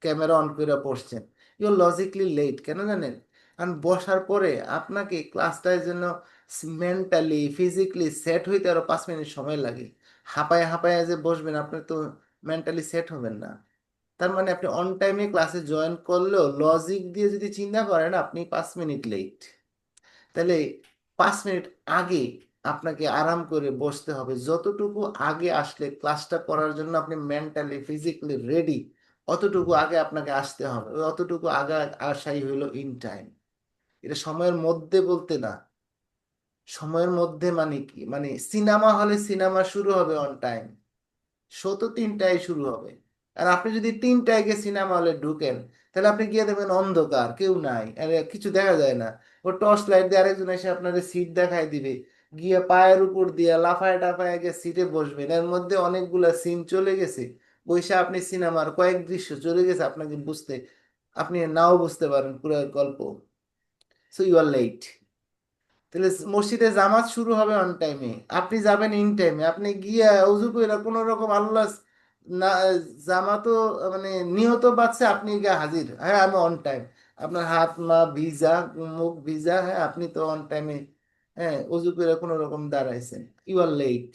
[SPEAKER 1] ক্যামেরা অন করে বসছেন, ইউ আর লজিকলি লেট। কেন জানেন? কারণ বসার পরে আপনাকে ক্লাসটার জন্য মেন্টালি ফিজিক্যালি সেট হইতে আরো 5 মিনিট সময় লাগে। হাঁপায় হাঁপায় যে বসবেন, আপনি তো মেন্টালি সেট হবেন না। তার মানে আপনি অন টাইমে ক্লাসে জয়েন করলেও লজিক দিয়ে যদি চিন্তা করেন, আপনি 5 মিনিট লেট। তাহলে 5 মিনিট আগে আপনাকে আরাম করে বসতে হবে। যতটুকু আগে আসলে ক্লাসটা করার জন্য আপনি মেন্টালি ফিজিক্যালি রেডি, অতটুকু আগে আপনাকে আসতে হবে। ওই অতটুকু আগে আসাই হলো ইন টাইম। এটা সময়ের মধ্যে বলতে না, সময়ের মধ্যে মানে কি, মানে সিনেমা হলে সিনেমা শুরু হবে অন টাইম, শো তো 3টায় শুরু হবে। আর আপনি যদি 3টায় গিয়ে সিনেমা হলে ঢুকেন, তাহলে আপনি গিয়ে দেখবেন অন্ধকার, কেউ নাই, আর কিছু দেখা যায় না। ও টর্চ লাইট দিয়ে আরেকজন এসে আপনার সিট দেখায় দিবে, গিয়ে পায়ের উপর দিয়ে লাফায় টাফায় গিয়ে সিটে বসবেন। এর মধ্যে অনেকগুলা সিন চলে গেছে, বৈশা আপনি সিনেমার কয়েক দৃশ্য চলে গেছে, আপনাকে বুঝতে, আপনি নাও বুঝতে পারেন পুরো গল্প। So you are late. তাহলে মসজিদে জামাত শুরু হবে অন টাইমে, আপনি যাবেন ইন টাইমে, আপনি গিয়া অজু করে কোন রকম আল্লাহ না, জামাতও মানে নিহত বাচ্চা, আপনি গিয়ে হাজির, হ্যাঁ আমি অন টাইম, আপনার হাত মা ভিজা, মুখ ভিজা, হ্যাঁ আপনি তো অন টাইমে, হ্যাঁ অজু করে কোন রকম দাঁড়াইছেন, ইউ আর লেট।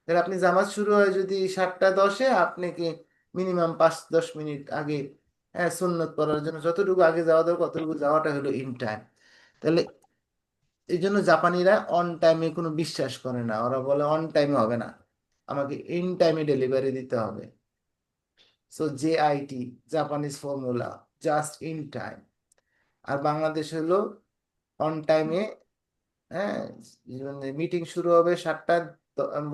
[SPEAKER 1] তাহলে আপনি জামাত শুরু হয় যদি 7টা 10-এ, আপনাকে মিনিমাম 5-10 মিনিট আগে, হ্যাঁ সুন্নত পড়ার জন্য যতটুকু আগে যাওয়া দরকার ততটুকু যাওয়াটা হলো ইন টাইম। তাহলে এই জন্য জাপানিরা অন টাইমে কোনো বিশ্বাস করে না, ওরা বলে অন টাইমে হবে না, আমাকে ইন টাইমে ডেলিভারি দিতে হবে। So JIT, Japanese formula, just in time. আর বাংলাদেশ হলো অন টাইমে, হ্যাঁ মিটিং শুরু হবে 7টায়,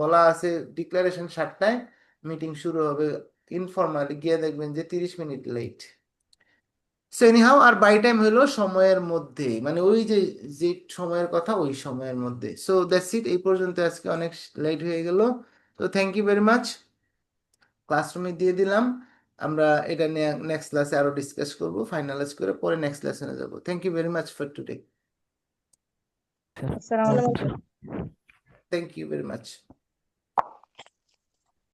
[SPEAKER 1] বলা আছে ডিক্লারেশন 7টায়, মিটিং শুরু হবে, ইনফরমালি গিয়ে দেখবেন যে 30 মিনিট লেট। সো এনিহাউ, আর বাই টাইম হলো সময়ের মধ্যে, মানে ওই যে যে সময়ের কথা ওই সময়ের মধ্যে। সো দ্যাটস ইট, এই পর্যন্ত, আজকে অনেক লেট হয়ে গেল। তো থ্যাংক ইউ ভেরি মাচ, ক্লাসরুমে দিয়ে দিলাম। আমরা এটা নিয়ে নেক্সট ক্লাসে আরো ডিসকাস করব, ফাইনালাইজ করে পরে নেক্সট লেসনে যাব। Thank you very much for today.
[SPEAKER 9] আসসালামু আলাইকুম।
[SPEAKER 1] Thank you very much.